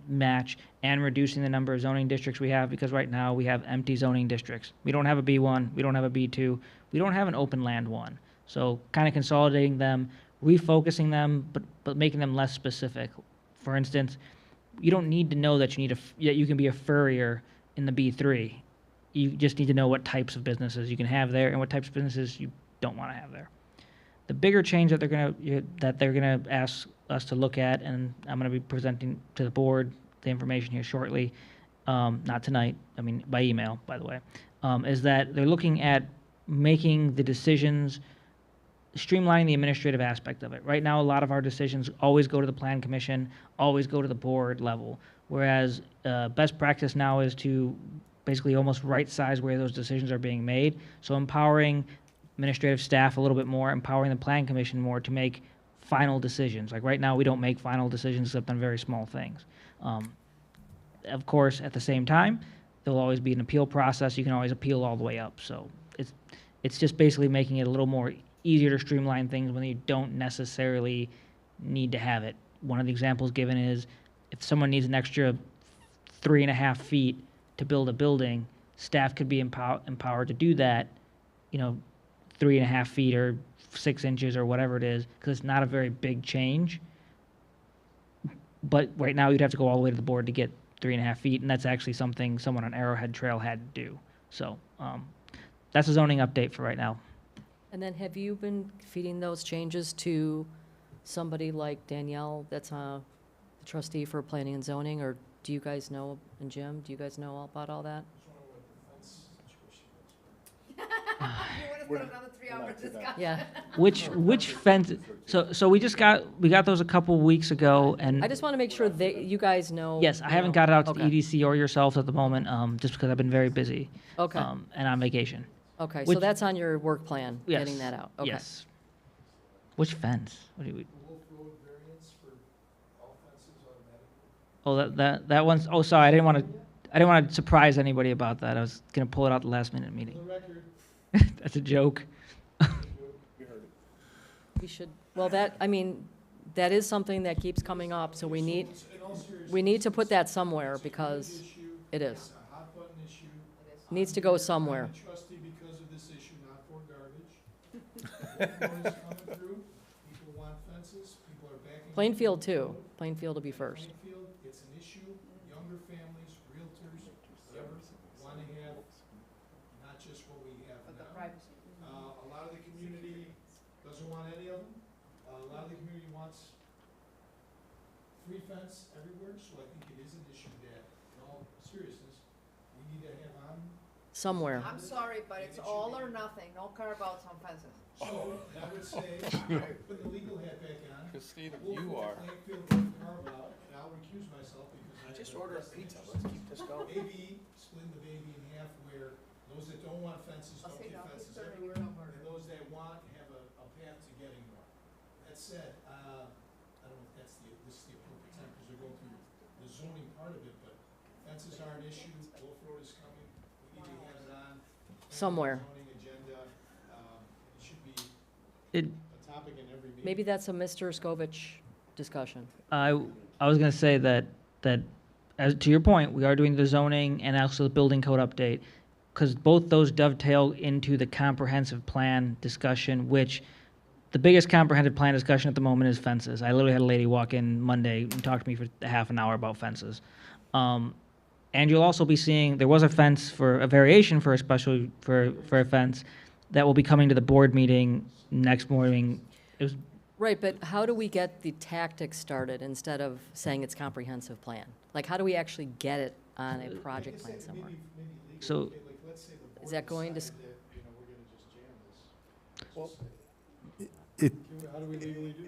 match, and reducing the number of zoning districts we have, because right now we have empty zoning districts. We don't have a B1, we don't have a B2, we don't have an open land one. So kind of consolidating them, refocusing them, but making them less specific. For instance, you don't need to know that you can be a furrier in the B3. You just need to know what types of businesses you can have there and what types of businesses you don't want to have there. The bigger change that they're gonna ask us to look at, and I'm going to be presenting to the board the information here shortly, not tonight, I mean by email, by the way, is that they're looking at making the decisions streamlining the administrative aspect of it. Right now, a lot of our decisions always go to the plan commission, always go to the board level, whereas best practice now is to basically almost right-size where those decisions are being made. So empowering administrative staff a little bit more, empowering the plan commission more to make final decisions. Like right now, we don't make final decisions except on very small things. Of course, at the same time, there'll always be an appeal process. You can always appeal all the way up. So it's just basically making it a little more easier to streamline things when you don't necessarily need to have it. One of the examples given is if someone needs an extra 3.5 feet to build a building, staff could be empowered to do that, 3.5 feet or 6 inches or whatever it is, because it's not a very big change. But right now, you'd have to go all the way to the board to get 3.5 feet, and that's actually something someone on Arrowhead Trail had to do. So that's a zoning update for right now. And then have you been feeding those changes to somebody like Danielle, that's the trustee for planning and zoning, or do you guys know, and Jim, do you guys know all about all that? Yeah, Which fence? So we got those a couple weeks ago, and I just want to make sure that you guys know. yes, I haven't got it out to Okay. the EDC or yourselves at the moment, just because I've been very busy. Okay. And on vacation. Okay, so which- that's on your work plan, Yes. getting that out? Okay. Yes. Which fence? What do we? Oh, that one's. Oh, sorry, I didn't want to surprise anybody about that. I was gonna pull it out the last minute meeting. That's a joke. We should, well, that is something that keeps coming up, so we need to put that somewhere, because it is. Needs to go somewhere. Trustee because of this issue, not for garbage. People coming through, people want fences, people are backing. Plainfield too. Plainfield will be first. Plainfield, it's an issue, younger families, realtors, whatever, want to have, not just what we have now. A lot of the community doesn't want any of them. A lot of the community wants free fence everywhere, so I think it is an issue that, in all seriousness, we need to have on. Somewhere. I'm sorry, but it's all or nothing, no carve-outs on fences. So, I would say, put the legal hat back on. Christina, We'll you put are. Plainfield with carve out, and I'll recuse myself because I. Just order a pizza, let's keep this going. Maybe split the baby in half where those that don't want fences don't get fences everywhere, and those that want have a path to getting one. That said, I don't know if this is the appropriate time, because we're going through the zoning part of it, but fences are an issue, Wolf Road is coming, we need to have it on. Somewhere. Zoning agenda, it should be It. a topic in every meeting. Maybe that's a Mr. Skovich discussion. I was gonna say that as to your point, we are doing the zoning and also the building code update, because both those dovetail into the comprehensive plan discussion, which the biggest comprehensive plan discussion at the moment is fences. I literally had a lady walk in Monday and talk to me for half an hour about fences. And you'll also be seeing, there was a fence for a variation for a special, for a fence that will be coming to the board meeting next morning. It was, Right, but how do we get the tactics started instead of saying it's comprehensive plan? Like, how do we actually get it on a project plan somewhere? so, Is that going to,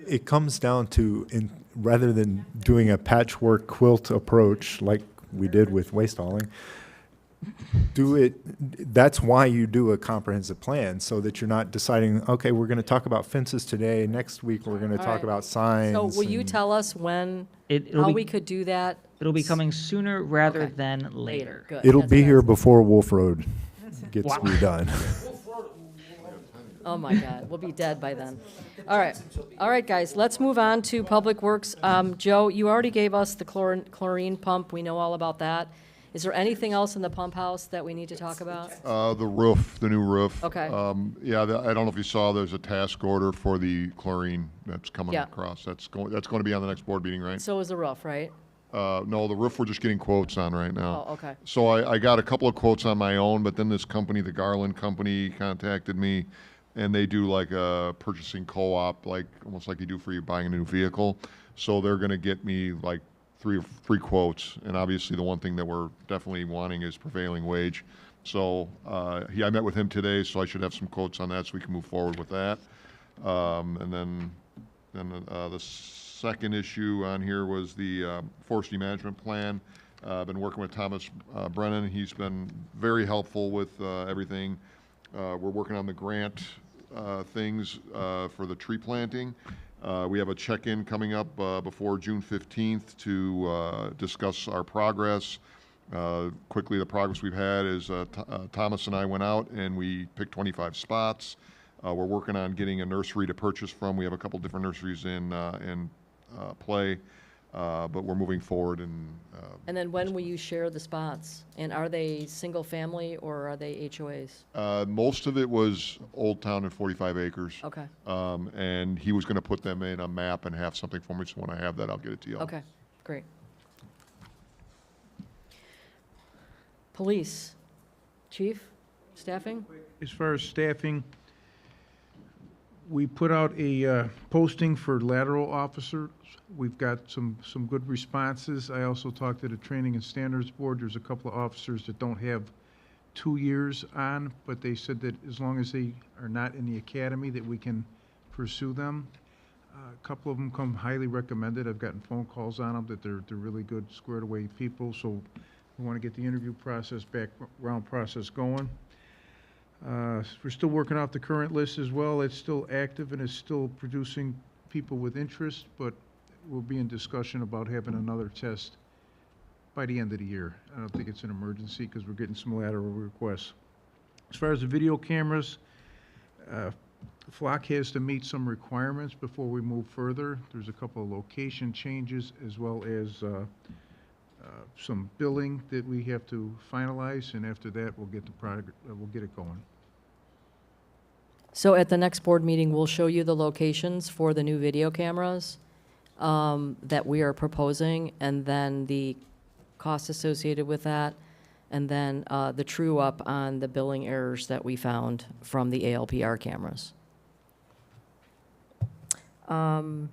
It comes down to, rather than doing a patchwork quilt approach like we did with waste hauling, that's why you do a comprehensive plan, so that you're not deciding, okay, we're going to talk about fences today, next week we're going to All talk right. about signs. so will you and- tell us when, it'll how be, we could do that? it'll be coming sooner rather Okay. than later. Good. It'll That's be what I here was- before Wolf Road gets Wow. redone. Oh, my God, we'll be dead by then. All right, guys, let's move on to Public Works. Joe, you already gave us the chlorine pump, we know all about that. Is there anything else in the pump house that we need to talk about? The roof, the new roof. Okay. Yeah, I don't know if you saw, there's a task order for the chlorine that's coming Yeah. across. That's going to be on the next board meeting, right? So is the roof, right? No, the roof we're just getting quotes on right now. Oh, okay. So I got a couple of quotes on my own, but then this company, the Garland Company, contacted me, and they do like a purchasing co-op, like, almost like you do for you buying a new vehicle. So they're gonna get me like three quotes, and obviously the one thing that we're definitely wanting is prevailing wage. So, I met with him today, so I should have some quotes on that, so we can move forward with that. And then the second issue on here was the forestry management plan. I've been working with Thomas Brennan. He's been very helpful with everything. We're working on the grant things for the tree planting. We have a check-in coming up before June 15th to discuss our progress. Quickly, the progress we've had is Thomas and I went out and we picked 25 spots. We're working on getting a nursery to purchase from. We have a couple different nurseries in play, but we're moving forward. And then when will you share the spots? And are they single-family or are they HOAs? Most of it was Old Town and 45 acres. Okay, And he was going to put them in a map and have something for me, so when I have that, I'll get it to you. okay, great. Police, chief, staffing? As far as staffing, we put out a posting for lateral officers. We've got some good responses. I also talked to the Training and Standards Board. There's a couple of officers that don't have 2 years on, but they said that as long as they are not in the academy, that we can pursue them. A couple of them come highly recommended. I've gotten phone calls on them that they're really good, squared away people. So we want to get the interview process, background process going. We're still working off the current list as well. It's still active and it's still producing people with interest, but we'll be in discussion about having another test by the end of the year. I don't think it's an emergency because we're getting some lateral requests. As far as the video cameras, Flock has to meet some requirements before we move further. There's a couple of location changes as well as some billing that we have to finalize, and after that, we'll get the product, we'll get it going. So at the next board meeting, we'll show you the locations for the new video cameras that we are proposing, and then the cost associated with that, and then the true up on the billing errors that we found from the ALPR cameras. On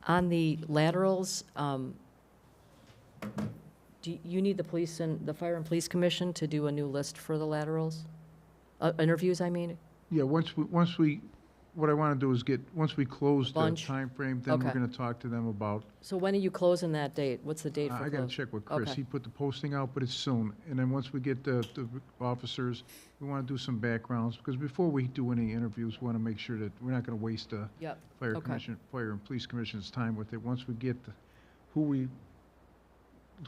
the laterals, do you need the police and the Fire and Police Commission to do a new list for the laterals? Interviews, I mean? Yeah, once we, what I want to do is once we close the Bunch? timeframe, then we're Okay. going to talk to them about, So when are you closing that date? What's the date for I got to close? check with Chris. Okay. He put the posting out, but it's soon. And then once we get the officers, we want to do some backgrounds, because before we do any interviews, we want to make sure that we're not going to waste Yep, Fire okay. and Police Commission's time with it. Once we get who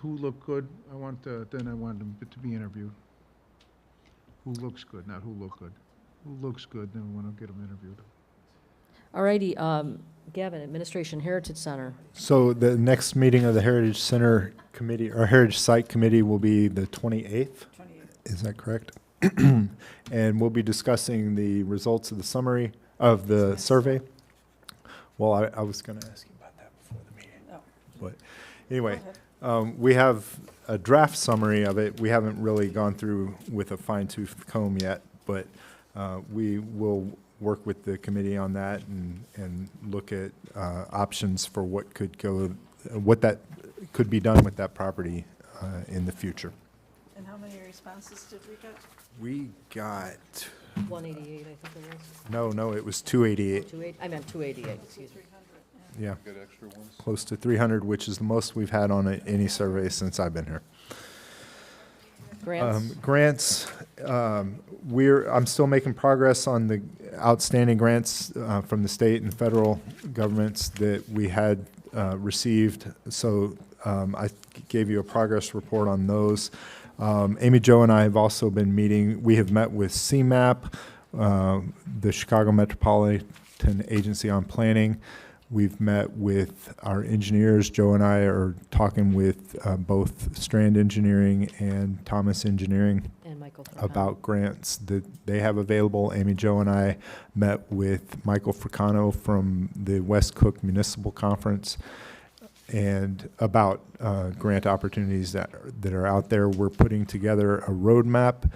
look good, then I want them to be interviewed. Who looks good, not who look good. Who looks good, then we want to get them interviewed. All righty, Gavin, Administration Heritage Center. So the next meeting of the Heritage Center Committee, or Heritage Site Committee, will be the 28th. Is that correct? And we'll be discussing the results of the summary of the survey. Well, I was going to ask you about that before the meeting. Oh. But anyway, we have a draft summary of it. We haven't really gone through with a fine-tooth comb yet, but we will work with the committee on that and look at options for what that could be done with that property in the future. And how many responses did we get? We got, 188, I think it was. no, it was 288. 28, I meant 288, excuse me. Yeah, Get extra ones? close to 300, which is the most we've had on any survey since I've been here. Grants? Grants, I'm still making progress on the outstanding grants from the state and federal governments that we had received. So I gave you a progress report on those. Amy Jo and I have also been meeting. We have met with CMAP, the Chicago Metropolitan Agency on Planning. We've met with our engineers. Joe and I are talking with both Strand Engineering and Thomas Engineering And Michael. about grants that they have available. Amy Jo and I met with Michael Fricano from the West Cook Municipal Conference and about grant opportunities that are out there. We're putting together a roadmap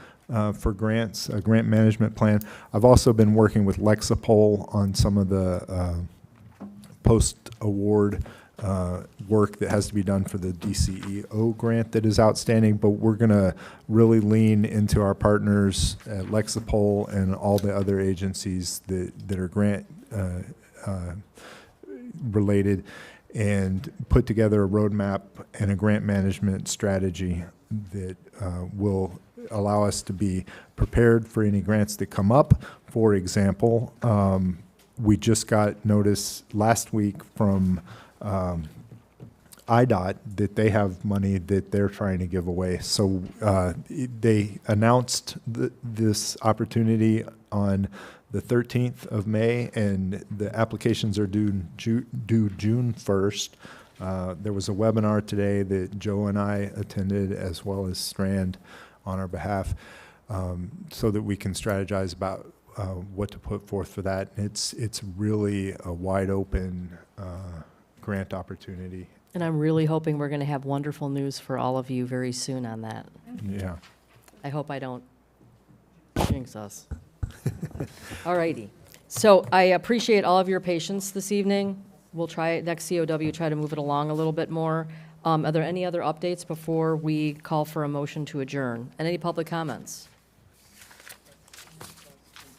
for grants, a grant management plan. I've also been working with Lexapol on some of the post-award work that has to be done for the DCEO grant that is outstanding, but we're going to really lean into our partners at Lexapol and all the other agencies that are grant related, and put together a roadmap and a grant management strategy that will allow us to be prepared for any grants that come up. For example, we just got notice last week from IDOT that they have money that they're trying to give away. So they announced this opportunity on the 13th of May, and the applications are due June 1st. There was a webinar today that Joe and I attended, as well as Strand, on our behalf, so that we can strategize about what to put forth for that. It's really a wide open grant opportunity. And I'm really hoping we're going to have wonderful news for all of you very soon on that. Yeah. I hope I don't jinx us. All righty. So I appreciate all of your patience this evening. We'll try, next COW, try to move it along a little bit more. Are there any other updates before we call for a motion to adjourn? And any public comments?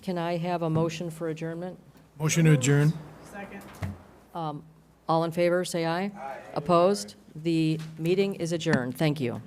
Can I have a motion for adjournment? Motion to adjourn? All in favor, say aye. Aye. Opposed? The meeting is adjourned. Thank you.